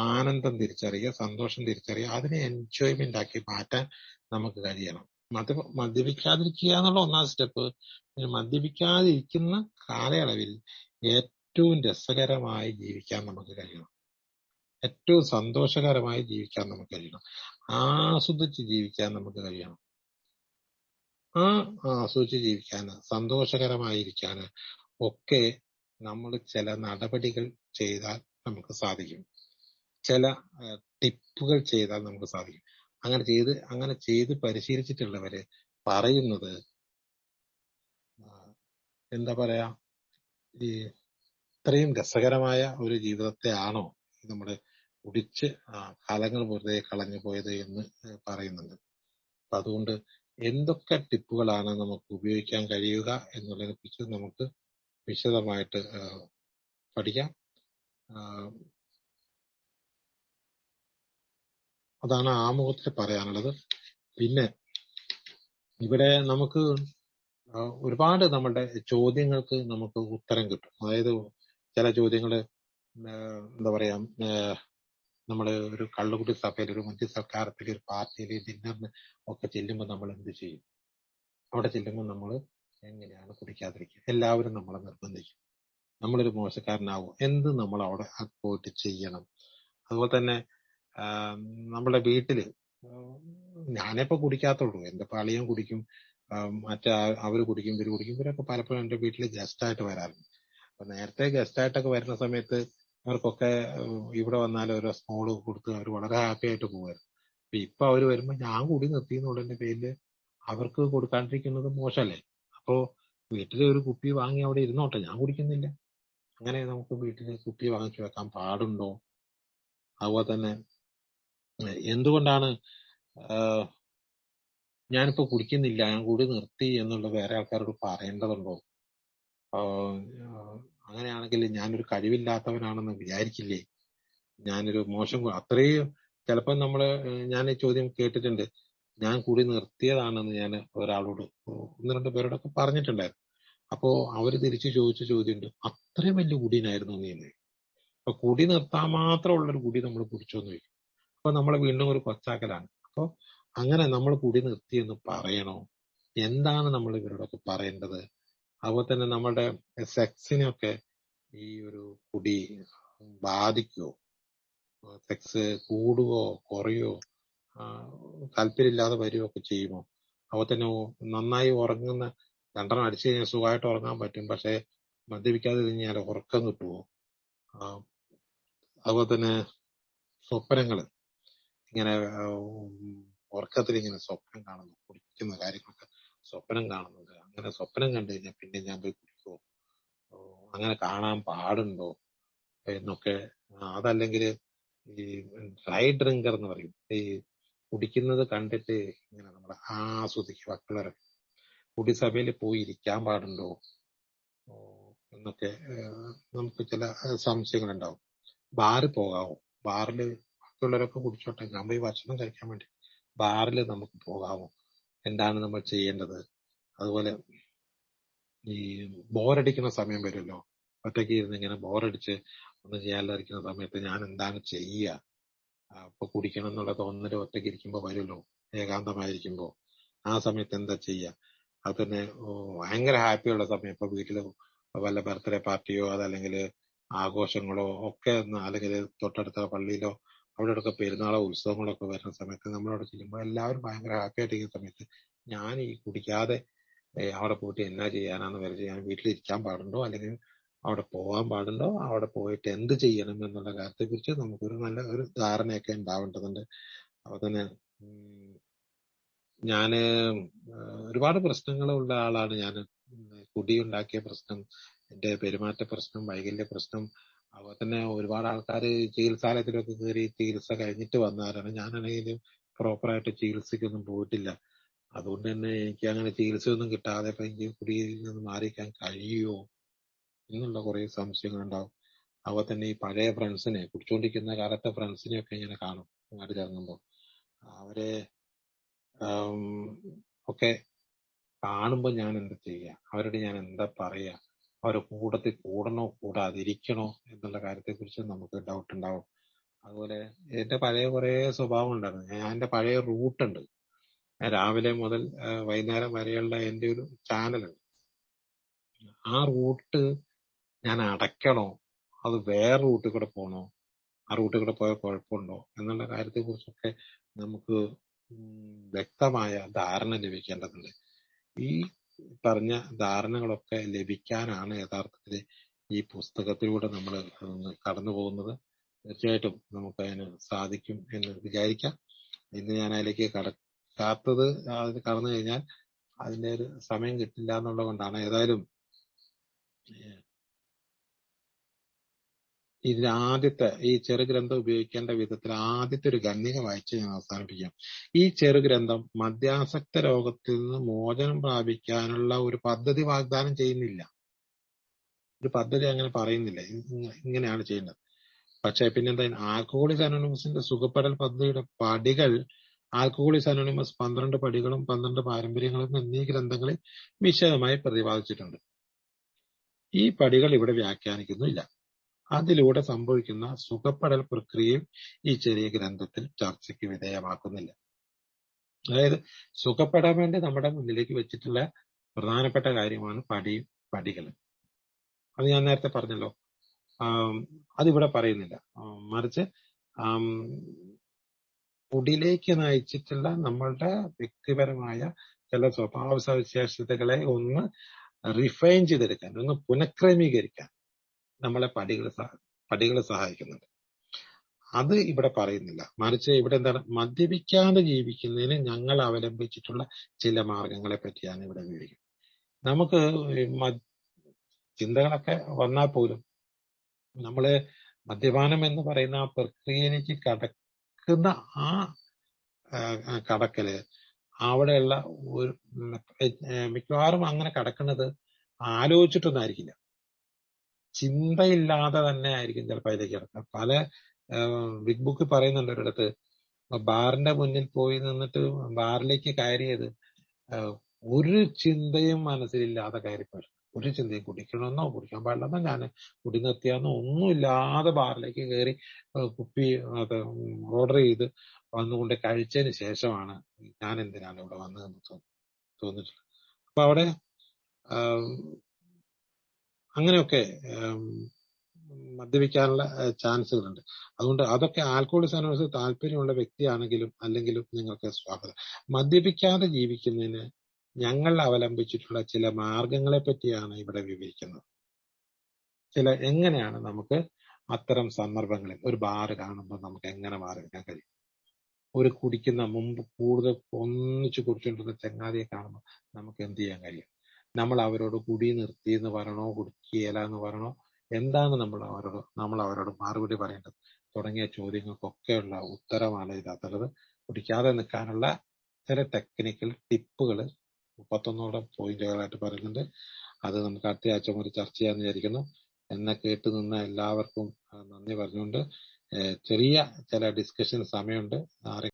ആനന്ദം തിരിച്ചറിയുക, സന്തോഷം തിരിച്ചറിയുക, അതിനെ എൻജോയ്മെന്റ് ആക്കി മാറ്റാൻ നമുക്ക് കഴിയണം. മദ്യപിക്കാതിരിക്കുക എന്നുള്ള ഒന്നാം സ്റ്റെപ്പ്. മദ്യപിക്കാതിരിക്കുന്ന കാലയളവിൽ ഏറ്റവും രസകരമായി ജീവിക്കാൻ നമുക്ക് കഴിയണം, ഏറ്റവും സന്തോഷകരമായി ജീവിക്കാൻ നമുക്ക് കഴിയണം, ആസ്വദിച്ച് ജീവിക്കാൻ നമുക്ക് കഴിയണം. ആസ്വദിച്ച് ജീവിക്കാന്, സന്തോഷകരമായിരിക്കാന് ഒക്കെ നമ്മൾ ചില നടപടികൾ ചെയ്താൽ നമുക്ക് സാധിക്കും, ചില ടിപ്പുകൾ ചെയ്താൽ നമുക്ക് സാധിക്കും. അങ്ങനെ ചെയ്ത് പരിശീലിച്ചിട്ടുള്ളവര് പറയുന്നത് എന്താ പറയാ, ഈ ഇത്രയും രസകരമായ ഒരു ജീവിതത്തെ ആണോ നമ്മുടെ കുടിച്ച് കാലങ്ങൾ വെറുതെ കളഞ്ഞു പോയത് എന്ന് പറയുന്നുണ്ട്. അപ്പൊ അതുകൊണ്ട് എന്തൊക്കെ ടിപ്പുകളാണ് നമുക്ക് ഉപയോഗിക്കാൻ കഴിയുക എന്നുള്ളതിനെ കുറിച്ച് നമുക്ക് വിശദമായിട്ട് പഠിക്കാം. അതാണ് ആമുഖത്തിൽ പറയാനുള്ളത്. പിന്നെ ഇവിടെ നമുക്ക് ഒരുപാട് നമ്മളുടെ ചോദ്യങ്ങൾക്ക് നമുക്ക് ഉത്തരം കിട്ടും. അതായത് ചില ചോദ്യങ്ങള് എന്താ പറയാ, നമ്മള് ഒരു കള്ളുകുടി സഭയിൽ, ഒരു മധ്യ സർക്കാരത്തിൽ, ഒരു പാർട്ടിയിൽ, ഡിന്നറിന് ഒക്കെ ചെല്ലുമ്പോൾ നമ്മൾ എന്ത് ചെയ്യും? അവിടെ ചെല്ലുമ്പോൾ നമ്മൾ എങ്ങനെയാണ് കുടിക്കാതിരിക്കുക? എല്ലാവരും നമ്മളെ നിർബന്ധിക്കും. നമ്മളൊരു മോശക്കാരനാവും. എന്ത് നമ്മൾ അവിടെ പോയിട്ട് ചെയ്യണം? അതുപോലെ തന്നെ നമ്മുടെ വീട്ടില് ഞാനിപ്പോ കുടിക്കാത്തുള്ളൂ. എന്റെ പാളിയും കുടിക്കും, അവര് കുടിക്കും, ഇവര് കുടിക്കും. ഇവരൊക്കെ പലപ്പോഴും എന്റെ വീട്ടിൽ ഗസ്റ്റ് ആയിട്ട് വരാറുണ്ട്. അപ്പൊ നേരത്തെ ഗസ്റ്റ് ആയിട്ടൊക്കെ വരുന്ന സമയത്ത് അവർക്കൊക്കെ ഇവിടെ വന്നാൽ ഒരു സ്മോള് കൊടുത്ത് അവർ വളരെ ഹാപ്പി ആയിട്ട് പോകുമായിരുന്നു. ഇപ്പൊ അവര് വരുമ്പോ ഞാൻ കൂടി നിർത്തി എന്നുള്ളതിന്റെ പേരില് അവർക്ക് കൊടുക്കാണ്ടിരിക്കുന്നത് മോശമല്ലേ? അപ്പോ വീട്ടിൽ ഒരു കുപ്പി വാങ്ങി അവിടെ ഇരുന്നോട്ടെ, ഞാൻ കുടിക്കുന്നില്ല. അങ്ങനെ നമുക്ക് വീട്ടിൽ കുപ്പി വാങ്ങിച്ചു വെക്കാൻ പാടുണ്ടോ? അതുപോലെ തന്നെ എന്തുകൊണ്ടാണ് ഞാനിപ്പോ കുടിക്കുന്നില്ല, ഞാൻ കൂടി നിർത്തി എന്നുള്ള വേറെ ആൾക്കാരോട് പറയേണ്ടതുണ്ടോ? അങ്ങനെയാണെങ്കിൽ ഞാനൊരു കഴിവില്ലാത്തവനാണെന്ന് വിചാരിക്കില്ലേ? ഞാനൊരു അത്രയും ചിലപ്പോൾ ഞാൻ ഈ ചോദ്യം കേട്ടിട്ടുണ്ട്. ഞാൻ കൂടി നിർത്തിയതാണെന്ന് ഞാൻ ഒരാളോട് 1-2 പേരോടൊക്കെ പറഞ്ഞിട്ടുണ്ടായിരുന്നു. അപ്പോ അവര് തിരിച്ചു ചോദിച്ച ചോദ്യമുണ്ട്, അത്രയും വലിയ കുടീനായിരുന്നു നീ എന്ന്. അപ്പൊ കുടി നിർത്താൻ മാത്രമുള്ളൊരു കുടി നമ്മൾ കുടിച്ചോന്ന് ചോദിക്കും. അപ്പൊ നമ്മളെ വീണ്ടും ഒരു കൊച്ചാക്കലാണ്. അപ്പൊ അങ്ങനെ നമ്മൾ കുടി നിർത്തി എന്ന് പറയണോ? എന്താണ് നമ്മൾ ഇവരോടൊക്കെ പറയേണ്ടത്? അതുപോലെ തന്നെ നമ്മുടെ സെക്സിനെയൊക്കെ ഈ ഒരു കുടി ബാധിക്കുവോ? സെക്സ് കൂടുവോ കുറയോ, താല്പര്യമില്ലാതെ വരുവോ ഒക്കെ ചെയ്യുമോ? അതുപോലെ തന്നെ നന്നായി ഉറങ്ങുന്ന 2 അടിച്ചു കഴിഞ്ഞാൽ സുഖമായിട്ട് ഉറങ്ങാൻ പറ്റും, പക്ഷെ മദ്യപിക്കാതെ കഴിഞ്ഞാൽ ഉറക്കം കിട്ടുവോ? അതുപോലെ തന്നെ സ്വപ്നങ്ങള് ഇങ്ങനെ ഉറക്കത്തിൽ ഇങ്ങനെ സ്വപ്നം കാണുന്നു, കുടിക്കുന്ന കാര്യങ്ങളൊക്കെ സ്വപ്നം കാണുന്നുണ്ട്. അങ്ങനെ സ്വപ്നം കണ്ടു കഴിഞ്ഞാൽ പിന്നെ ഞാൻ പോയി കുടിക്കുമോ? അങ്ങനെ കാണാൻ പാടുണ്ടോ എന്നൊക്കെ. അതല്ലെങ്കിൽ ഈ ഡ്രൈ ഡ്രിങ്കർ എന്ന് പറയും, ഈ കുടിക്കുന്നത് കണ്ടിട്ട് ഇങ്ങനെ നമ്മൾ ആസ്വദിക്കുക, മറ്റുള്ളവരൊക്കെ കുടിസഭയിൽ പോയി ഇരിക്കാൻ പാടുണ്ടോ എന്നൊക്കെ നമുക്ക് ചില സംശയങ്ങളുണ്ടാവും. ബാറിൽ പോകാവോ? ബാറിൽ ബാക്കിയുള്ളവരൊക്കെ കുടിച്ചോട്ടെ, ഞാൻ പോയി ഭക്ഷണം കഴിക്കാൻ വേണ്ടി ബാറിൽ നമുക്ക് പോകാമോ? എന്താണ് നമ്മൾ ചെയ്യേണ്ടത്? അതുപോലെ ഈ ബോറടിക്കുന്ന സമയം വരുമല്ലോ, ഒറ്റയ്ക്ക് ഇരുന്ന് ഇങ്ങനെ ബോറടിച്ച് ഒന്നും ചെയ്യാതിരിക്കുന്ന സമയത്ത് ഞാൻ എന്താണ് ചെയ്യുക? ഇപ്പൊ കുടിക്കണം എന്നുള്ള തോന്നല് ഒറ്റയ്ക്ക് ഇരിക്കുമ്പോ വരുമല്ലോ, ഏകാന്തമായിരിക്കുമ്പോ. ആ സമയത്ത് എന്താ ചെയ്യുക? അത് തന്നെ ഭയങ്കര ഹാപ്പിയുള്ള സമയം, ഇപ്പൊ വീട്ടില് വല്ല ബർത്ത്ഡേ പാർട്ടിയോ അതല്ലെങ്കിൽ ആഘോഷങ്ങളോ ഒക്കെ, അല്ലെങ്കിൽ തൊട്ടടുത്ത പള്ളിയിലോ അവിടെയൊക്കെ പെരുന്നാളോ ഉത്സവങ്ങളോ ഒക്കെ വരുന്ന സമയത്ത് നമ്മളവിടെ ചെല്ലുമ്പോൾ എല്ലാവരും ഭയങ്കര ഹാപ്പി ആയിട്ടിരിക്കുന്ന സമയത്ത് ഞാൻ ഈ കുടിക്കാതെ അവിടെ പോയിട്ട് എന്നാ ചെയ്യാനാന്ന് വിചാരിച്ച് ഞാൻ വീട്ടിലിരിക്കാൻ പാടുണ്ടോ, അല്ലെങ്കിൽ അവിടെ പോകാൻ പാടുണ്ടോ, അവിടെ പോയിട്ട് എന്ത് ചെയ്യണം എന്നുള്ള കാര്യത്തെ കുറിച്ച് നമുക്കൊരു നല്ല ഒരു ധാരണയൊക്കെ ഉണ്ടാവേണ്ടതുണ്ട്. അപ്പൊ തന്നെ ഞാന് ഒരുപാട് പ്രശ്നങ്ങളുള്ള ആളാണ്. ഞാൻ കുടിയുണ്ടാക്കിയ പ്രശ്നം, എന്റെ പെരുമാറ്റ പ്രശ്നം, വൈകല്യ പ്രശ്നം, അതുപോലെ തന്നെ ഒരുപാട് ആൾക്കാർ ചികിത്സാലയത്തിലൊക്കെ കയറി ചികിത്സ കഴിഞ്ഞിട്ട് വന്നവരാണ്. ഞാനാണെങ്കിലും പ്രോപ്പറായിട്ട് ചികിത്സയ്ക്കൊന്നും പോയിട്ടില്ല. അതുകൊണ്ട് തന്നെ എനിക്ക് അങ്ങനെ ചികിത്സയൊന്നും കിട്ടാതെ ഇപ്പൊ എനിക്ക് കുടിയിൽ നിന്ന് മാറിയിരിക്കാൻ കഴിയുമോ എന്നുള്ള കുറെ സംശയങ്ങളുണ്ടാവും. അതുപോലെ തന്നെ ഈ പഴയ ഫ്രണ്ട്സിനെ, കുടിച്ചുകൊണ്ടിരിക്കുന്ന കാലത്തെ ഫ്രണ്ട്സിനെയൊക്കെ ഇങ്ങനെ കാണും നാട്ടിലിറങ്ങുമ്പോൾ. അവരെ ഒക്കെ കാണുമ്പോൾ ഞാൻ എന്താ ചെയ്യുക? അവരോട് ഞാൻ എന്താ പറയാ? അവരുടെ കൂട്ടത്തിൽ കൂടണോ കൂടാതിരിക്കണോ എന്നുള്ള കാര്യത്തെ കുറിച്ച് നമുക്ക് ഡൗട്ട് ഉണ്ടാവും. അതുപോലെ എന്റെ പഴയ കുറെ സ്വഭാവം ഉണ്ടായിരുന്നു. എന്റെ പഴയ റൂട്ടുണ്ട്, രാവിലെ മുതൽ വൈകുന്നേരം വരെയുള്ള എന്റെ ഒരു ചാനലുണ്ട്. ആ റൂട്ട് ഞാൻ അടയ്ക്കണോ, അത് വേറെ റൂട്ടിൽ കൂടെ പോകണോ, ആ റൂട്ടിൽ കൂടെ പോയാൽ കുഴപ്പമുണ്ടോ എന്നുള്ള കാര്യത്തെ കുറിച്ചൊക്കെ നമുക്ക് വ്യക്തമായ ധാരണ ലഭിക്കേണ്ടതുണ്ട്. ഈ പറഞ്ഞ ധാരണകളൊക്കെ ലഭിക്കാനാണ് യഥാർത്ഥത്തിൽ ഈ പുസ്തകത്തിലൂടെ നമ്മൾ കടന്നു പോകുന്നത്. തീർച്ചയായിട്ടും നമുക്ക് അതിന് സാധിക്കും എന്ന് വിചാരിക്കാം. ഇന്ന് ഞാൻ അതിലേക്ക് കടക്കാത്തത്, അതിന് കടന്നു കഴിഞ്ഞാൽ അതിന്റെ ഒരു സമയം കിട്ടില്ല എന്നുള്ളത് കൊണ്ടാണ്. ഏതായാലും ഇതിന് ആദ്യത്തെ ഈ ചെറുഗ്രന്ഥം ഉപയോഗിക്കേണ്ട വിധത്തിൽ ആദ്യത്തെ ഒരു ഖണ്ഡിക വായിച്ച് ഞാൻ അവസാനിപ്പിക്കാം. ഈ ചെറുഗ്രന്ഥം മദ്യാസക്ത രോഗത്തിൽ നിന്ന് മോചനം പ്രാപിക്കാനുള്ള ഒരു പദ്ധതി വാഗ്ദാനം ചെയ്യുന്നില്ല. ഒരു പദ്ധതി അങ്ങനെ പറയുന്നില്ല, ഇങ്ങനെയാണ് ചെയ്യേണ്ടത്. പക്ഷെ പിന്നെന്താ, ആൽക്കഹോളിക്സ് അനോണിമസിന്റെ സുഖപ്പെടൽ പദ്ധതിയുടെ പടികൾ ആൽക്കഹോളിക്സ് അനോണിമസ് 12 പടികളും 12 പാരമ്പര്യങ്ങളും എന്നീ ഗ്രന്ഥങ്ങളിൽ വിശദമായി പ്രതിപാദിച്ചിട്ടുണ്ട്. ഈ പടികൾ ഇവിടെ വ്യാഖ്യാനിക്കുന്നില്ല. അതിലൂടെ സംഭവിക്കുന്ന സുഖപ്പെടൽ പ്രക്രിയയും ഈ ചെറിയ ഗ്രന്ഥത്തിൽ ചർച്ചയ്ക്ക് വിധേയമാക്കുന്നില്ല. അതായത് സുഖപ്പെടാൻ വേണ്ടി നമ്മുടെ മുന്നിലേക്ക് വെച്ചിട്ടുള്ള പ്രധാനപ്പെട്ട കാര്യമാണ് പടികൾ. അത് ഞാൻ നേരത്തെ പറഞ്ഞല്ലോ, അതിവിടെ പറയുന്നില്ല. മറിച്ച് കുടിയിലേക്ക് നയിച്ചിട്ടുള്ള നമ്മളുടെ വ്യക്തിപരമായ ചില സ്വഭാവ സവിശേഷതകളെ ഒന്ന് റിഫൈൻ ചെയ്തെടുക്കാൻ, ഒന്ന് പുനഃക്രമീകരിക്കാൻ നമ്മളെ പടികൾ സഹായിക്കുന്നുണ്ട്. അത് ഇവിടെ പറയുന്നില്ല. മറിച്ച് ഇവിടെ എന്താണ്, മദ്യപിക്കാതെ ജീവിക്കുന്നതിന് ഞങ്ങൾ അവലംബിച്ചിട്ടുള്ള ചില മാർഗങ്ങളെ പറ്റിയാണ് ഇവിടെ വിവരിക്കുന്നത്. നമുക്ക് ചിന്തകളൊക്കെ വന്നാൽ പോലും നമ്മള് മദ്യപാനം എന്ന് പറയുന്ന ആ പ്രക്രിയയിലേക്ക് കടക്കുന്ന ആ കടക്കല്, അവിടെയുള്ള ഒരു മിക്കവാറും അങ്ങനെ കടക്കുന്നത് ആലോചിച്ചിട്ടൊന്നായിരിക്കില്ല, ചിന്തയില്ലാതെ തന്നെ ആയിരിക്കും ചിലപ്പോൾ അതിലേക്ക് കിടക്കുക. പല ബിഗ് ബുക്ക് പറയുന്നുണ്ട് ഒരിടത്ത്, ബാറിന്റെ മുന്നിൽ പോയി നിന്നിട്ട് ബാറിലേക്ക് കയറിയത് ഒരു ചിന്തയും മനസ്സിലില്ലാതെ കയറിപ്പോയി. ഒരു ചിന്തയും കുടിക്കണമെന്നോ കുടിക്കാൻ പാടില്ലെന്നോ ഞാൻ കുടി നിർത്തിയാന്നോ ഒന്നുമില്ലാതെ ബാറിലേക്ക് കയറി കുപ്പി ഓർഡർ ചെയ്ത് വന്നുകൊണ്ട് കഴിച്ചതിന് ശേഷമാണ് ഞാൻ എന്തിനാണ് ഇവിടെ വന്നതെന്ന് തോന്നിയിട്ടുള്ളത്. അപ്പൊ അവിടെ അങ്ങനെയൊക്കെ മദ്യപിക്കാനുള്ള ചാൻസുകളുണ്ട്. അതുകൊണ്ട് അതൊക്കെ ആൽക്കഹോളിക് അനോണിമസിൽ താല്പര്യമുള്ള വ്യക്തിയാണെങ്കിലും അല്ലെങ്കിലും നിങ്ങൾക്ക് സ്വാഗതം. മദ്യപിക്കാതെ ജീവിക്കുന്നതിന് ഞങ്ങൾ അവലംബിച്ചിട്ടുള്ള ചില മാർഗങ്ങളെ പറ്റിയാണ് ഇവിടെ വിവരിക്കുന്നത്. എങ്ങനെയാണ് നമുക്ക് അത്തരം സന്ദർഭങ്ങളിൽ ഒരു ബാറ് കാണുമ്പോൾ നമുക്ക് എങ്ങനെ മാറി നിൽക്കാൻ കഴിയും? ഒരു കുടിക്കുന്ന മുമ്പ് കൂടുതൽ ഒന്നിച്ച് കുടിച്ചുകൊണ്ടിരുന്ന ചങ്ങാതിയെ കാണുമ്പോൾ നമുക്ക് എന്ത് ചെയ്യാൻ കഴിയും? നമ്മൾ അവരോട് കുടി നിർത്തി എന്ന് പറയണോ, കുടിക്കുകയില്ല എന്ന് പറയണോ, എന്താണ് നമ്മൾ അവരോട് മറുപടി പറയേണ്ടത് തുടങ്ങിയ ചോദ്യങ്ങൾക്കൊക്കെയുള്ള ഉത്തരമാണ് ഇതിനകത്തുള്ളത്. കുടിക്കാതെ നിൽക്കാനുള്ള ചില ടെക്നിക്കൽ ടിപ്പുകൾ 31 പോയിന്റുകളായിട്ട് പറയുന്നുണ്ട്. അത് നമുക്ക് അടുത്ത ആഴ്ച മുതൽ ചർച്ച ചെയ്യാമെന്ന് വിചാരിക്കുന്നു. എന്നെ കേട്ട് നിന്ന എല്ലാവർക്കും നന്ദി പറഞ്ഞുകൊണ്ട് ചെറിയ ചില ഡിസ്കഷൻ സമയമുണ്ട്.